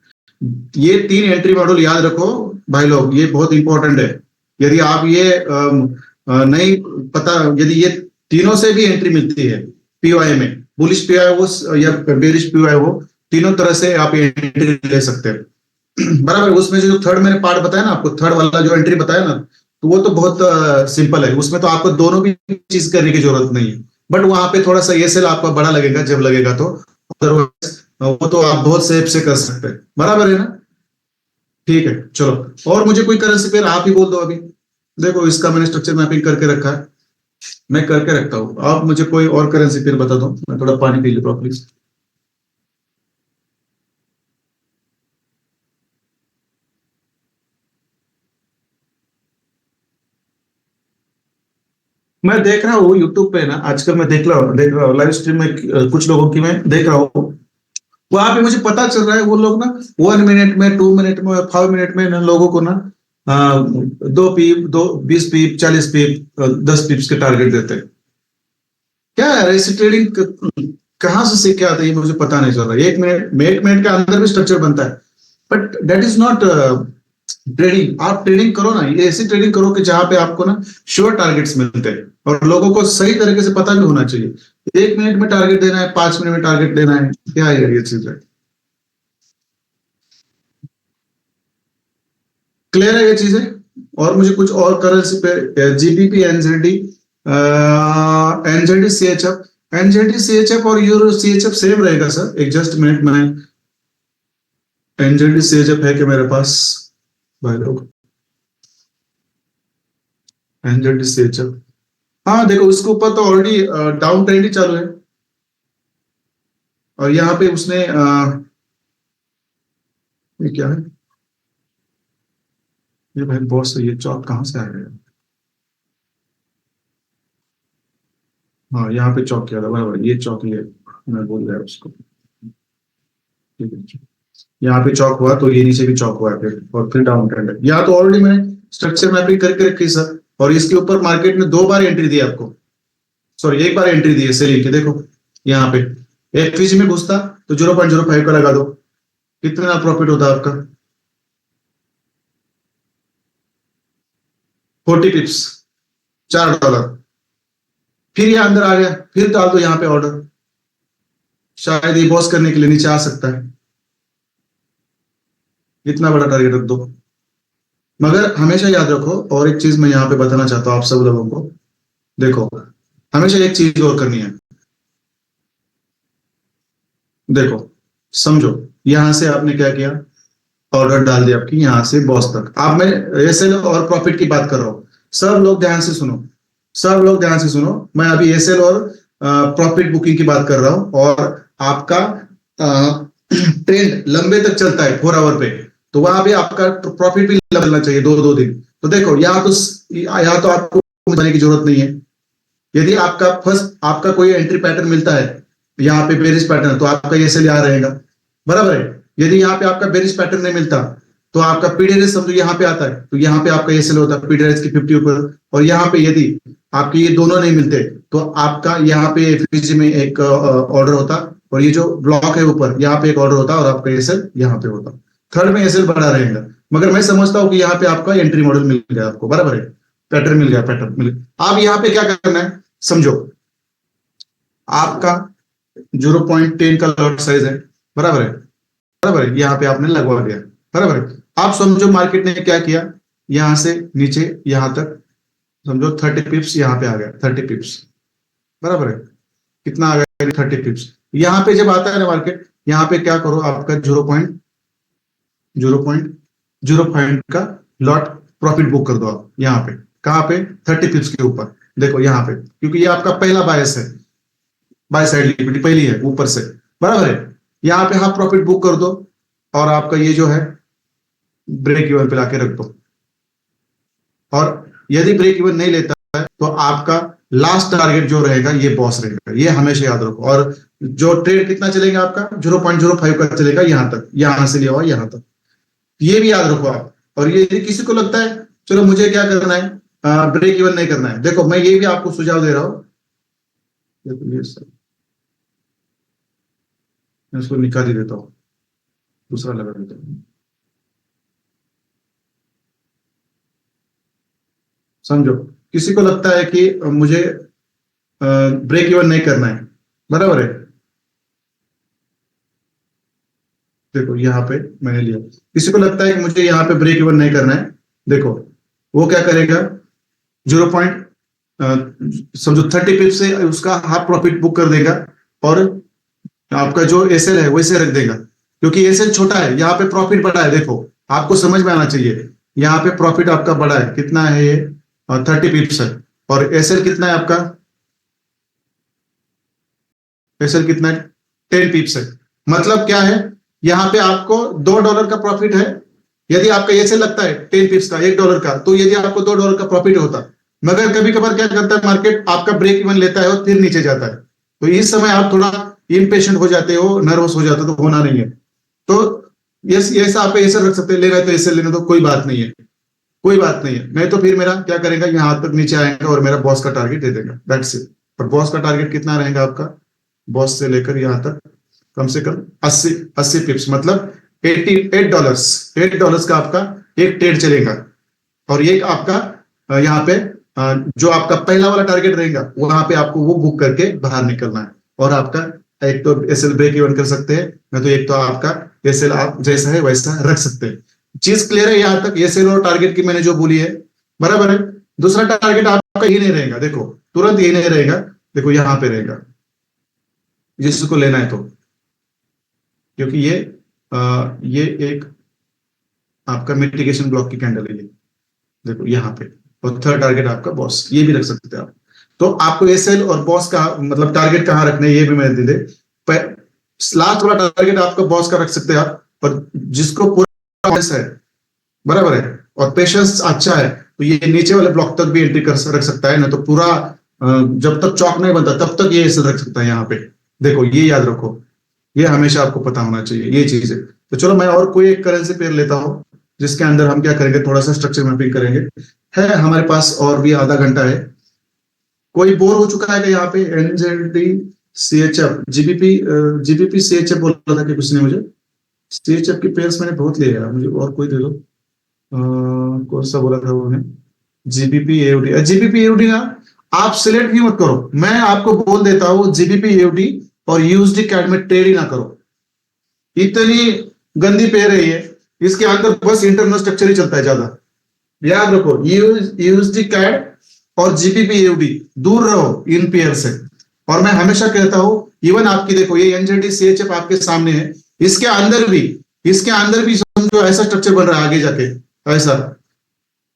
ये 3 एंट्री मॉड्यूल याद रखो भाई लोग, ये बहुत इंपॉर्टेंट है। यदि आप ये नहीं पता, यदि ये तीनों से भी एंट्री मिलती है पीओआई में, बुलिश पीओआई हो या बेरिश पीओआई हो, तीनों तरह से आप एंट्री ले सकते हैं। बराबर। उसमें जो थर्ड मैंने पार्ट बताया ना आपको, थर्ड वाला जो एंट्री बताया ना, तो वो तो बहुत सिंपल है। उसमें तो आपको दोनों भी चीज करने की जरूरत नहीं है, बट वहां पे थोड़ा सा ये सेल आपका बड़ा लगेगा जब लगेगा तो, अदरवाइज वो तो आप बहुत सेफ से कर सकते हैं। बराबर है ना? ठीक है, चलो। और मुझे कोई करेंसी पेयर आप ही बोल दो अभी। देखो, इसका मैंने स्ट्रक्चर मैपिंग करके रखा है, मैं करके रखता हूँ। आप मुझे कोई और करेंसी पेयर बता दो, मैं थोड़ा पानी पी लेता हूँ प्लीज। मैं देख रहा हूँ यूट्यूब पे ना, आजकल मैं देख रहा हूँ लाइव स्ट्रीम में, कुछ लोगों की मैं देख रहा हूँ। वहां पे मुझे पता चल रहा है, वो लोग ना 1 मिनट में, 2 मिनट में, 5 मिनट में ना लोगों को ना 2 पीप, 20 पीप, 40 पीप, 10 पीप्स के टारगेट देते हैं। क्या है ऐसी ट्रेडिंग? कहाँ से सीख के आते हैं ये मुझे पता नहीं चल रहा। 1 मिनट के अंदर भी स्ट्रक्चर बनता है, but that is not trading. आप ट्रेडिंग करो ना, ये ऐसी ट्रेडिंग करो कि जहां पे आपको ना श्योर टारगेट्स मिलते हैं, और लोगों को सही तरीके से पता भी होना चाहिए। 1 मिनट में टारगेट देना है, 5 मिनट में टारगेट देना है, क्या है ये चीज है? क्लियर है ये चीजें? और मुझे कुछ और करेंसी पे, GBP, NZD, NZD CHF, NZD CHF और यूरो सीएचएफ सेम रहेगा सर। एक जस्ट मिनट, मैं एनजेडी सीएचएफ है कि मेरे पास भाई लोग, एनजेडी सीएचएफ, हाँ देखो, उसके ऊपर तो ऑलरेडी डाउन ट्रेंड ही चालू है। और यहाँ पे उसने ये क्या है? ये भाई बॉस, ये चौक कहाँ से आ गया? हाँ, यहाँ पे चौक किया था, बराबर, ये चौक, ये मैं बोल रहा उसको। ठीक है, यहाँ पे चौक हुआ तो ये नीचे भी चौक हुआ है फिर, और फिर डाउन ट्रेंड है। यहाँ तो ऑलरेडी मैंने स्ट्रक्चर मैपिंग करके रखी सर, और इसके ऊपर मार्केट ने 2 बार एंट्री दी आपको, सॉरी 1 बार एंट्री दी है सेलिंग की। देखो यहाँ पे एफवीजी में घुसता तो 0.05 का लगा दो, कितना प्रॉफिट होता आपका? 40 पिप्स, $4। फिर ये अंदर आ गया, फिर डाल दो यहाँ पे ऑर्डर, शायद ये बॉस करने के लिए नीचे आ सकता है। इतना बड़ा टारगेट रख दो। मगर हमेशा याद रखो, और एक चीज मैं यहाँ पे बताना चाहता हूँ आप सब लोगों को, देखो, हमेशा एक चीज और करनी है। देखो, समझो, यहां से आपने क्या किया, ऑर्डर डाल दिया आपकी यहां से बॉस तक। आप, मैं एसएल और प्रॉफिट की बात कर रहा हूँ। सब लोग ध्यान से सुनो, सब लोग ध्यान से सुनो। मैं अभी एसएल और प्रॉफिट बुकिंग की बात कर रहा हूँ, और आपका ट्रेंड लंबे तक चलता है 4 आवर पे, तो वहां पे आपका प्रॉफिट भी चलना चाहिए 2-2 दिन। तो देखो, यहाँ तो आपको बताने की जरूरत नहीं है, यदि आपका फर्स्ट आपका कोई एंट्री पैटर्न मिलता है, यहाँ पे बेरिश पैटर्न, तो आपका ये सेल यहाँ रहेगा, बराबर है। यदि यहाँ पे आपका बेरिश पैटर्न नहीं मिलता तो आपका पीडीआरएस समझो यहाँ पे आता है, तो यहाँ पे आपका ये सेल होता है पीडीआरएस की 50 ऊपर। और यहाँ पे यदि आपके ये दोनों नहीं मिलते तो आपका यहाँ पे एफईजी में एक ऑर्डर होता, और ये जो ब्लॉक है ऊपर यहाँ पे एक ऑर्डर होता, और आपका ये सेल यहाँ पे होता। थर्ड में ये सेल बड़ा रहेगा, मगर मैं समझता हूँ कि यहाँ पे आपका एंट्री मॉडल मिल गया आपको, बराबर है, पैटर्न मिल गया, पैटर्न मिल गया। अब यहाँ पे क्या करना है समझो, आपका 0.10 का लॉट साइज है, बराबर है, बराबर है, यहाँ पे आपने लगवा दिया, बराबर है। आप समझो मार्केट ने क्या किया, यहां से नीचे यहां तक समझो 30 पिप्स यहाँ पे आ गया, 30 पिप्स, बराबर है, कितना आ गया 30 पिप्स। यहाँ पे जब आता है ना मार्केट, यहाँ पे क्या करो, आपका 0.05 का लॉट प्रॉफिट बुक कर दो आप यहाँ पे, कहाँ पे 30 पिप्स के ऊपर, देखो यहाँ पे, क्योंकि ये आपका पहला बायस है, बाय साइड लिक्विडिटी पहली है ऊपर से, बराबर है। यहाँ पे हाफ प्रॉफिट बुक कर दो, और आपका ये जो है ब्रेक इवन पे लाके रख दो, और यदि ब्रेक इवन नहीं लेता है तो आपका लास्ट टारगेट जो रहेगा ये बॉस रहेगा, ये हमेशा याद रखो। और जो ट्रेड कितना चलेगा आपका 0.05 का चलेगा यहाँ तक, यहां से लिया हुआ यहाँ तक, ये भी याद रखो आप। और ये यदि किसी को लगता है चलो मुझे क्या करना है, ब्रेक इवन नहीं करना है, देखो मैं ये भी आपको सुझाव दे रहा हूं, देखो ये सर मैं इसको निकाल ही देता हूं, दूसरा लगा देता हूं, समझो किसी को लगता है कि मुझे ब्रेक इवन नहीं करना है, बराबर है, देखो यहाँ पे मैंने लिया, किसी को लगता है कि मुझे यहाँ पे ब्रेक इवन नहीं करना है, देखो वो क्या करेगा, 0. समझो 30 पिप से उसका हाफ प्रॉफिट बुक कर देगा, और आपका जो एसएल है वैसे रख देगा, क्योंकि एसएल छोटा है, यहाँ पे प्रॉफिट बड़ा है, देखो आपको समझ में आना चाहिए, यहाँ पे प्रॉफिट आपका बड़ा है, कितना है ये 30 पिप्स है, और एसएल कितना है आपका, एसएल कितना है 10 पिप्स है। मतलब क्या है, यहाँ पे आपको $2 का प्रॉफिट है, यदि आपका एसएल लगता है 10 पिप्स का, $1 का, तो यदि आपको $2 का प्रॉफिट होता, मगर कभी कभार क्या करता है मार्केट, आपका ब्रेक इवन लेता है और फिर नीचे जाता है, तो इस समय आप थोड़ा इम्पेशेंट हो जाते हो, नर्वस हो जाते हो, तो होना नहीं है। तो ऐसा आप ऐसे रख सकते हैं, ले रहे तो ऐसे लेने, तो कोई बात नहीं है, कोई बात नहीं है, नहीं तो फिर मेरा क्या करेगा, यहाँ तक नीचे आएगा और मेरा बॉस का टारगेट दे देगा, दैट्स इट। और बॉस का टारगेट कितना रहेगा आपका, बॉस से लेकर यहाँ तक कम से कम 80 पिप्स, मतलब $8 का आपका एक ट्रेड चलेगा। और ये आपका यहाँ पे जो आपका पहला वाला टारगेट रहेगा वहां पे आपको वो बुक करके बाहर निकलना है, और आपका एक तो एसएल ब्रेक इवन कर सकते हैं, नहीं तो एक तो आपका एसएल आप जैसा है वैसा रख सकते हैं। चीज क्लियर है यहाँ तक, एसएल और टारगेट की मैंने जो बोली है, बराबर है। दूसरा टारगेट आपका ये नहीं रहेगा, देखो तुरंत ये नहीं रहेगा, देखो यहाँ पे रहेगा जिसको लेना है, तो क्योंकि ये एक आपका मिटिगेशन ब्लॉक की कैंडल है, ये देखो यहाँ पे, और थर्ड टारगेट आपका बॉस, ये भी रख सकते हैं आप। तो आपको एसएल और बॉस का मतलब टारगेट कहाँ रखना है ये भी मैंने दे, लास्ट वाला टारगेट आपका बॉस का रख सकते हैं आप, पर जिसको पूरा है, बराबर है, और पेशेंस अच्छा है, तो ये नीचे वाले ब्लॉक तक भी एंट्री कर रख सकता है ना, तो पूरा जब तक चौक नहीं बनता तब तक ये एसएल रख सकता है यहाँ पे, देखो ये याद रखो, ये हमेशा आपको पता होना चाहिए ये चीज है। तो चलो मैं और कोई एक करेंसी पेयर लेता हूँ जिसके अंदर हम क्या करेंगे, थोड़ा सा स्ट्रक्चर मैपिंग करेंगे, है हमारे पास और भी आधा घंटा है। कोई बोर हो चुका है क्या यहाँ पे, एनजेडी सीएचएफ जीबीपी सीएचएफ बोल रहा था कि कुछ ने मुझे, सीएचएफ की पेयर्स मैंने बहुत ले लिया, मुझे और कोई दे दो, कौन सा बोला था उन्होंने, जीबीपी एओडी, जीबीपी एओडी ना आप सिलेक्ट भी मत करो, मैं आपको बोल देता हूँ जीबीपी एओडी और यूएसडी कैड में ट्रेड ही ना करो, इतनी गंदी पेयर है ये, इसके अंदर बस इंटरनल स्ट्रक्चर ही चलता है ज्यादा, याद रखो यूएसडी कैड और जीबीपी एओडी दूर रहो इन पेयर से। और मैं हमेशा कहता हूं, इवन आपकी देखो ये एनजेडी सीएचएफ आपके सामने है, इसके अंदर भी समझो ऐसा स्ट्रक्चर बन रहा है आगे जाके, ऐसा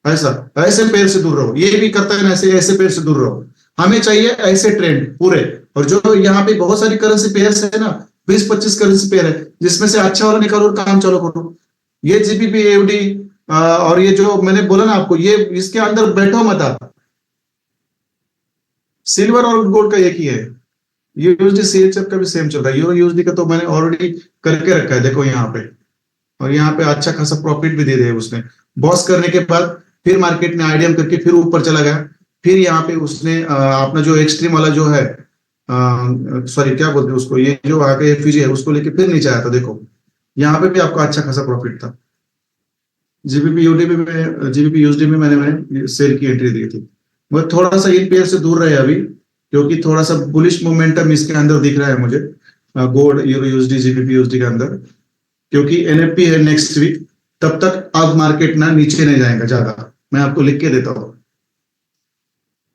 ऐसा ऐसे पेड़ से दूर रहो, ये भी करता है ना, ऐसे पेड़ से दूर रहो, हमें चाहिए ऐसे ट्रेंड पूरे। और जो यहाँ पे बहुत सारी करेंसी पेयर्स है ना, 20-25 करेंसी पेयर है, जिसमें से अच्छा वाला निकालो और काम चालू करो। ये जीबीपी एओडी और ये जो मैंने बोला ना आपको, ये इसके अंदर बैठो मत आप, सिल्वर और गोल्ड का एक ही है। यूएसडी सीएचएफ का भी सेम चल रहा है। यूरो यूएसडी का तो मैंने ऑलरेडी करके रखा है, देखो यहाँ पे। और यहाँ पे अच्छा खासा प्रॉफिट भी दे दिया उसने। बॉस करने के बाद फिर मार्केट ने आईडीएम करके फिर ऊपर चला गया। फिर यहाँ पे उसने अपना जो एक्सट्रीम वाला जो है, सॉरी क्या बोलते हैं उसको, ये जो आगे एफयूजी है उसको लेके फिर नीचे आया था, देखो यहाँ पे भी आपको अच्छा खासा प्रॉफिट था। जीबीपी यूएसडी में मैंने सेल की एंट्री दी थी। वो थोड़ा सा इन पेयर से दूर रहे अभी, क्योंकि थोड़ा सा बुलिश मोमेंटम इसके अंदर दिख रहा है मुझे, gold euro USD GBP USD के अंदर, क्योंकि एनएफपी है नेक्स्ट वीक। तब तक अब मार्केट ना नीचे नहीं जाएगा ज्यादा, मैं आपको लिख के देता हूँ।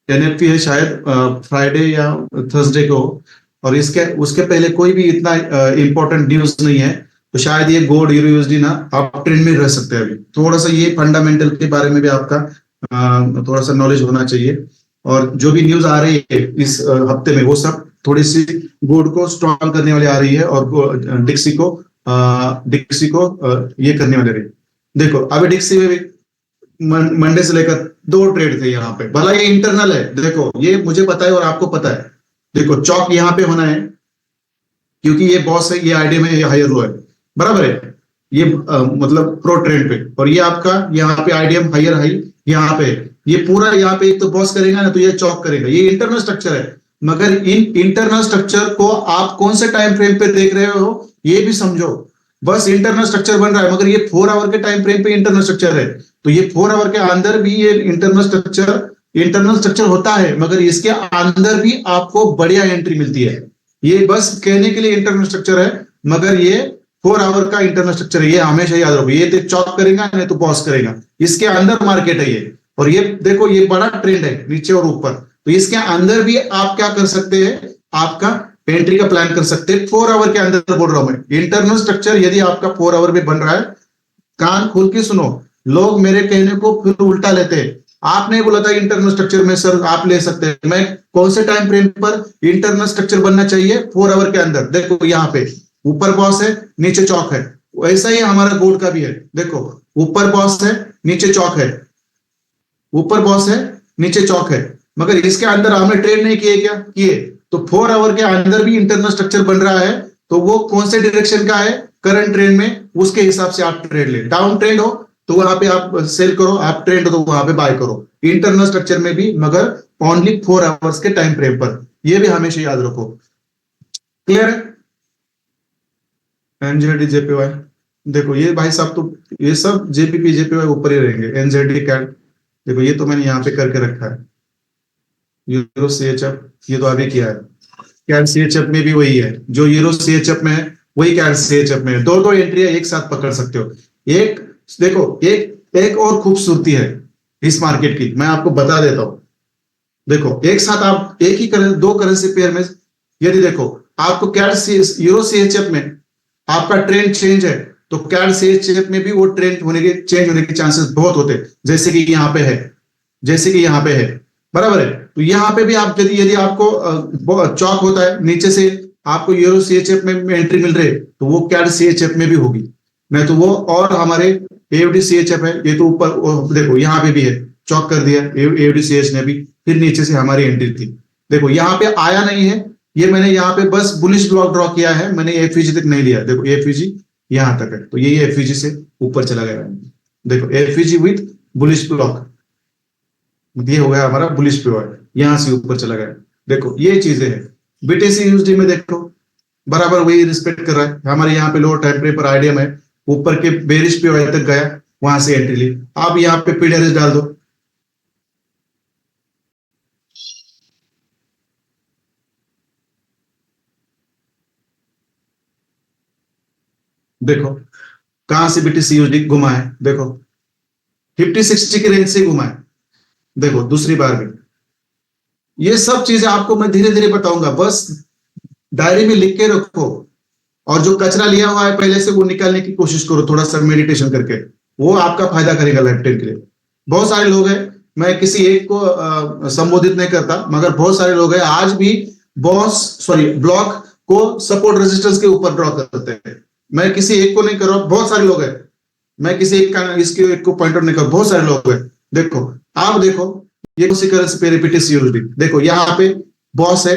एनएफपी है शायद फ्राइडे या थर्सडे को, और इसके उसके पहले कोई भी इतना इंपॉर्टेंट न्यूज नहीं है, तो शायद ये गोल्ड यूरो यूएसडी ना अप ट्रेंड में रह सकते हैं अभी। थोड़ा सा ये फंडामेंटल के बारे में भी आपका थोड़ा सा नॉलेज होना चाहिए। और जो भी न्यूज आ रही है इस हफ्ते में, वो सब थोड़ी सी गोल्ड को स्ट्रॉन्ग करने वाली आ रही है, और डिक्सी को ये करने वाले रही। देखो अभी डिक्सी में भी मंडे से लेकर 2 ट्रेड थे यहाँ पे, भला ये इंटरनल है, देखो ये मुझे पता है और आपको पता है। देखो चौक यहाँ पे होना है, क्योंकि ये बॉस है, ये आईडी में हायर लो है, बराबर है, ये मतलब प्रो ट्रेंड पे। और ये आपका यहाँ पे आईडीएम हायर हाई यहाँ पे, ये पूरा यहाँ पे एक तो बॉस करेगा ना, तो ये चौक करेगा। ये इंटरनल स्ट्रक्चर है, मगर इन इंटरनल स्ट्रक्चर को आप कौन से टाइम फ्रेम पे देख रहे हो ये भी समझो। बस इंटरनल स्ट्रक्चर बन रहा है, मगर ये 4 आवर के टाइम फ्रेम पे इंटरनल स्ट्रक्चर है, तो ये 4 आवर के अंदर भी ये इंटरनल स्ट्रक्चर होता है, मगर इसके अंदर भी आपको बढ़िया एंट्री मिलती है। ये बस कहने के लिए इंटरनल स्ट्रक्चर है, मगर ये 4 आवर का इंटरनल स्ट्रक्चर है, ये हमेशा याद रखो। ये चॉप करेगा नहीं तो बॉस करेगा, इसके अंदर मार्केट है ये। और ये देखो ये बड़ा ट्रेंड है नीचे और ऊपर, तो इसके अंदर भी आप क्या कर सकते हैं, आपका एंट्री का प्लान कर सकते हैं 4 आवर के अंदर। बोल रहा हूं मैं, इंटरनल स्ट्रक्चर यदि आपका 4 आवर में बन रहा है, कान खोल के सुनो, लोग मेरे कहने को फिर उल्टा लेते हैं। आपने बोला था इंटरनल स्ट्रक्चर में सर आप ले सकते हैं, मैं कौन से टाइम फ्रेम पर इंटरनल स्ट्रक्चर बनना चाहिए 4 आवर के अंदर। देखो यहाँ पे ऊपर बॉस है, नीचे चौक है, वैसा ही हमारा गोल्ड का भी है। देखो ऊपर बॉस है, नीचे चौक है, ऊपर बॉस है, नीचे चौक है, मगर इसके अंदर हमने ट्रेड नहीं किए, क्या किए? तो 4 आवर के अंदर भी इंटरनल स्ट्रक्चर बन रहा है, तो वो कौन से डायरेक्शन का है करंट ट्रेंड में, उसके हिसाब से आप ट्रेड ले। डाउन ट्रेंड हो तो वहां पे आप सेल करो, आप ट्रेंड हो तो वहां पे बाय करो, इंटरनल स्ट्रक्चर में भी, मगर ओनली 4 आवर्स के टाइम फ्रेम पर। ये भी हमेशा याद रखो। क्लियर है? एनजेडी जेपीवाई, देखो ये भाई साहब तो ये सब जेपीपी जेपीवाई ऊपर ही रहेंगे। एनजेडी कैट, देखो ये तो मैंने यहाँ पे करके रखा है। यूरो सीएचएफ ये तो अभी किया है। कैट सीएचएफ में भी वही है, जो यूरो सीएचएफ में है वही कैट सीएचएफ में है। 2 एंट्रियां एक साथ पकड़ सकते हो। एक देखो एक और खूबसूरती है इस मार्केट की, मैं आपको बता देता हूं। देखो एक साथ आप एक ही दो करेंसी पेयर में, यदि देखो आपको कैट यूरो सीएचएफ में आपका ट्रेंड चेंज है, तो कैट सीएचएफ में भी वो ट्रेंड चेंज होने के चांसेस बहुत होते हैं, जैसे कि यहाँ पे है, जैसे कि यहाँ पे है, बराबर है। तो यहाँ पे भी आप यदि आपको चौक होता है, नीचे से आपको यूरो सीएचएफ में एंट्री मिल रही है, तो वो कैट सीएचएफ में भी होगी, नहीं तो वो और हमारे एफडी सीएचएफ है, ये तो ऊपर देखो यहाँ पे भी है, चौक कर दिया एफडी सीएच ने भी, फिर नीचे से हमारी एंट्री थी। देखो यहाँ पे आया नहीं है, ये मैंने यहाँ पे बस बुलिश ब्लॉक ड्रॉ किया है, मैंने एफईजी तक नहीं लिया। देखो एफईजी यहाँ तक है, तो ये एफईजी से ऊपर चला गया। देखो एफईजी विथ बुलिश ब्लॉक, ये हो गया हमारा बुलिश प्योर, यहां से ऊपर चला गया। देखो ये चीजें हैं। बीटीसी यूएसडी में देखो बराबर वही रिस्पेक्ट कर रहा है, हमारे यहाँ पे लोअर टाइम फ्रेम पर आईडीएम है, ऊपर के बेरिश पे तक गया, वहां से एंट्री ली। आप यहाँ पे पीडीआरएस डाल दो, देखो कहां से बीटीसी यूएसडी घुमा है, देखो 50-60 की रेंज से घुमा है। देखो दूसरी बार भी ये सब चीजें आपको मैं धीरे धीरे बताऊंगा, बस डायरी में लिख के रखो। और जो कचरा लिया हुआ है पहले से वो निकालने की कोशिश करो, थोड़ा सा मेडिटेशन करके, वो आपका फायदा करेगा लाइफ टाइम के लिए। बहुत सारे लोग हैं, मैं किसी एक को संबोधित नहीं करता, मगर बहुत सारे लोग हैं आज भी ब्लॉक को सपोर्ट रेजिस्टेंस के ऊपर ड्रॉ करते हैं। मैं किसी एक को नहीं कर रहा, बहुत सारे लोग हैं, मैं किसी एक का इसके एक को पॉइंट आउट नहीं कर, बहुत सारे लोग हैं। देखो आप देखो ये कौन सी करेंसी पे बीटीसी यूएसडी? देखो यहाँ पे बॉस है,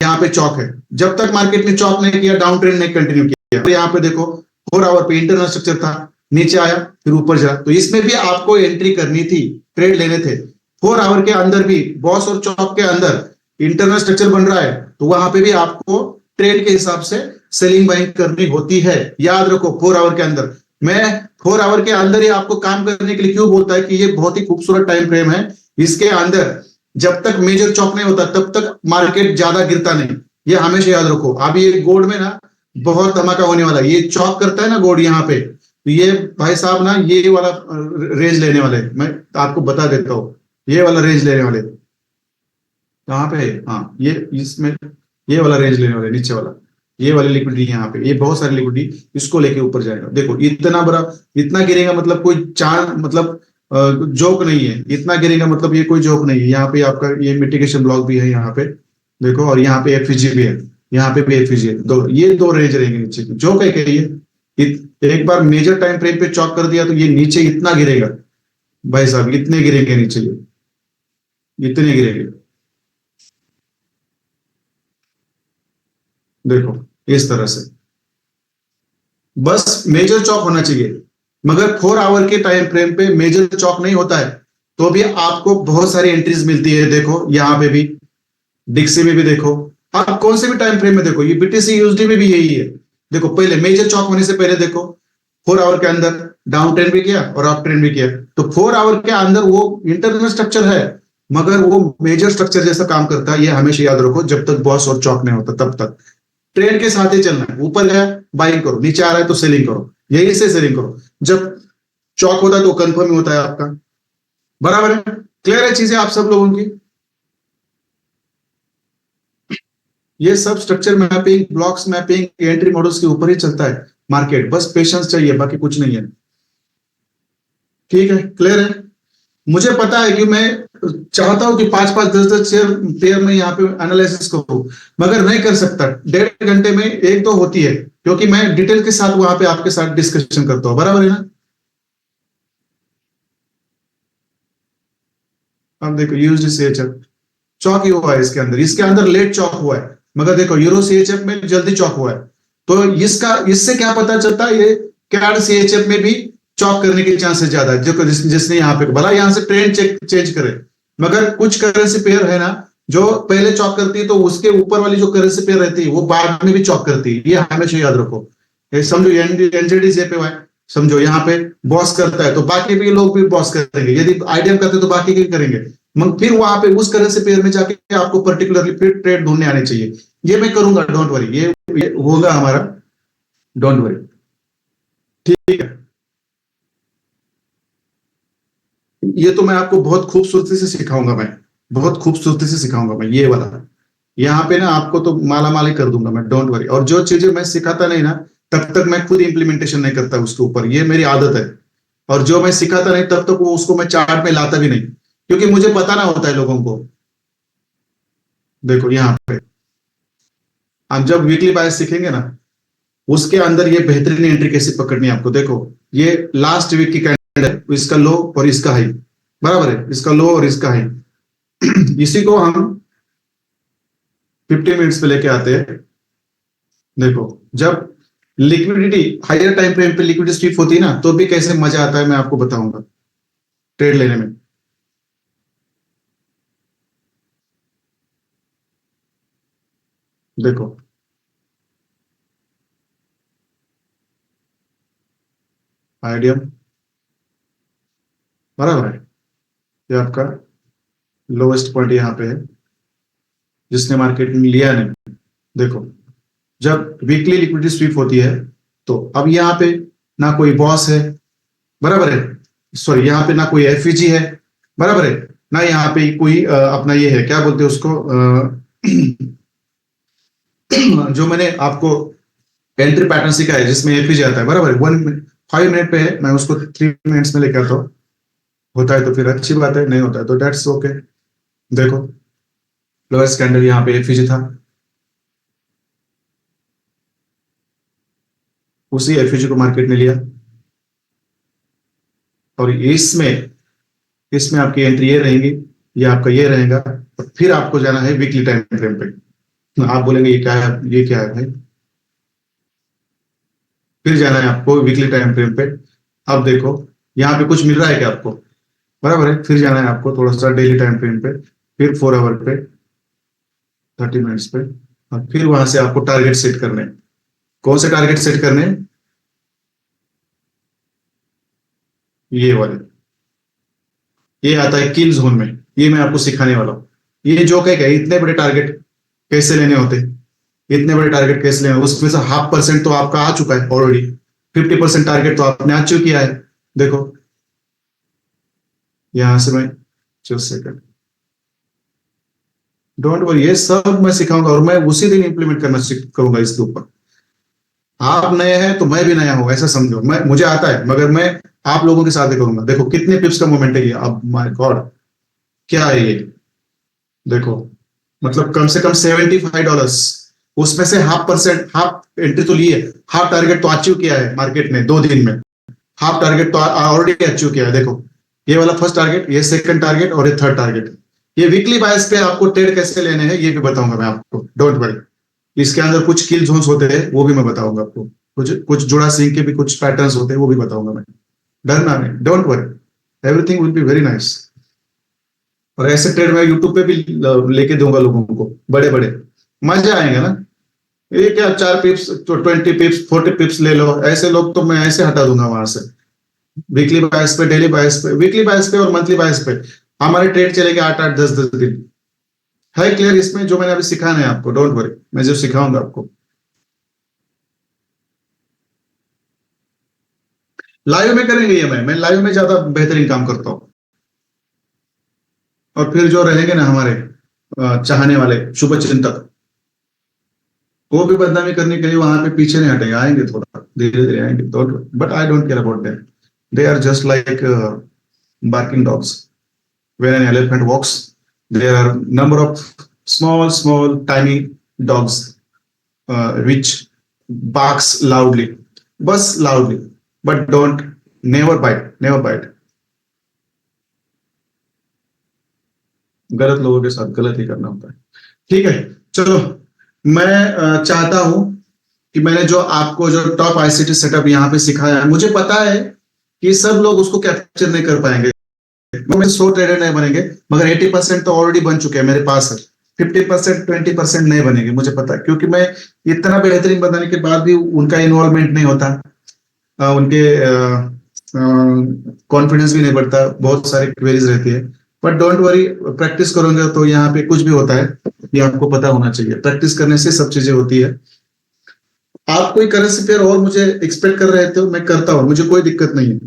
यहाँ पे चौक है। जब तक मार्केट ने चौक नहीं किया, डाउन ट्रेंड नहीं कंटिन्यू किया, तो यहाँ पे देखो 4 आवर पे इंटरनल स्ट्रक्चर था, नीचे आया फिर ऊपर जा, तो इसमें भी आपको एंट्री करनी थी, ट्रेड लेने थे। 4 आवर के अंदर भी बॉस और चौक के अंदर इंटरनल स्ट्रक्चर बन रहा है, तो वहां पे भी आपको ट्रेड के हिसाब से सेलिंग बाइंग करनी होती है। याद रखो 4 आवर के अंदर। मैं 4 आवर के अंदर ही आपको काम करने के लिए क्यों बोलता है कि ये बहुत ही खूबसूरत टाइम फ्रेम है। इसके अंदर जब तक मेजर चौक नहीं होता तब तक मार्केट ज्यादा गिरता नहीं, ये हमेशा याद रखो। अभी ये गोल्ड में ना बहुत धमाका होने वाला है, ये चौक करता है ना गोल्ड यहाँ पे, तो ये भाई साहब ना ये वाला रेंज लेने वाले, मैं आपको बता देता हूँ, ये वाला रेंज लेने वाले। कहाँ पे है? हाँ ये इसमें ये वाला रेंज लेने वाले, नीचे वाला, ये वाली लिक्विडिटी यहाँ पे, ये बहुत सारी लिक्विडिटी इसको लेके ऊपर जाएगा। देखो इतना बड़ा, इतना गिरेगा मतलब कोई चार मतलब जोक नहीं है, इतना गिरेगा मतलब ये कोई जोक नहीं है। यहाँ पे आपका ये मिटिगेशन ब्लॉक भी है यहाँ पे देखो, और यहाँ पे एफईजी भी है, यहाँ पे भी एफईजी है। ये दो रेंज रहेंगे नीचे की, जोक है क्या ये? एक बार मेजर टाइम फ्रेम पे चॉक कर दिया तो ये नीचे इतना गिरेगा भाई साहब, इतने गिरेंगे नीचे, ये इतने गिरेंगे। देखो इस तरह से बस मेजर चॉक होना चाहिए, मगर 4 आवर के टाइम फ्रेम पे मेजर चॉक नहीं होता है तो भी आपको बहुत सारी एंट्रीज मिलती है। देखो यहाँ पे भी, डिक्सी में भी देखो, आप कौन से भी टाइम फ्रेम में देखो, ये बीटीसी यूएसडी में भी यही है। देखो पहले मेजर चॉक होने से पहले देखो 4 आवर के अंदर डाउन ट्रेंड भी किया और अप ट्रेंड भी किया, तो 4 आवर के अंदर वो इंटरनल स्ट्रक्चर है मगर वो मेजर स्ट्रक्चर जैसा काम करता है, ये हमेशा याद रखो। जब तक बॉस और चॉक नहीं होता तब तक ट्रेंड के साथ ही चलना है। ऊपर गया बाइंग करो, नीचे आ रहा है तो सेलिंग करो, यही से सेलिंग करो। जब चॉक होता है तो कंफर्म ही होता है आपका। बराबर है? क्लियर है चीजें आप सब लोगों की? ये सब structure mapping, blocks mapping, entry models के ऊपर ही चलता है मार्केट, बस पेशेंस चाहिए, बाकी कुछ नहीं है। ठीक है, क्लियर है? मुझे पता है कि मैं चाहता हूं कि 5-5, 10-10 शेयर पेयर में यहाँ पे एनालिसिस करूं, मगर नहीं कर सकता। 1.5 घंटे में एक तो होती है, क्योंकि मैं डिटेल के साथ वहां पे आपके साथ डिस्कशन करता हूं। बराबर है ना? अब देखो यूएसडी सीएचएफ चौक ही हुआ है इसके अंदर लेट चौक हुआ है, मगर देखो यूरो सीएचएफ में जल्दी चौक हुआ है। तो इससे क्या पता चलता है, ये कैड सीएचएफ में भी चौक करने के चांसेस ज्यादा है। जो जिसने यहाँ पे भला यहाँ से ट्रेंड चेंज करे, मगर कुछ करेंसी पेयर है ना जो पहले चौक करती है तो उसके ऊपर वाली जो करेंसी पेयर रहती है वो बाद में भी चौक करती है, ये हमेशा याद रखो। समझो एनजेडी जेपीवाई, समझो यहाँ पे बॉस करता है तो बाकी भी लोग भी बॉस करेंगे, यदि आईडीएम करते हैं तो बाकी भी करेंगे। फिर वहां पे उस करेंसी पेयर में जाके आपको पर्टिकुलरली फिर ट्रेड ढूंढने आने चाहिए। ये मैं करूंगा, डोंट वरी, ये होगा हमारा, डोंट वरी। ठीक है, ये तो मैं आपको बहुत खूबसूरती से सिखाऊंगा, मैं बहुत खूबसूरती से सिखाऊंगा मैं ये वाला। यहाँ पे ना आपको तो माला माली कर दूंगा मैं, डोंट वरी। और जो चीजें मैं सिखाता नहीं ना तब तक मैं खुद इंप्लीमेंटेशन नहीं करता उसके ऊपर, ये मेरी आदत है। और जो मैं सिखाता नहीं तब तक वो उसको मैं चार्ट में लाता भी नहीं, क्योंकि मुझे पता ना होता है लोगों को। देखो यहाँ पे हम जब वीकली बायस सीखेंगे ना, उसके अंदर ये बेहतरीन एंट्री कैसे पकड़नी है आपको। देखो ये लास्ट वीक की कैंडल है, इसका लो और इसका हाई, बराबर है, इसका लो और इसका हाई। इसी को हम 15 मिनट्स पे लेके आते हैं। देखो जब लिक्विडिटी हायर टाइम फ्रेम पे लिक्विडिटी स्ट्रिप होती है ना, तो भी कैसे मजा आता है मैं आपको बताऊंगा ट्रेड लेने में। देखो आइडियम, बराबर है, ये आपका लोवेस्ट पॉइंट यहाँ पे है जिसने मार्केट में लिया नहीं। देखो जब वीकली लिक्विडिटी स्वीप होती है तो अब यहाँ पे ना कोई बॉस है, बराबर है, सॉरी यहाँ पे ना कोई एफईजी है, बराबर है, ना यहाँ पे कोई अपना ये है, क्या बोलते हैं उसको, जो मैंने आपको एंट्री पैटर्न सिखाया है जिसमें एफईजी आता है, बराबर है। 5 मिनट पे है, मैं उसको 3 मिनट्स में लेकर आता हूँ। होता है तो फिर अच्छी बात है, नहीं होता है तो डेट्स ओके। देखो लोएस्ट कैंडल यहाँ पे एफईजी था, उसी एफईजी को मार्केट ने लिया, और इसमें इसमें आपकी एंट्री ये रहेगी ये आपका ये रहेगा। फिर आपको जाना है वीकली टाइम फ्रेम पे। आप बोलेंगे ये क्या है, ये क्या है भाई। फिर जाना है आपको वीकली टाइम फ्रेम पे। अब देखो यहाँ पे कुछ मिल रहा है क्या आपको, बराबर है। फिर जाना है आपको थोड़ा सा डेली टाइम फ्रेम पे, फिर 4 आवर पे, 30 मिनट्स पे। और फिर वहां से आपको टारगेट सेट करने हैं। कौन से टारगेट सेट करने हैं? ये वाले, ये आता है किल जोन में। ये मैं आपको सिखाने वाला हूँ। ये जो कहेगा इतने बड़े टारगेट कैसे लेने होते, इतने बड़े टारगेट कैसे लेने, उसमें से 0.5% तो आपका आ चुका है ऑलरेडी। 50% टारगेट तो आपने अचीव किया है। देखो यहां से मैं, जस्ट सेकंड, डोंट वरी, ये सब मैं सिखाऊंगा और मैं उसी दिन इंप्लीमेंट करना करूंगा इसके ऊपर। आप नए हैं तो मैं भी नया हूं, ऐसा समझो। मैं, मुझे आता है मगर मैं आप लोगों के साथ ही करूंगा। देखो कितने पिप्स का मोमेंट है ये, अब माय गॉड क्या है ये। देखो मतलब कम से कम $75, उसमें से 0.5%, हाफ एंट्री तो ली है, हाफ टारगेट तो अचीव किया है मार्केट ने 2 दिन में। हाफ टारगेट तो ऑलरेडी अचीव किया है। देखो ये वाला फर्स्ट टारगेट, ये सेकंड टारगेट और ये थर्ड टारगेट। ये वीकली बायस पे आपको ट्रेड कैसे लेने हैं ये भी बताऊंगा मैं आपको, डोंट वरी। इसके अंदर कुछ किल जोन्स होते हैं वो भी मैं बताऊंगा आपको। कुछ कुछ जुड़ा सिंह के भी कुछ पैटर्न्स होते हैं वो भी बताऊंगा मैं। डरना नहीं, don't worry, everything will be very nice. और ऐसे ट्रेड मैं यूट्यूब पे भी लेके दूंगा लोगों को, बड़े बड़े, मजा आएगा ना। ये क्या 4 पिप्स तो 20 पिप्स 40 पिप्स ले लो, ऐसे लोग तो मैं ऐसे हटा दूंगा वहां से। वीकली बायस पे, डेली बायस पे, वीकली बायस पे और मंथली बायस पे हमारे ट्रेड चलेंगे 8 8 10 10 दिन। है क्लियर इसमें जो मैंने अभी सिखाना है आपको? डोंट वरी, मैं जो सिखाऊंगा आपको। लाइव में करेंगे ये, मैं लाइव में ज्यादा बेहतरीन काम करता हूँ। और फिर जो रहेंगे ना हमारे चाहने वाले शुभ चिंतक, वो भी बदनामी करने के लिए वहां पे पीछे नहीं हटेंगे, आएंगे थोड़ा धीरे धीरे आएंगे। But I don't care about them. They are just like barking dogs. When an elephant walks, there are number of small tiny dogs which barks loudly, bus loudly, but don't, never bite, never bite. गलत लोगों के साथ गलत ही करना होता है। ठीक है, चलो। मैं चाहता हूं कि मैंने जो आपको जो टॉप आईसीटी सेटअप यहाँ पे सिखाया है, मुझे पता है कि सब लोग उसको कैप्चर नहीं कर पाएंगे। मैं 100 ट्रेडर नहीं बनेंगे, मगर 80% तो ऑलरेडी बन चुके हैं मेरे पास है। 50% 20% नहीं बनेंगे, मुझे पता है, क्योंकि मैं इतना बेहतरीन बनाने के बाद भी उनका इन्वॉल्वमेंट नहीं होता, उनके कॉन्फिडेंस भी नहीं बढ़ता, बहुत सारी क्वेरीज रहती है। बट डोंट वरी, प्रैक्टिस करोगे तो यहाँ पे कुछ भी होता है ये आपको पता होना चाहिए। प्रैक्टिस करने से सब चीजें होती है। आप कोई करेंसी पेयर और मुझे एक्सपेक्ट कर रहे थे, मैं करता हूँ, मुझे कोई दिक्कत नहीं है।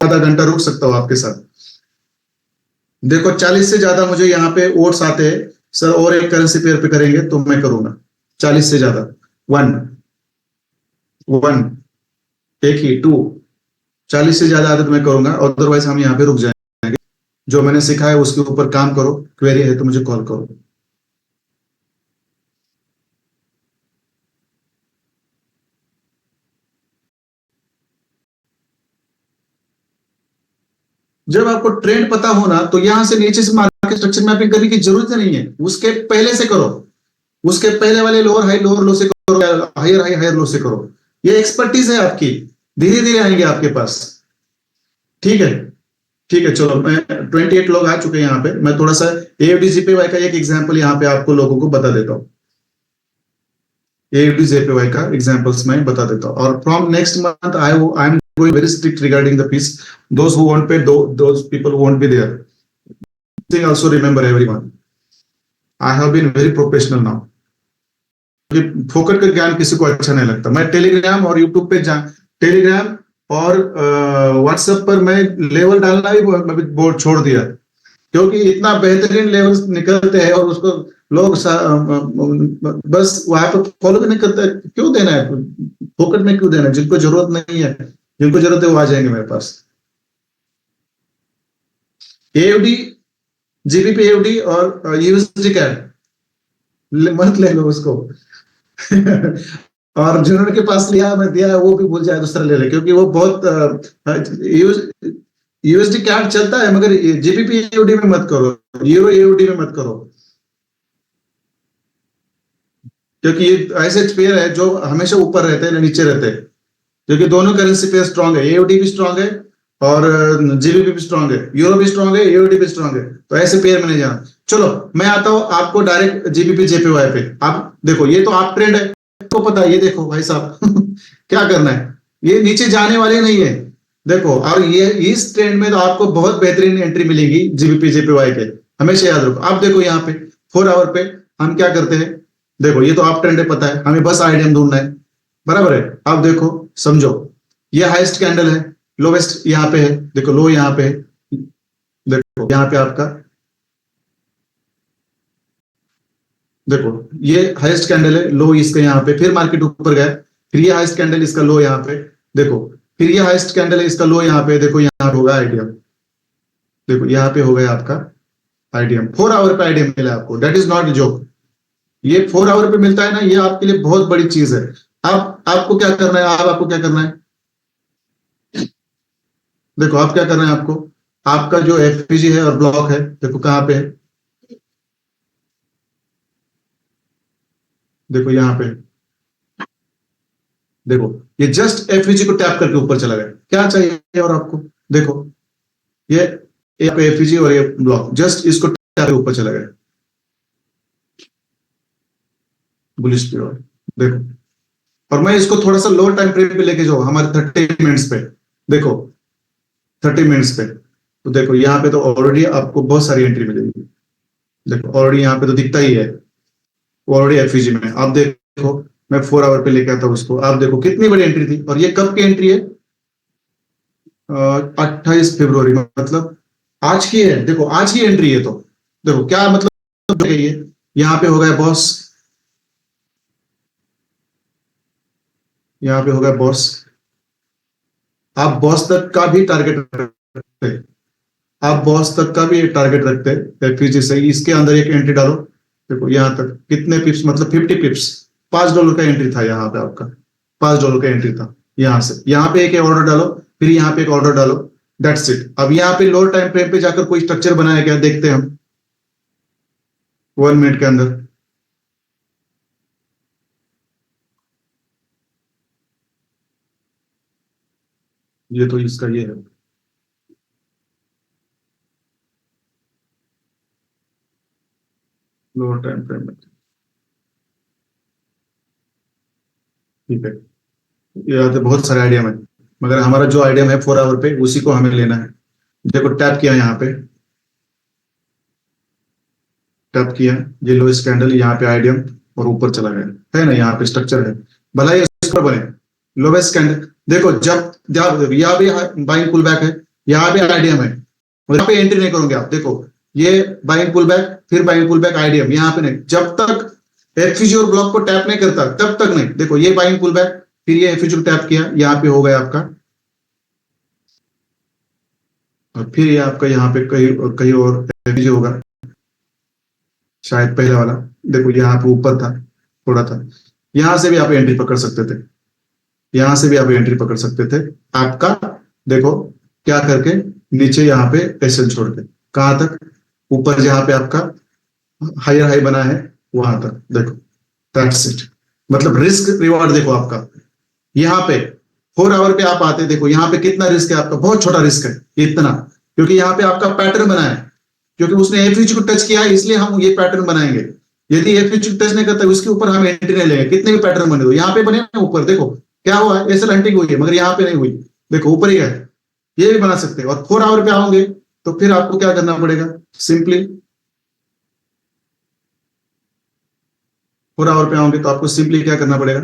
आधा घंटा रुक सकता हूँ आपके साथ। देखो 40 से ज्यादा मुझे यहाँ पे वोट्स आते हैं सर, और एक करेंसी पेयर पे करेंगे तो मैं करूंगा। 40 से ज्यादा, वन वन, एक ही, टू, 40 से ज्यादा आते तो मैं करूंगा, अदरवाइज हम यहाँ पे रुक जाएंगे। जो मैंने सिखा है उसके ऊपर काम करो, क्वेरी है तो मुझे कॉल करो। जब आपको ट्रेंड पता हो ना, तो यहां से नीचे से मार्केट स्ट्रक्चर मैपिंग करने की जरूरत नहीं है, उसके पहले से करो। उसके पहले वाले लोअर हाई लोअर लो से करो, हायर हाई हायर लो से करो। ये एक्सपर्टीज है आपकी, धीरे धीरे आएंगे आपके पास। ठीक है, ठीक है, चलो। मैं 28 लोग आ चुके हैं यहाँ पे। मैं थोड़ा सा एएफडीजीपीवाई का एक एग्जांपल यहाँ पे आपको लोगों को बता देता हूँ। एएफडीजीपीवाई का एग्जांपल्स मैं बता देता हूँ। और from next month I am going very strict regarding the fees. Those who won't pay, those people who won't be there, thing also remember everyone, I have been very professional now. फोकट का ज्ञान किसी को अच्छा नहीं लगता। मैं Telegram और यूट्यूब पे टेलीग्राम और व्हाट्सएप पर मैं लेवल डालना भी बोर्ड छोड़ दिया, क्योंकि इतना बेहतरीन लेवल निकलते हैं और उसको लोग बस वहां पर फॉलो भी नहीं करते। क्यों देना है फोकट में, क्यों देना है? जिनको जरूरत नहीं है, जिनको जरूरत है वो आ जाएंगे मेरे पास। एएफडी, जीबीपी एएफडी और यूएसडी कैड मत ले लो उसको। और जिन्होंने के पास लिया, मैं दिया, वो भी भूल जाए, दूसरा ले ले, क्योंकि वो बहुत यूएसडी कैड चलता है, मगर जीबीपी एयूडी में मत करो, यूरो एयूडी में मत करो, क्योंकि ये ऐसे पेयर है जो हमेशा ऊपर रहते हैं, नीचे रहते हैं, क्योंकि दोनों करेंसी पेयर स्ट्रांग है, एयूडी भी स्ट्रांग है और जीबीपी भी स्ट्रांग है, यूरो भी स्ट्रांग है, एयूडी भी स्ट्रांग है, तो ऐसे पेयर में नहीं जाना। चलो मैं आता हूं आपको डायरेक्ट जीबीपी जेपीवाई पे। आप देखो, ये तो आप ट्रेंड है, तो पता है, ये देखो भाई साहब क्या करना है, ये नीचे जाने वाले नहीं है, देखो। और ये इस ट्रेंड में तो आपको बहुत बेहतरीन एंट्री मिलेगी जीबीपी जेपीवाई के, हमेशा याद रखो। आप देखो यहाँ पे 4 आवर पे हम क्या करते हैं, देखो ये तो आप ट्रेंड है, पता है, हमें बस आइडियम ढूंढना है, बराबर है। आप देखो, समझो, ये हाईएस्ट कैंडल है, लोवेस्ट यहाँ पे है, देखो लो यहाँ पे है, देखो यहाँ पे आपका, देखो ये हाईएस्ट कैंडल है, लो इसका यहाँ पे, फिर मार्केट ऊपर गया, फिर ये हाईएस्ट कैंडल इसका लो यहाँ पे, देखो फिर ये हाईएस्ट कैंडल है इसका लो यहाँ पे, देखो यहाँ होगा आइडियम, देखो यहाँ पे हो गया आपका आइडियम। 4 आवर पे आइडियम मिला आपको, दैट इज नॉट जोक। ये 4 आवर पे मिलता है ना, ये आपके लिए बहुत बड़ी चीज है। अब आपको क्या करना है, आपको क्या करना है, देखो आप क्या करना है, आपको आपका जो एफपीजी है और ब्लॉक है, देखो कहाँ पे है, देखो यहाँ पे, देखो ये जस्ट एफपीजी को टैप करके ऊपर चला गया। क्या चाहिए और आपको, देखो ये एफपीजी और ये ब्लॉक जस्ट इसको टैप करके ऊपर चला गया, बुलिश पीरियड, देखो। और मैं इसको थोड़ा सा लोअर टाइम फ्रेम पे लेके जाऊँ, हमारे 30 मिनट्स पे, देखो 30 मिनट्स पे, तो देखो यहाँ पे तो ऑलरेडी आपको बहुत सारी एंट्री मिलेगी, देखो ऑलरेडी यहाँ पे तो दिखता ही है, ऑलरेडी एफईजी में। आप देखो मैं 4 आवर पे लेके आता हूँ उसको, आप देखो कितनी बड़ी एंट्री थी, और ये कब की एंट्री है, 28 फरवरी, मतलब आज की है, देखो आज की एंट्री है। तो देखो क्या मतलब, ये यहाँ पे हो गया बॉस, यहाँ पे हो गया बॉस, आप बॉस तक का भी टारगेट रखते, आप बॉस तक का भी टारगेट रखते हैं एफईजी से, इसके अंदर एक एंट्री डालो, देखो यहाँ तक कितने पिप्स, मतलब 50 पिप्स, $5 का एंट्री था यहाँ पे आपका, $5 का एंट्री था। यहाँ से यहाँ पे एक ऑर्डर डालो, फिर यहाँ पे एक ऑर्डर डालो, दैट्स इट। अब यहाँ पे लोअर टाइम फ्रेम पे जाकर कोई स्ट्रक्चर बनाया गया, देखते हैं हम 1 मिनट के अंदर। ये तो इसका ये है, लोअर टाइम फ्रेम में, ठीक है। ये तो बहुत सारे आइडिया है, मगर हमारा जो आइडिया है 4 आवर पे, उसी को हमें लेना है। देखो टैप किया यहाँ पे, टैप किया, ये लो कैंडल, यहाँ पे आइडियम, और ऊपर चला गया है ना, यहाँ पे स्ट्रक्चर है, भला ये स्क्वायर बने, लोवेस्ट कैंडल, देखो जब जब यहाँ भी बाइंग पुल बैक है, यहाँ पे आइडियम है, यहाँ पे एंट्री नहीं करोगे आप, देखो ये बाइंग पुल बैक, फिर बाइंग पुल बैक, आइडियम यहाँ पे नहीं, जब तक एफईजी और ब्लॉक को टैप नहीं करता तब तक नहीं। देखो ये बाइंग पुल बैक, फिर ये एफईजी को टैप किया, यहाँ पे हो गया आपका, और फिर ये आपका यहाँ पे कहीं और एफईजी होगा, शायद पहले वाला, देखो यहाँ पे ऊपर था, थोड़ा था, यहां से भी आप एंट्री पकड़ सकते थे, यहां से भी आप एंट्री पकड़ सकते थे आपका, देखो क्या करके, नीचे यहाँ पे एसएल छोड़ के, कहां तक, ऊपर जहां पे आपका हायर हाई बना है वहां तक, देखो दैट्स इट। मतलब रिस्क रिवॉर्ड देखो आपका, यहाँ पे 4 आवर पे आप आते, देखो यहाँ पे कितना रिस्क है आपका, बहुत छोटा रिस्क है इतना, क्योंकि यहाँ पे आपका पैटर्न बना है, क्योंकि उसने एफईजी को टच किया है, इसलिए हम ये पैटर्न बनाएंगे। यदि एफईजी टच नहीं करता उसके ऊपर हम एंट्री नहीं लेंगे, कितने भी पैटर्न बने दो। यहाँ पे बने ना ऊपर, देखो क्या हुआ है, एसएल हंटिंग हुई है, मगर यहाँ पे नहीं हुई, देखो ऊपर ही है, ये भी बना सकते हैं। और 4 आवर पे आओगे तो फिर आपको क्या करना पड़ेगा, सिंपली 4 आवर पे आओगे तो आपको सिंपली क्या करना पड़ेगा,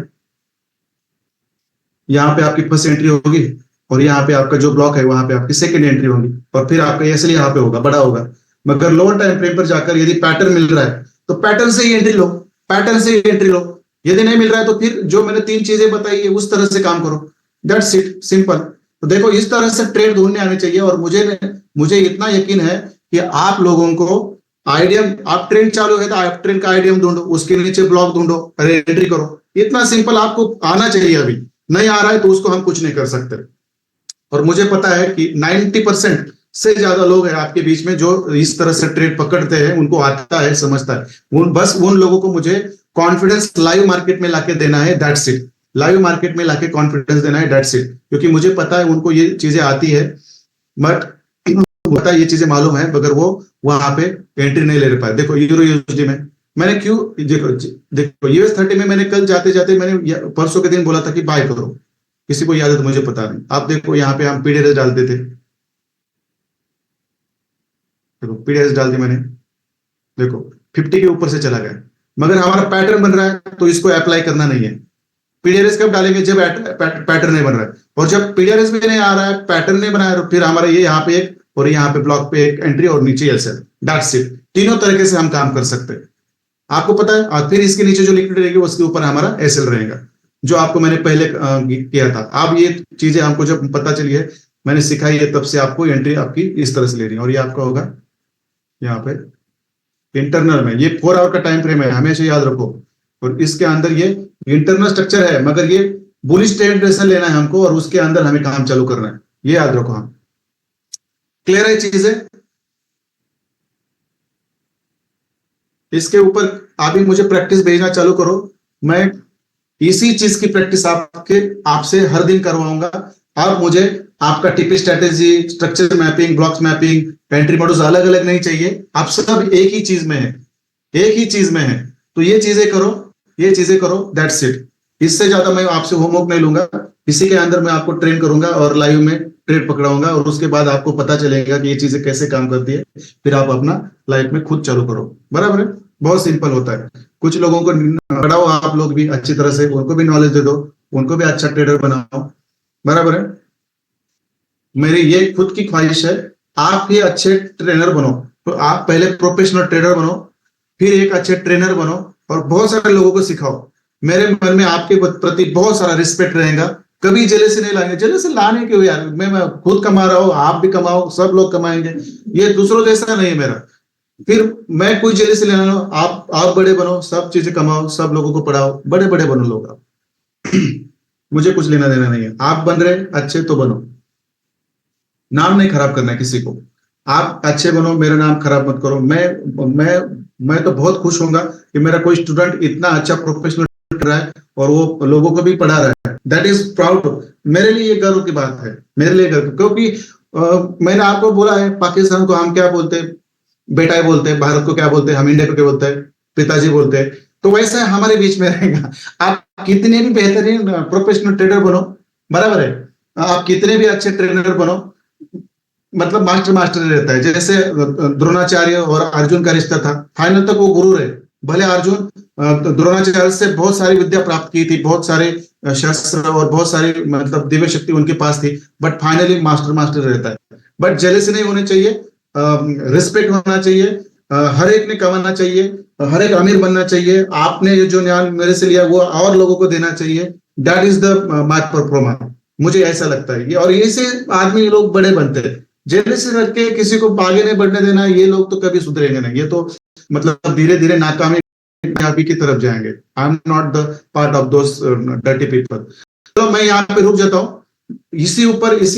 यहाँ पे आपकी फर्स्ट एंट्री होगी, और यहाँ पे आपका जो ब्लॉक है वहां पे आपकी सेकंड एंट्री होगी, और फिर आपका एसएल यहाँ पे होगा, बड़ा होगा। मगर लोअर टाइम फ्रेम पर जाकर यदि पैटर्न मिल रहा है तो पैटर्न से ही एंट्री लो, पैटर्न से ही एंट्री लो। यदि नहीं मिल रहा है तो फिर जो मैंने 3 चीजें बताई है उस तरह से काम करो, दैट्स इट, सिंपल। तो देखो इस तरह से ट्रेड ढूंढने आने चाहिए, और मुझे इतना यकीन है कि आप लोगों को आइडियम, आप ट्रेंड चालू है तो आप ट्रेंड का आइडियम ढूंढो, उसके नीचे ब्लॉक ढूंढो, एंट्री करो, इतना सिंपल आपको आना चाहिए। अभी नहीं आ रहा है तो उसको हम कुछ नहीं कर सकते। और मुझे पता है कि 90% से ज्यादा लोग हैं आपके बीच में जो इस तरह से ट्रेड पकड़ते हैं, उनको आता है, समझता है। बस उन लोगों को मुझे कॉन्फिडेंस लाइव मार्केट में लाके देना है, दैट्स इट। लाइव मार्केट में लाके कॉन्फिडेंस देना है, दैट्स इट। क्योंकि मुझे पता है उनको ये चीजें आती है, बट पता है ये चीजें मालूम है, मगर वो वहां पे एंट्री नहीं ले पाए। देखो यूरो यूएसडी में मैंने क्यों, देखो US30 में मैंने कल जाते जाते मैंने परसों के दिन बोला था कि बाय करो। किसी को याद है तो मुझे पता नहीं। आप देखो यहाँ पे हम पीडीएस डालते थे, देखो पीडीएस डाल दी मैंने, देखो 50 के ऊपर से चला गया, मगर हमारा पैटर्न बन रहा है तो इसको अप्लाई करना नहीं है। पीडीआरएस कब डालेंगे, जब पैटर्न नहीं बन रहा है। और जब पीडीआरएस भी नहीं आ रहा है, पैटर्न नहीं बनाया, फिर हमारा ये यहाँ पे एक और यहाँ पे ब्लॉक पे एक एंट्री और नीचे एलसेल, दैट्स इट। तीनों तरीके से हम काम कर सकते हैं, आपको पता है। और फिर इसके नीचे जो लिक्विड रहेगी उसके ऊपर हमारा एसएल रहेगा, जो आपको मैंने पहले किया था। अब ये चीजें हमको जब पता चली है, मैंने सिखाई है, तब से आपको एंट्री आपकी इस तरह से ले रही है। और ये आपका होगा यहाँ पे इंटरनल में, ये 4 आवर का टाइम फ्रेम है, हमेशा याद रखो। और इसके अंदर ये इंटरनल स्ट्रक्चर है, मगर ये बुलिश ट्रेंड लेना है हमको, और उसके अंदर हमें काम चालू करना है, ये याद रखो। हम क्लियर है चीजें? इसके ऊपर अभी मुझे प्रैक्टिस भेजना चालू करो। मैं इसी चीज की प्रैक्टिस आपसे हर दिन करवाऊंगा। आप मुझे आपका TP strategy, structure mapping, blocks mapping, entry models अलग अलग नहीं चाहिए, आप सब एक ही चीज में है, एक ही चीज में है। तो ये चीजें करो, ये चीजें करो, दैट्स इट। इससे ज्यादा मैं आपसे होमवर्क नहीं लूंगा। इसी के अंदर मैं आपको ट्रेन करूंगा और लाइव में ट्रेड पकड़ाऊंगा, और उसके बाद आपको पता चलेगा कि ये चीजें कैसे काम करती है। फिर आप अपना लाइफ में खुद चालू करो, बराबर है। बहुत सिंपल होता है। कुछ लोगों को पढ़ाओ, आप लोग भी अच्छी तरह से, उनको भी नॉलेज दे दो, उनको भी अच्छा ट्रेडर बनाओ, बराबर है। मेरी ये खुद की ख्वाहिश है, आप ही अच्छे ट्रेनर बनो। तो आप पहले प्रोफेशनल ट्रेडर बनो, फिर एक अच्छे ट्रेनर बनो, और बहुत सारे लोगों को सिखाओ। मेरे मन में आपके प्रति बहुत सारा रिस्पेक्ट रहेगा। कभी जेलसी नहीं लाएंगे। जेलसी लाने क्यों यार, मैं खुद कमा रहा हूं, आप भी कमाओ, सब लोग कमाएंगे। ये दूसरों जैसा नहीं है मेरा। फिर मैं कोई जेलसी लेना लो, आप बड़े बनो, सब चीजें कमाओ, सब लोगों को पढ़ाओ, बड़े बड़े बनो लोग आप। मुझे कुछ लेना देना नहीं है। आप बन रहे अच्छे तो बनो, नाम नहीं खराब करना है किसी को। आप अच्छे बनो, मेरा नाम खराब मत करो। मैं तो बहुत खुश होऊंगा कि मेरा कोई स्टूडेंट इतना अच्छा प्रोफेशनल कर रहा है और वो लोगों को भी पढ़ा रहा है। That is proud. मेरे लिए ये गर्व की बात है, मेरे लिए गर्व। क्योंकि मैंने आपको बोला है, पाकिस्तान को हम क्या बोलते हैं, बेटा ही बोलते हैं। भारत को क्या बोलते हैं, हम इंडिया को क्या बोलते हैं, पिताजी बोलते हैं। तो वैसा हमारे बीच में रहेगा। आप कितने भी बेहतरीन प्रोफेशनल ट्रेडर बनो, बराबर है, आप कितने भी अच्छे ट्रेनर बनो, मतलब मास्टर मास्टर रहता है। जैसे द्रोणाचार्य और अर्जुन का रिश्ता था, फाइनल तक वो गुरु रहे। भले अर्जुन द्रोणाचार्य से बहुत सारी विद्या प्राप्त की थी, बहुत सारे शस्त्र और बहुत सारी मतलब दिव्य शक्ति उनके पास थी, बट फाइनली मास्टर मास्टर रहता है। बट जेलसी नहीं होनी चाहिए, रिस्पेक्ट होना चाहिए, हर एक ने कमाना चाहिए, हर एक अमीर बनना चाहिए। आपने जो ज्ञान मेरे से लिया वो और लोगों को देना चाहिए। That is the mark for प्रोमा, मुझे ऐसा लगता है। और ऐसे आदमी लोग बड़े बनते हैं। जेलसी रख के किसी को आगे नहीं बढ़ने देना, ये लोग तो कभी सुधरेंगे नहीं। ये तो मतलब धीरे धीरे नाकामी की तरफ जाएंगे। I am not the part of those dirty people. तो मैं यहाँ पे रुक जाता हूँ। इसी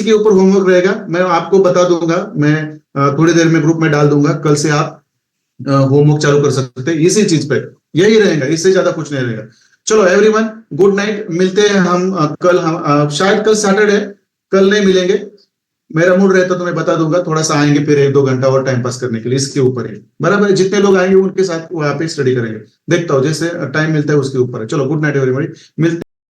के ऊपर होमवर्क रहेगा, मैं आपको बता दूंगा। मैं थोड़ी देर में ग्रुप में डाल दूंगा, कल से आप होमवर्क चालू कर सकते हैं इसी चीज पे। यही रहेगा, इससे ज्यादा कुछ नहीं रहेगा। चलो एवरीवन, गुड नाइट। मिलते हैं हम कल। हम शायद कल सैटरडे, कल नहीं मिलेंगे। मेरा मूड रहता तो मैं बता दूंगा, थोड़ा सा आएंगे फिर 1-2 घंटा और टाइम पास करने के लिए। इसके ऊपर है, बराबर है। जितने लोग आएंगे उनके साथ वहां पे स्टडी करेंगे। देखता हूँ जैसे टाइम मिलता है उसके ऊपर है। चलो गुड नाइट एवरीबॉडी, मिलते